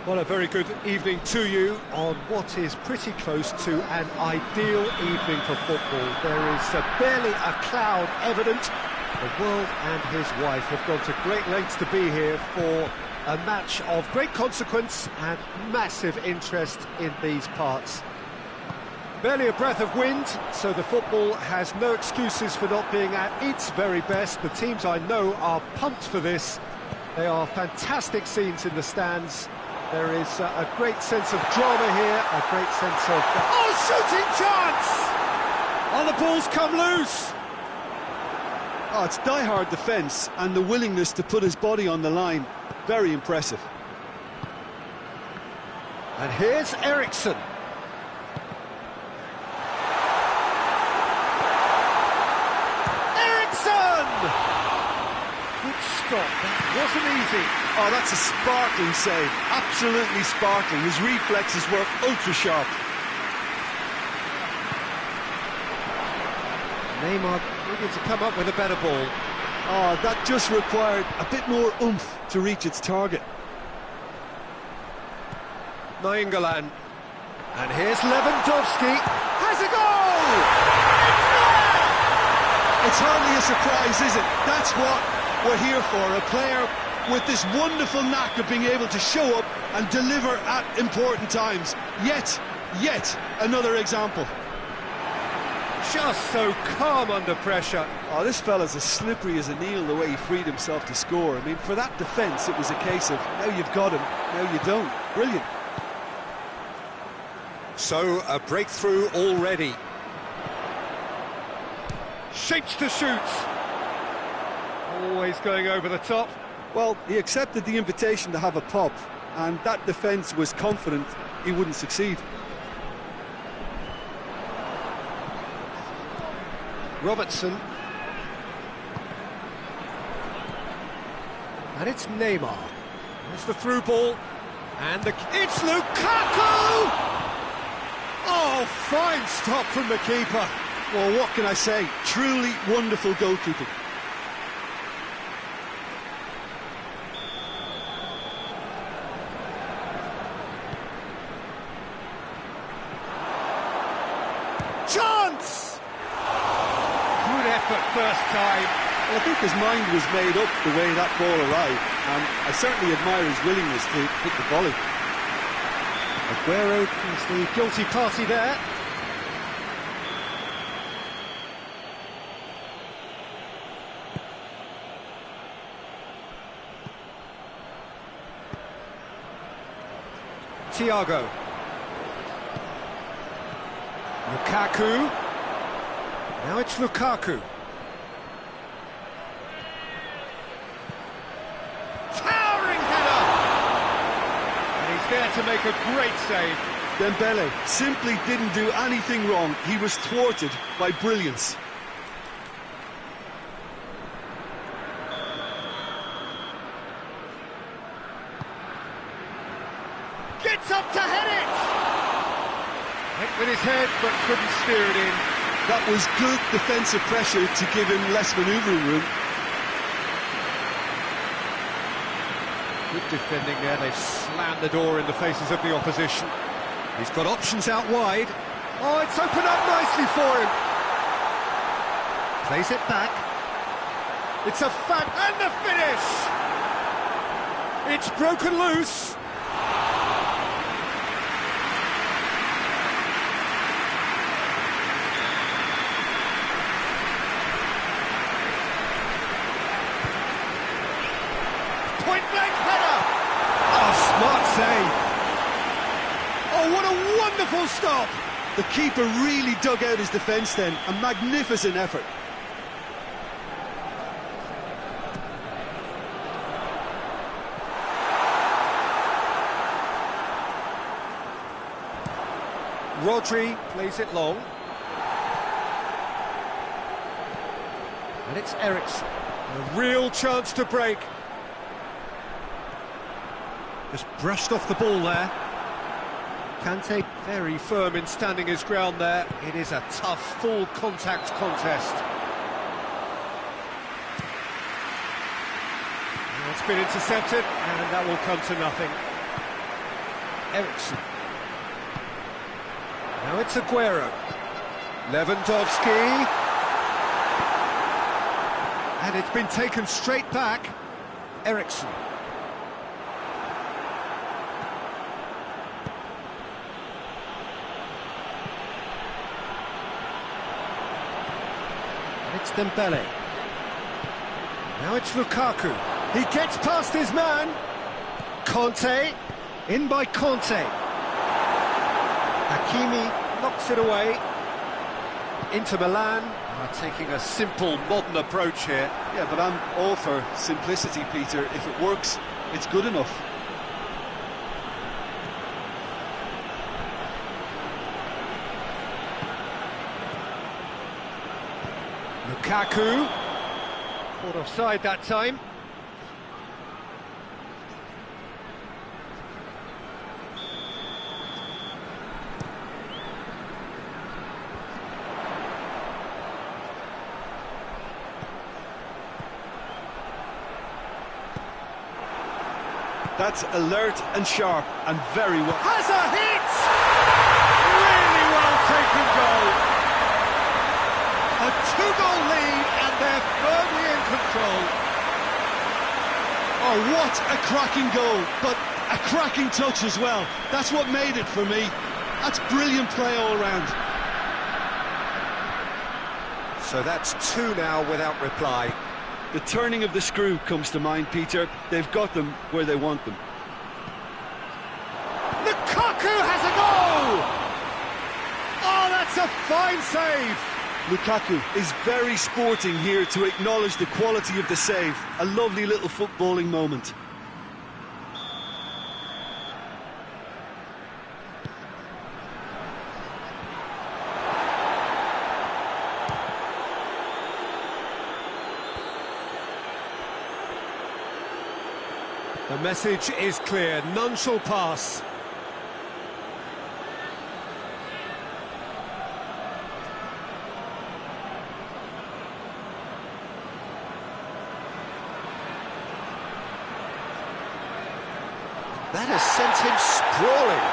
Well, a very good evening to you on what is pretty close to an ideal evening for football. There is barely a cloud evident. The world and his wife have gone to great lengths to be here for a match of great consequence and massive interest in these parts. Barely a breath of wind, so the football has no excuses for not being at its very best. The teams I know are pumped for this. They are fantastic scenes in the stands. There is a great sense of drama here, a great sense of... Oh, shooting chance! Oh, the ball's come loose! Oh, it's die-hard defence and the willingness to put his body on the line. Very impressive. And here's Eriksson. Eriksson! Good stop, that wasn't easy. Oh, that's a sparkling save. Absolutely sparkling. His reflexes work ultra-sharp. Neymar needed to come up with a better ball. Oh, that just required a bit more oomph to reach its target. Nainggolan. And here's Lewandowski. Has a goal! It's hardly a surprise, is it? That's what we're here for. A player with this wonderful knack of being able to show up and deliver at important times. Yet another example. Just so calm under pressure. Oh, this fella's as slippery as an eel, the way he freed himself to score. I mean, for that defence, it was a case of, now you've got him, now you don't. Brilliant. So, a breakthrough already. Shapes to shoot. Always going over the top. Well, he accepted the invitation to have a pop, and that defence was confident he wouldn't succeed. Robertson. And it's Neymar. There's the through ball. And it's Lukaku! Oh, fine stop from the keeper. Well, what can I say? Truly wonderful goalkeeping. Chance! Good effort first time. Well, I think his mind was made up the way that ball arrived, and I certainly admire his willingness to hit the volley. Aguero is the guilty party there. Thiago. Lukaku. Now it's Lukaku. Towering header! And he's there to make a great save. Dembele simply didn't do anything wrong. He was thwarted by brilliance. Gets up to head it! Hit with his head, but couldn't steer it in. That was good defensive pressure to give him less manoeuvring room. Good defending there. They've slammed the door in the faces of the opposition. He's got options out wide. Oh, it's opened up nicely for him. Plays it back. It's a and the finish! It's broken loose. Point-blank header! Oh, smart save! Oh, what a wonderful stop! The keeper really dug out his defence then. A magnificent effort. Rodri plays it long. And it's Eriksen. A real chance to break. Just brushed off the ball there. Kante very firm in standing his ground there. It is a tough, full contact contest. And it's been intercepted, and that will come to nothing. Eriksen. Now it's Aguero. Lewandowski. And it's been taken straight back. Eriksen. It's Dembele. Now it's Lukaku. He gets past his man. Conte. In by Conte. Hakimi knocks it away. Inter Milan are taking a simple, modern approach here. Yeah, but I'm all for simplicity, Peter. If it works, it's good enough. Lukaku. Caught offside that time. That's alert and sharp and very well. Has a hit! Really well taken goal. A two-goal lead and they're firmly in control. Oh, what a cracking goal, but a cracking touch as well. That's what made it for me. That's brilliant play all round. So that's two now without reply. The turning of the screw comes to mind, Peter. They've got them where they want them. Lukaku has a goal! Oh, that's a fine save! Lukaku is very sporting here to acknowledge the quality of the save. A lovely little footballing moment. The message is clear, none shall pass. That has sent him sprawling.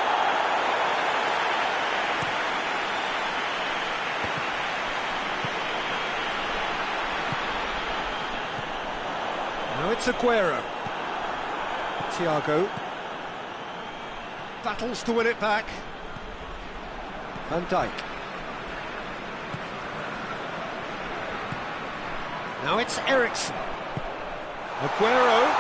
Now it's Aguero. Thiago. Battles to win it back. Van Dijk. Now it's Eriksen. Aguero.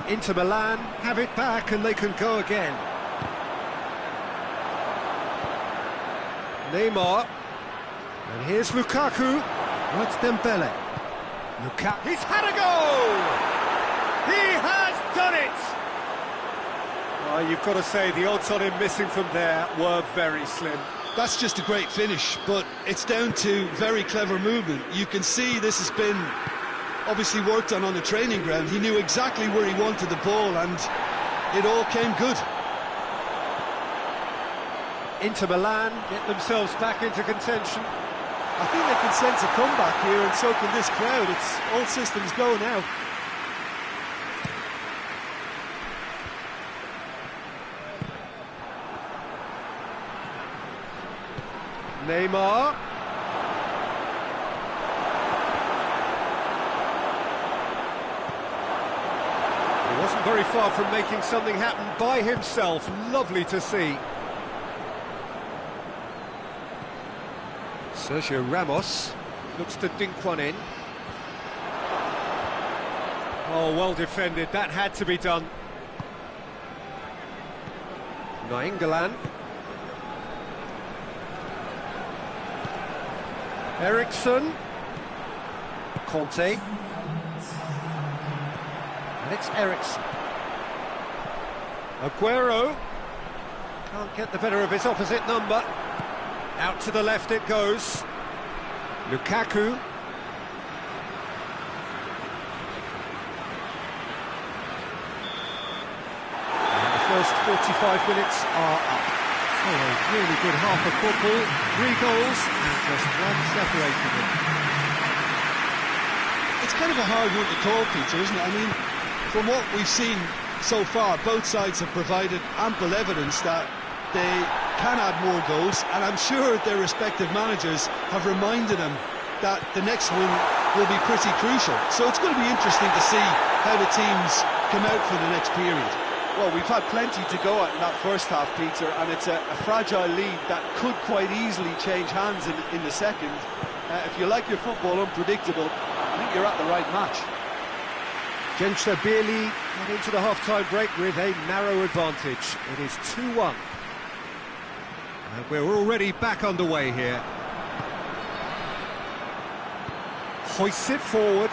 Inter Milan have it back and they can go again. Neymar. And here's Lukaku. That's Dembele. Lukaku. He's had a goal! He has done it! Oh, you've got to say the odds on him missing from there were very slim. That's just a great finish, but it's down to very clever movement. You can see this has been obviously worked on the training ground. He knew exactly where he wanted the ball and it all came good. Inter Milan get themselves back into contention. I think they can sense a comeback here, and so can this crowd. It's all systems go now. Neymar. He wasn't very far from making something happen by himself. Lovely to see. Sergio Ramos looks to dink one in. Oh, well defended, that had to be done. Nainggolan. Eriksen. Conte. And it's Eriksen. Aguero. Can't get the better of his opposite number. Out to the left it goes. Lukaku. And the first 45 minutes are up. So a really good half of football. 3 goals and just one separating them. It's kind of a hard one to call, Peter, isn't it? I mean, from what we've seen so far, both sides have provided ample evidence that they can add more goals, and I'm sure their respective managers have reminded them that the next one will be pretty crucial. So it's going to be interesting to see how the teams come out for the next period. Well, we've had plenty to go at in that first half, Peter, and it's a fragile lead that could quite easily change hands in the second. If you like your football unpredictable, I think you're at the right match. Gensler Bierli get into the half-time break with a narrow advantage. It is 2-1. And we're already back underway here. Hoists it forward.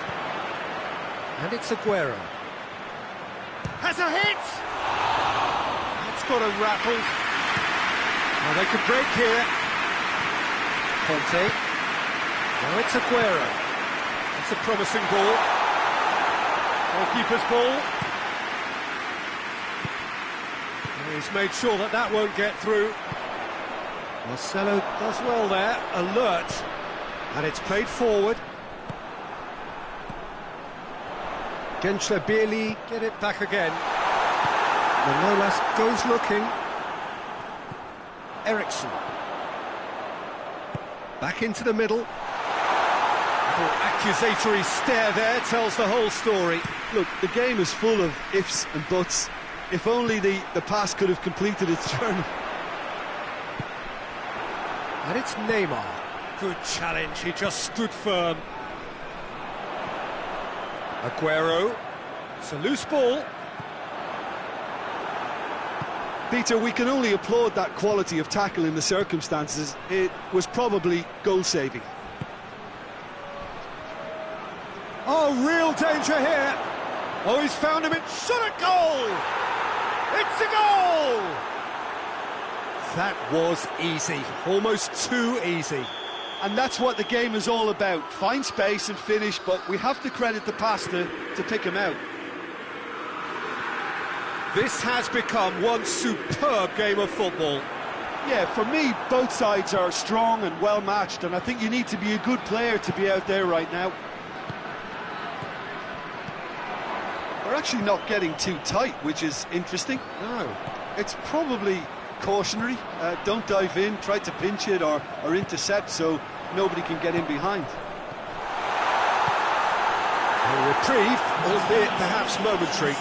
And it's Aguero. Has a hit! That's got a rattle. Now they could break here. Conte. Now it's Aguero. It's a promising ball. Goalkeeper's ball. And he's made sure that that won't get through. Marcelo does well there, alert, and it's played forward. Gensler Bierli get it back again. Manolas goes looking. Eriksen. Back into the middle. Little accusatory stare there tells the whole story. Look, the game is full of ifs and buts. If only the pass could have completed its journey. And it's Neymar. Good challenge, he just stood firm. Aguero. It's a loose ball. Peter, we can only applaud that quality of tackle in the circumstances. It was probably goal-saving. Oh, real danger here. Oh, he's found him, it's shot a goal! It's a goal! That was easy, almost too easy. And that's what the game is all about. Find space and finish, but we have to credit the pass to pick him out. This has become one superb game of football. Yeah, for me, both sides are strong and well-matched, and I think you need to be a good player to be out there right now. We're actually not getting too tight, which is interesting. No. It's probably cautionary. Don't dive in, try to pinch it or intercept so nobody can get in behind. A reprieve, albeit perhaps momentary.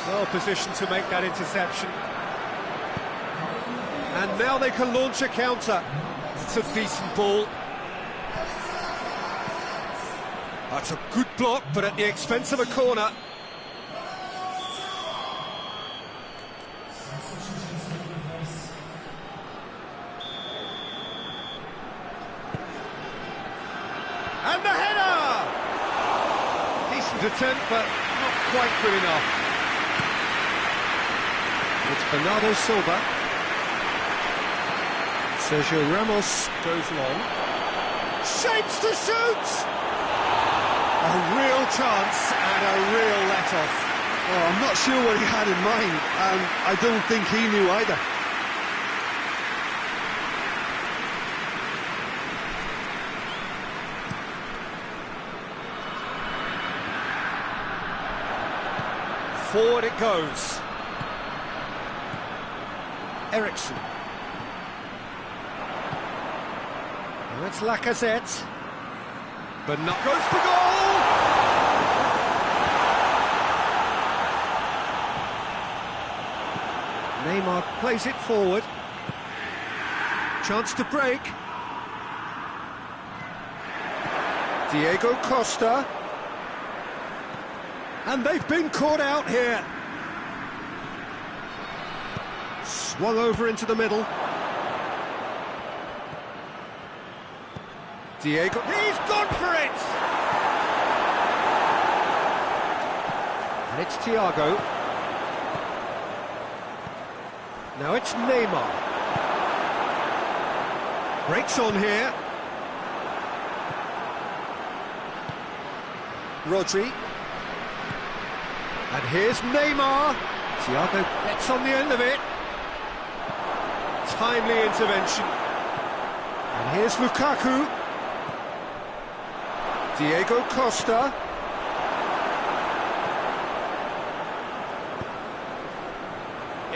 Well positioned to make that interception. And now they can launch a counter. It's a decent ball. That's a good block, but at the expense of a corner. And the header! Decent attempt, but not quite good enough. It's Bernardo Silva. Sergio Ramos goes long. Shapes to shoot! A real chance and a real let-off. Oh, I'm not sure what he had in mind, and I don't think he knew either. Forward it goes. Ericsson. Now it's Lacazette. But not goes for goal! Neymar plays it forward. Chance to break. Diego Costa. And they've been caught out here. Swung over into the middle. Diego, he's gone for it! And it's Thiago. Now it's Neymar. Breaks on here. Rodri. And here's Neymar. Thiago gets on the end of it. Timely intervention. And here's Lukaku. Diego Costa.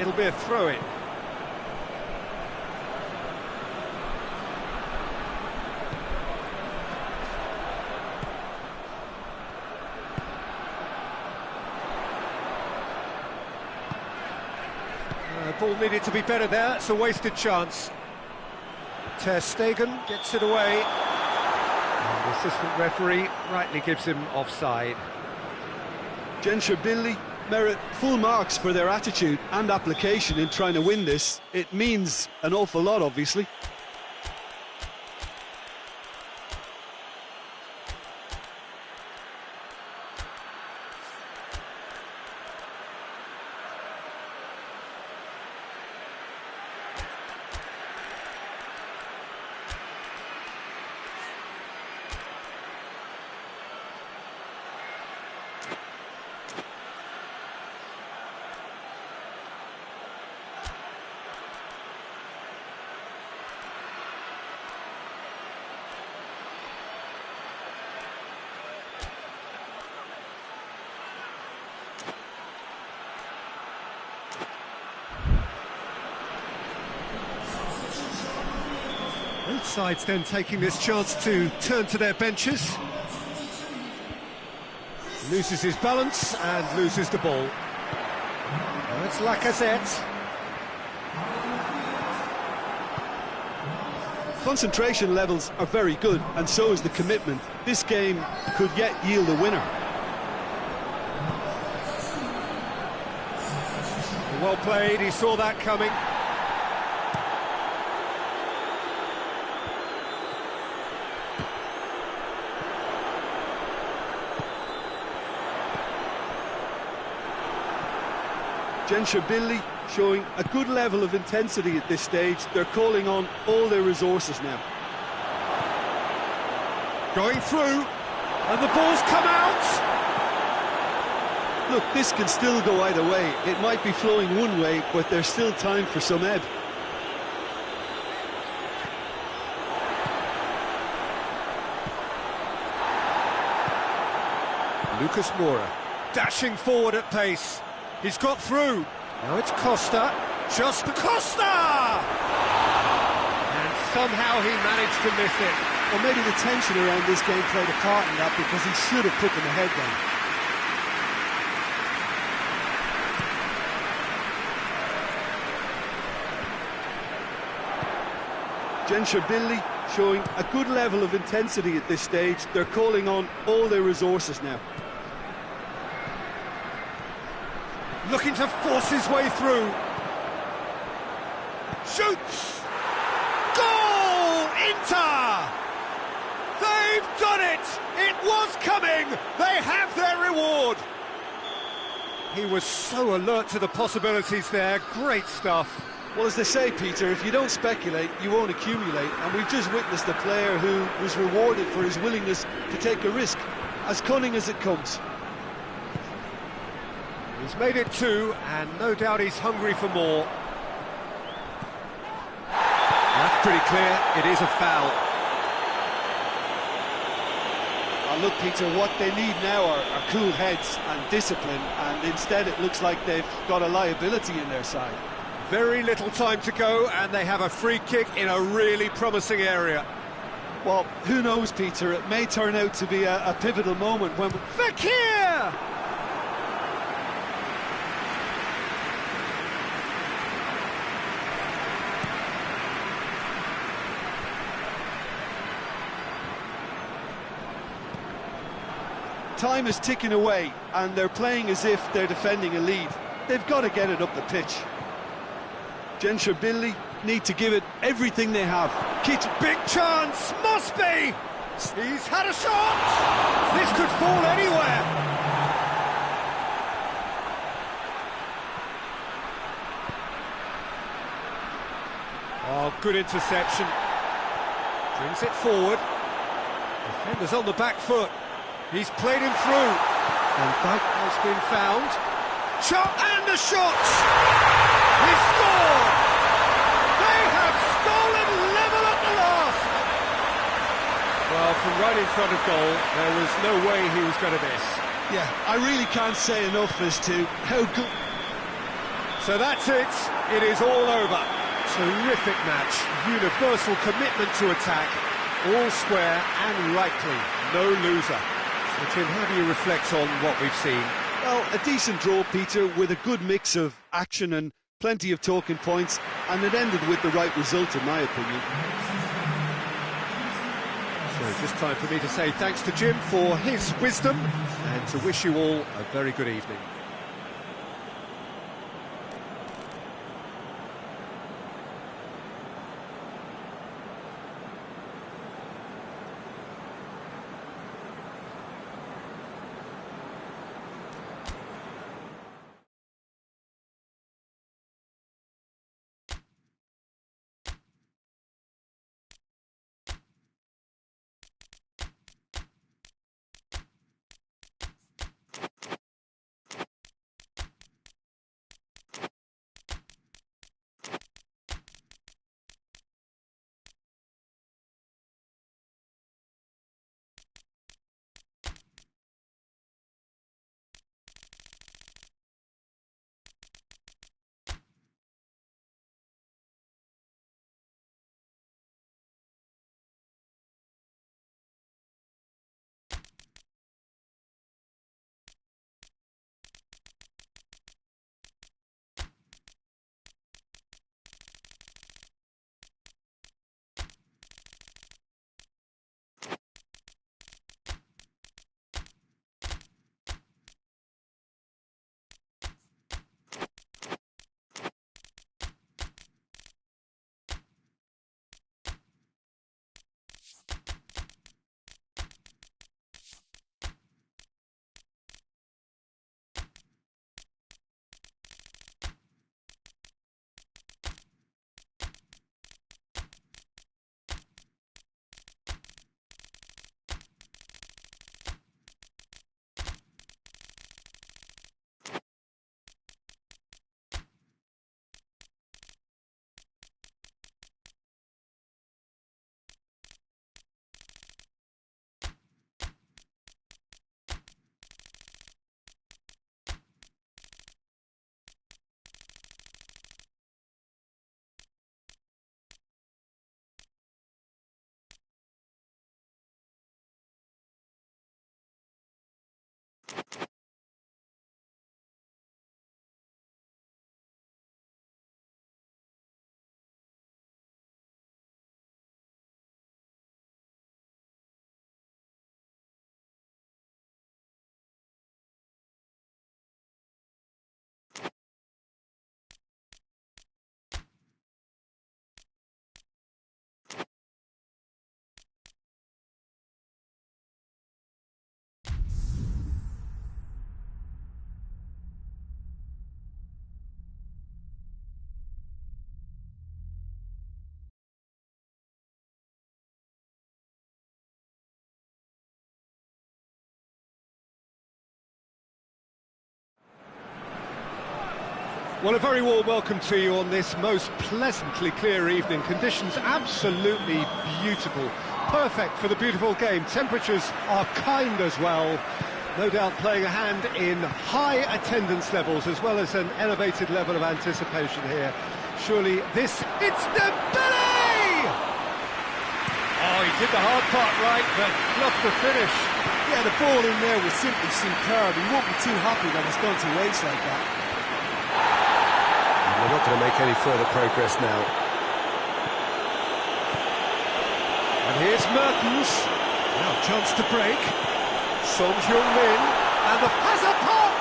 It'll be a throw-in. Ball needed to be better there, it's a wasted chance. Ter Stegen gets it away. And the assistant referee rightly gives him offside. Gensher merit full marks for their attitude and application in trying to win this. It means an awful lot, obviously. Both sides then taking this chance to turn to their benches. Loses his balance and loses the ball. That's Lacazette. Concentration levels are very good, and so is the commitment. This game could yet yield a winner. Well played, he saw that coming. Billy showing a good level of intensity at this stage. They're calling on all their resources now. Going through, and the ball's come out! Look, this can still go either way. It might be flowing one way, but there's still time for some ebb. Lucas Moura, dashing forward at pace. He's got through. Now it's Costa. Just Costa! And somehow he managed to miss it. Or maybe the tension around this game played a part in that, because he should have put them ahead then. Billy showing a good level of intensity at this stage. They're calling on all their resources now. Looking to force his way through. Shoots! Goal! Inter! They've done it! It was coming! They have their reward! He was so alert to the possibilities there. Great stuff. Well, as they say, Peter, if you don't speculate, you won't accumulate. And we've just witnessed a player who was rewarded for his willingness to take a risk, as cunning as it comes. He's made it two, and no doubt he's hungry for more. That's pretty clear, it is a foul. Look, Peter, what they need now are cool heads and discipline, and instead it looks like they've got a liability in their side. Very little time to go, and they have a free kick in a really promising area. Well, who knows, Peter, it may turn out to be a pivotal moment when... Fekir! Time is ticking away, and they're playing as if they're defending a lead. They've got to get it up the pitch. Billy need to give it everything they have. Big chance, must be! He's had a shot! This could fall anywhere! Oh, good interception. Brings it forward. Defender's on the back foot. He's played him through. And that has been found. Shot and the shot! He scored! They have stolen level at the last! Well, from right in front of goal, there was no way he was going to miss. Yeah, I really can't say enough as to how good... So that's it. It is all over. Terrific match. Universal commitment to attack. All square and likely. No loser. So, Jim, how do you reflect on what we've seen? Well, a decent draw, Peter, with a good mix of action and plenty of talking points, and it ended with the right result, in my opinion. So, just time for me to say thanks to Jim for his wisdom, and to wish you all a very good evening. Well, a very warm welcome to you on this most pleasantly clear evening. Conditions absolutely beautiful. Perfect for the beautiful game. Temperatures are kind as well. No doubt playing a hand in high attendance levels as well as an elevated level of anticipation here. Surely this... It's Dembele! Oh, he did the hard part right, but fluffed the finish. Yeah, the ball in there was simply superb. He won't be too happy that it's gone to waste like that. We're not going to make any further progress now. And here's Mertens. Now chance to break. Son Heung-min, and has a pop!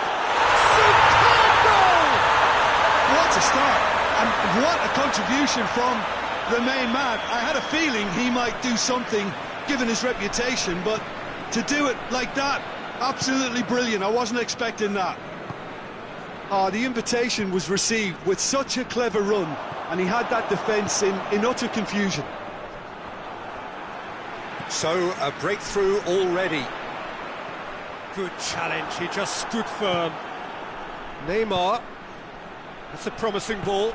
Superb goal! What a start, and what a contribution from the main man. I had a feeling he might do something, given his reputation, but to do it like that, absolutely brilliant. I wasn't expecting that. The invitation was received with such a clever run, and he had that defence in utter confusion. So, a breakthrough already. Good challenge, he just stood firm. Neymar, that's a promising ball.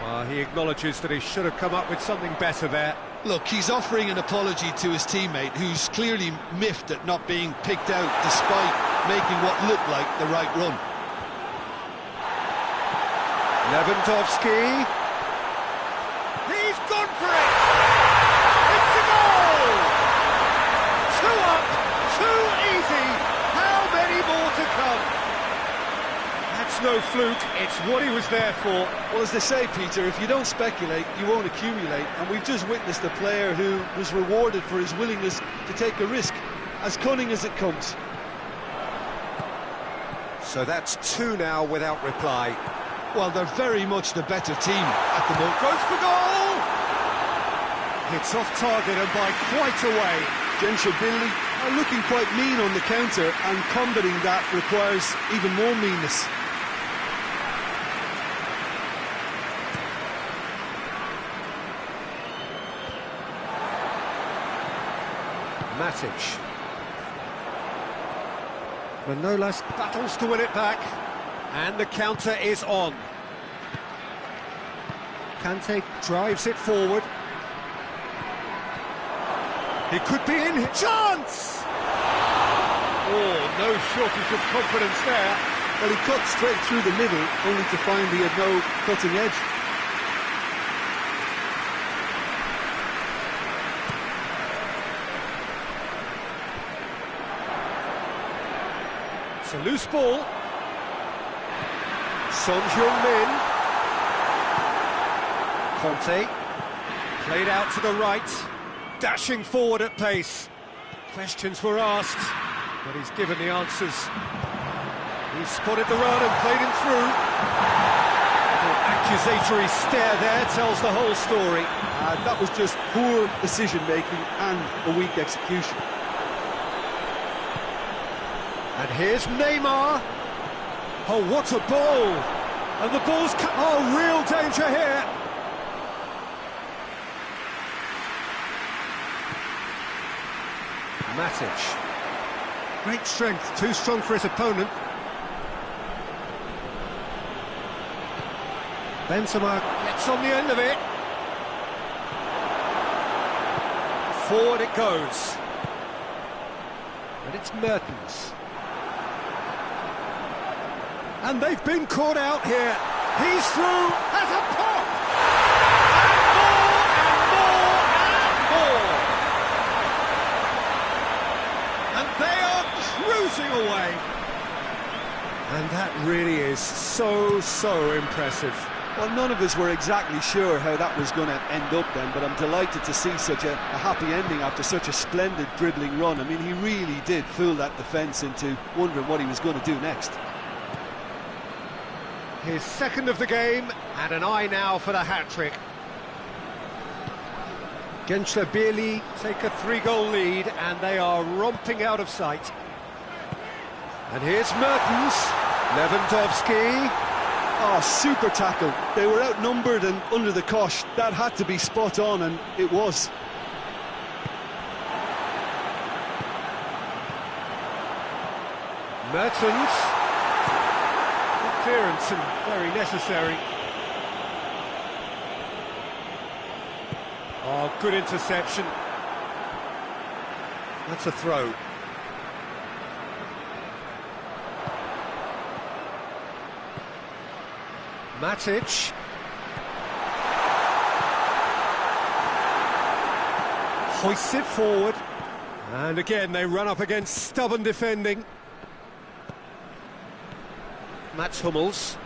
Well, he acknowledges that he should have come up with something better there. Look, he's offering an apology to his teammate, who's clearly miffed at not being picked out despite making what looked like the right run. Lewandowski. He's gone for it! It's a goal! 2 up, 2 easy. How many more to come? That's no fluke, it's what he was there for. Well, as they say, Peter, if you don't speculate, you won't accumulate. And we've just witnessed a player who was rewarded for his willingness to take a risk, as cunning as it comes. So that's 2 now without reply. Well, they're very much the better team at the moment. Goes for goal! Hits off target and by quite a way. Genshabili are looking quite mean on the counter, and combating that requires even more meanness. Matic. Manolas battles to win it back, and the counter is on. Kante drives it forward. He could be in. Chance! Oh, no shortage of confidence there. Well, he cut straight through the middle, only to find he had no cutting edge. It's a loose ball. Son Heung-min. Conte. Played out to the right. Dashing forward at pace. Questions were asked, but he's given the answers. He spotted the run and played him through. The accusatory stare there tells the whole story. That was just poor decision-making and a weak execution. And here's Neymar. Oh, what a ball! And the ball's... Oh, real danger here. Matic. Great strength, too strong for his opponent. Benzema gets on the end of it. Forward it goes. And it's Mertens. And they've been caught out here. He's through, has a pop! Cruising away. And that really is so impressive. Well, none of us were exactly sure how that was going to end up then, but I'm delighted to see such a happy ending after such a splendid dribbling run. I mean, he really did fool that defence into wondering what he was going to do next. His second of the game, and an eye now for the hat-trick. Genshabili take a 3-goal lead, and they are romping out of sight. And here's Mertens, Lewandowski. Oh, super tackle. They were outnumbered and under the cosh. That had to be spot on, and it was. Mertens. clearance and very necessary. Oh, good interception. That's a throw. Matic. Hoists it forward. And again, they run up against stubborn defending. Mats Hummels.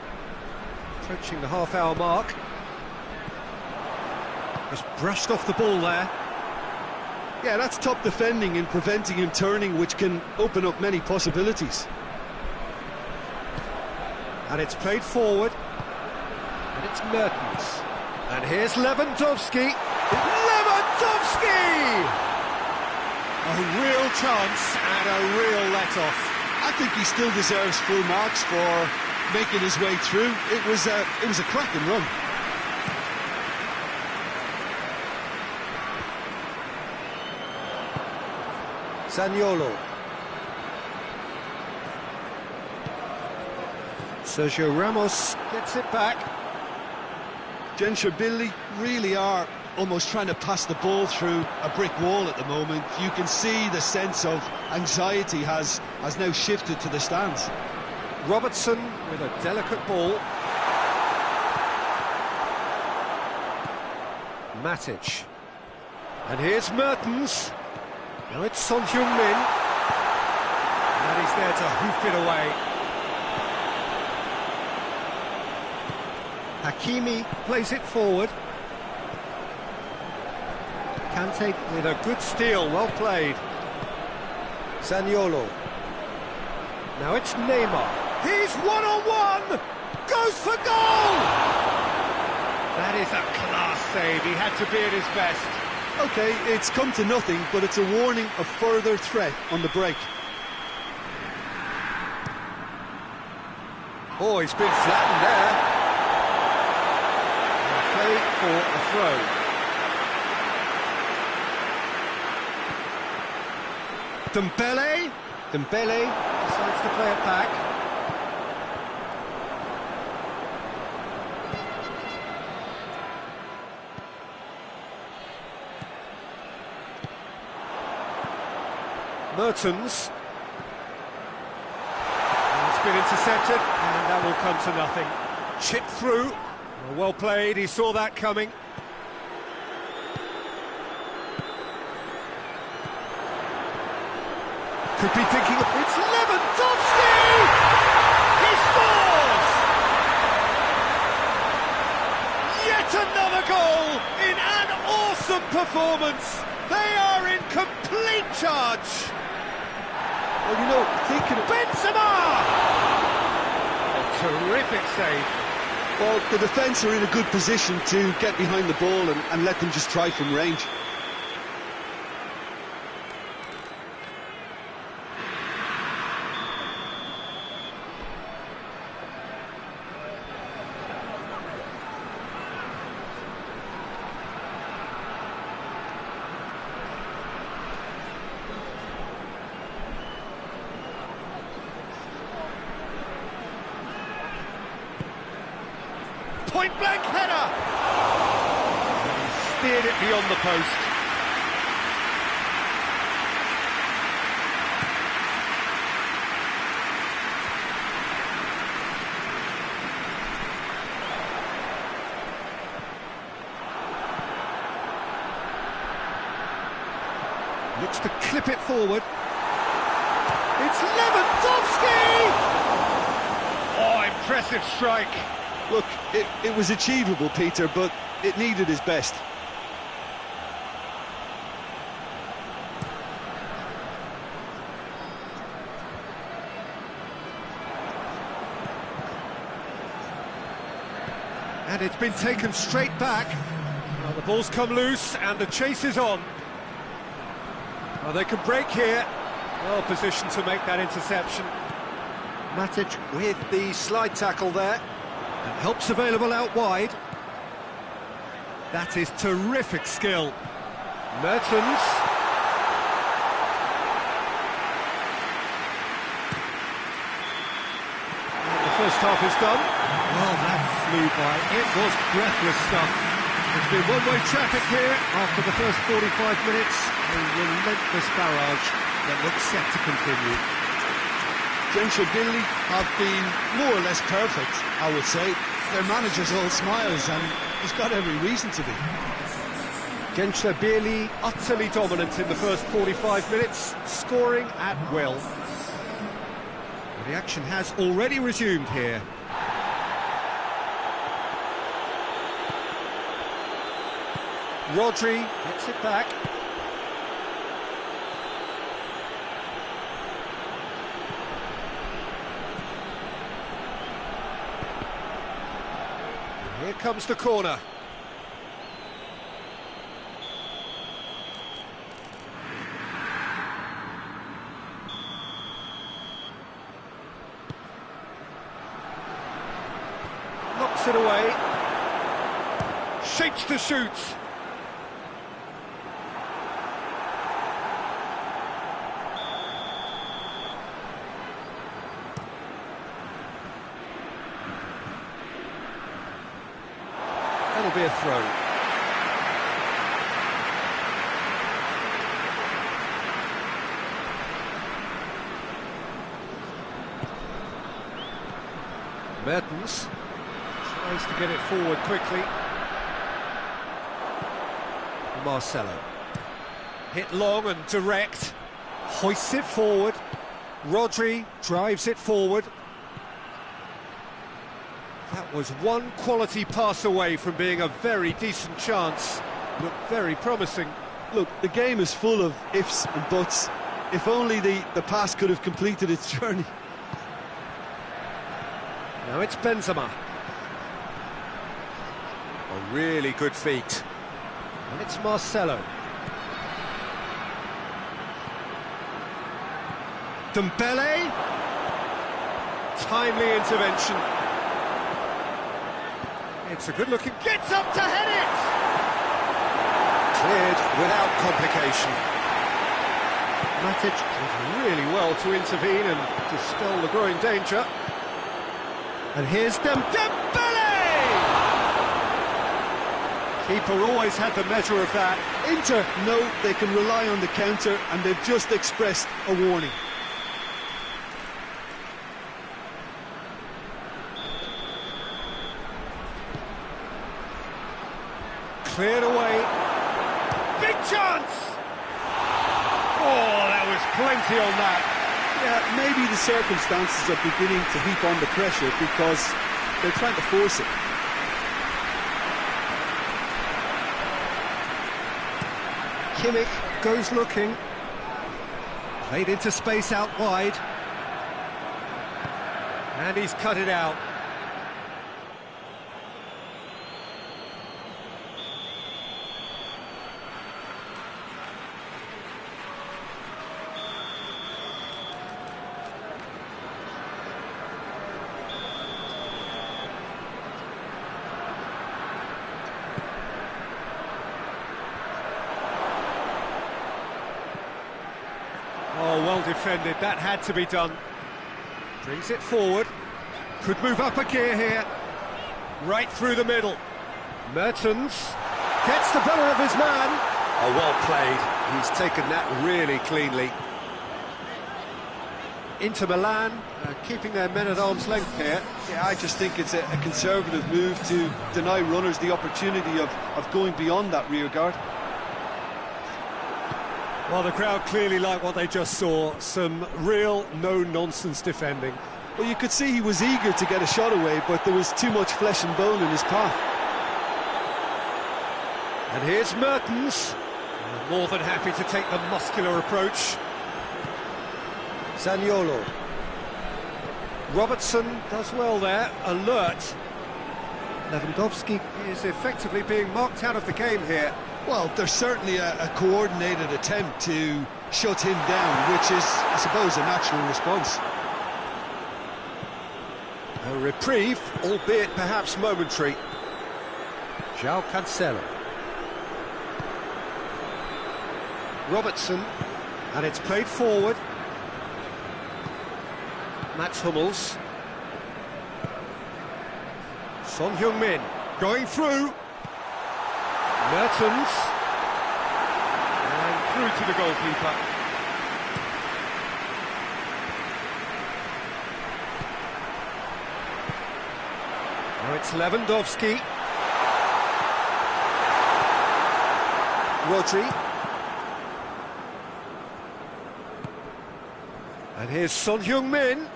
Approaching the half-hour mark. Just brushed off the ball there. Yeah, that's top defending and preventing him turning, which can open up many possibilities. And it's played forward. And it's Mertens. And here's Lewandowski. Lewandowski! A real chance and a real let-off. I think he still deserves full marks for making his way through. It was a cracking run. Zaniolo. Sergio Ramos gets it back. Genshabili really are almost trying to pass the ball through a brick wall at the moment. You can see the sense of anxiety has now shifted to the stands. Robertson with a delicate ball. Matic. And here's Mertens. Now it's Son Heung-min. And he's there to hoof it away. Hakimi plays it forward. Kante with a good steal, well played. Zaniolo. Now it's Neymar. He's one-on-one! Goes for goal! That is a class save, he had to be at his best. OK, it's come to nothing, but it's a warning of further threat on the break. Oh, he's been flattened there. Played for a throw. Dembele decides to play it back. Mertens. It's been intercepted, and that will come to nothing. Chipped through. Well played, he saw that coming. Could be thinking, it's Lewandowski! He scores! Yet another goal in an awesome performance. They are in complete charge. Well, you know, thinking of Benzema! A terrific save. Well, the defence are in a good position to get behind the ball and let them just try from range. Point-blank header! He steered it beyond the post. Looks to clip it forward. It's Lewandowski! Oh, impressive strike. Look, it was achievable, Peter, but it needed his best. And it's been taken straight back. Well, the ball's come loose and the chase is on. Well, they can break here. Well positioned to make that interception. Matic with the slide tackle there. And help's available out wide. That is terrific skill. Mertens. And the first half is done. Well, that flew by. It was breathless stuff. It's been one-way traffic here after the first 45 minutes. A relentless barrage that looks set to continue. Gentry have been more or less perfect, I would say. Their manager's all smiles, and he's got every reason to be. Gentry utterly dominant in the first 45 minutes, scoring at will. The action has already resumed here. Rodri gets it back. Here comes the corner. Knocks it away. Shapes to shoot. That'll be a throw. Mertens tries to get it forward quickly. Marcelo. Hit long and direct. Hoists it forward. Rodri drives it forward. That was one quality pass away from being a very decent chance. Looked very promising. Look, the game is full of ifs and buts. If only the pass could have completed its journey. Now it's Benzema. A really good feat. And it's Marcelo. Dembele. Timely intervention. It's a good looking... Gets up to head it! Cleared without complication. Matic did really well to intervene and dispel the growing danger. And here's Dembele! Keeper always had the measure of that. Inter know they can rely on the counter, and they've just expressed a warning. Cleared away. Big chance! Oh, that was plenty on that. Yeah, maybe the circumstances are beginning to heap on the pressure because they're trying to force it. Kimmich goes looking. Played into space out wide. And he's cut it out. Oh, well defended, that had to be done. Brings it forward. Could move up a gear here. Right through the middle. Mertens gets the better of his man. Oh, well played. He's taken that really cleanly. Inter Milan keeping their men at arm's length here. Yeah, I just think it's a conservative move to deny runners the opportunity of going beyond that rear guard. Well, the crowd clearly like what they just saw. Some real no-nonsense defending. Well, you could see he was eager to get a shot away, but there was too much flesh and bone in his path. And here's Mertens. More than happy to take the muscular approach. Zaniolo. Robertson does well there, alert. Lewandowski is effectively being marked out of the game here. Well, there's certainly a coordinated attempt to shut him down, which is, I suppose, a natural response. A reprieve, albeit perhaps momentary. João Cancelo. Robertson, and it's played forward. Mats Hummels. Son Heung-min going through. Mertens. And through to the goalkeeper. Now it's Lewandowski. Rodri. And here's Son Heung-min.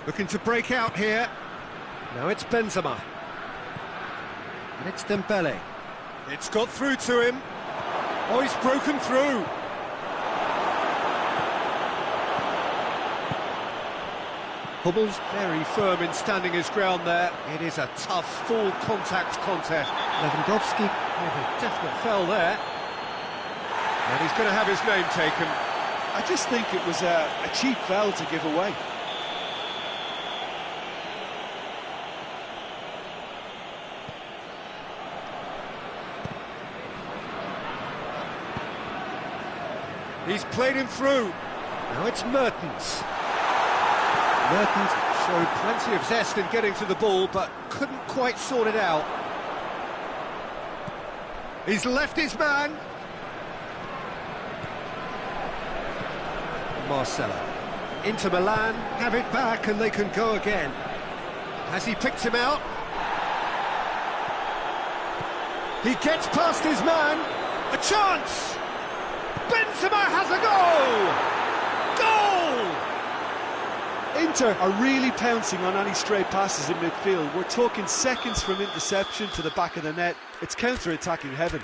Looking to break out here. Now it's Benzema. And it's Dembele. It's got through to him. Oh, he's broken through. Hummels very firm in standing his ground there. It is a tough, full contact contest. Lewandowski with a definite foul there. And he's going to have his name taken. I just think it was a cheap foul to give away. He's played him through. Now it's Mertens. Mertens showed plenty of zest in getting to the ball, but couldn't quite sort it out. He's left his man. Marcelo. Inter Milan have it back and they can go again. Has he picked him out? He gets past his man. A chance! Benzema has a goal! Goal! Inter are really pouncing on any stray passes in midfield. We're talking seconds from interception to the back of the net. It's counter-attacking heaven.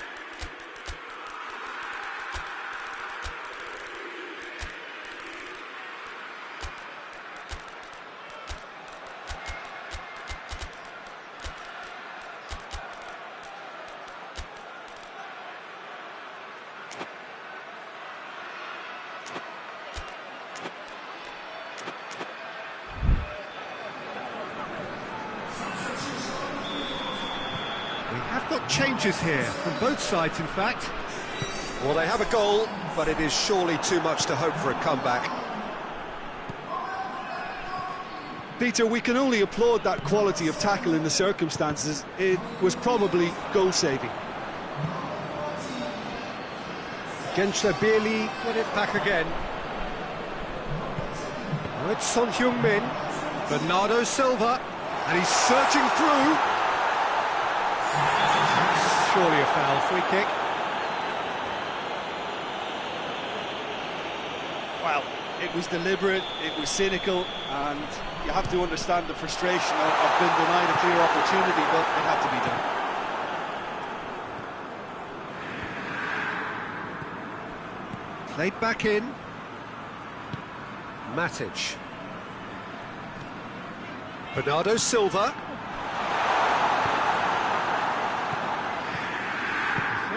We have got changes here, from both sides in fact. Well, they have a goal, but it is surely too much to hope for a comeback. Peter, we can only applaud that quality of tackle in the circumstances. It was probably goal-saving. Gensler-Bierli get it back again. Now it's Son Heung-min, Bernardo Silva, and he's searching through. Surely a foul, free kick. Well, it was deliberate, it was cynical, and you have to understand the frustration of being denied a clear opportunity, but it had to be done. Played back in. Matic. Bernardo Silva.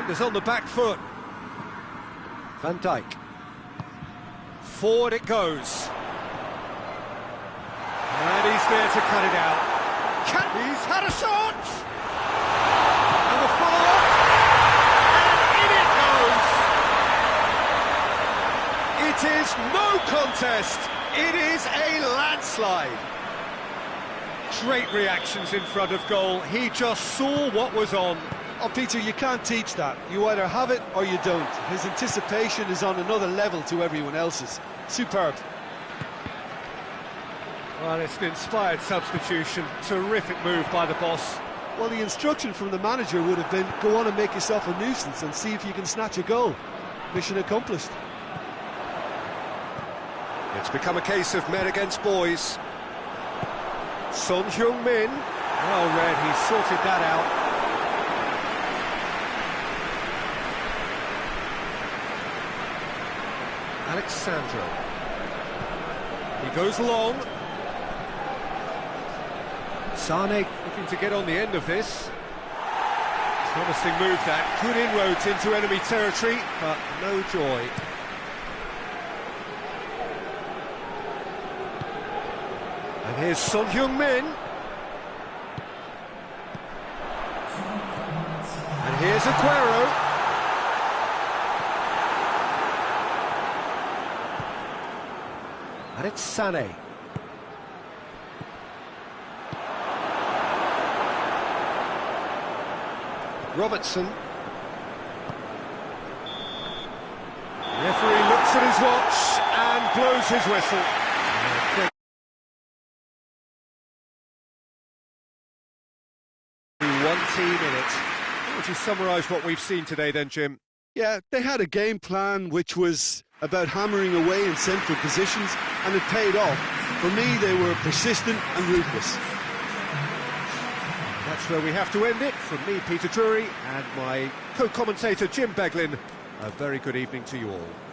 Defenders on the back foot. Van Dijk. Forward it goes. And he's there to cut it out. He's had a shot! And the follow-up. And in it goes! It is no contest. It is a landslide. Great reactions in front of goal. He just saw what was on. Oh, Peter, you can't teach that. You either have it or you don't. His anticipation is on another level to everyone else's. Superb. Well, it's an inspired substitution. Terrific move by the boss. Well, the instruction from the manager would have been, go on and make yourself a nuisance and see if you can snatch a goal. Mission accomplished. It's become a case of men against boys. Son Heung-min. Well read, he sorted that out. Alexandro. He goes long. Sane looking to get on the end of this. Promising move that. Good inroads into enemy territory, but no joy. And here's Son Heung-min. And here's Aguero. And it's Sané. Robertson. The referee looks at his watch and blows his whistle. 20 minutes. How would you summarise what we've seen today then, Jim? Yeah, they had a game plan which was about hammering away in central positions, and it paid off. For me, they were persistent and ruthless. That's where we have to end it. From me, Peter Drury, and my co-commentator, Jim Beglin, a very good evening to you all.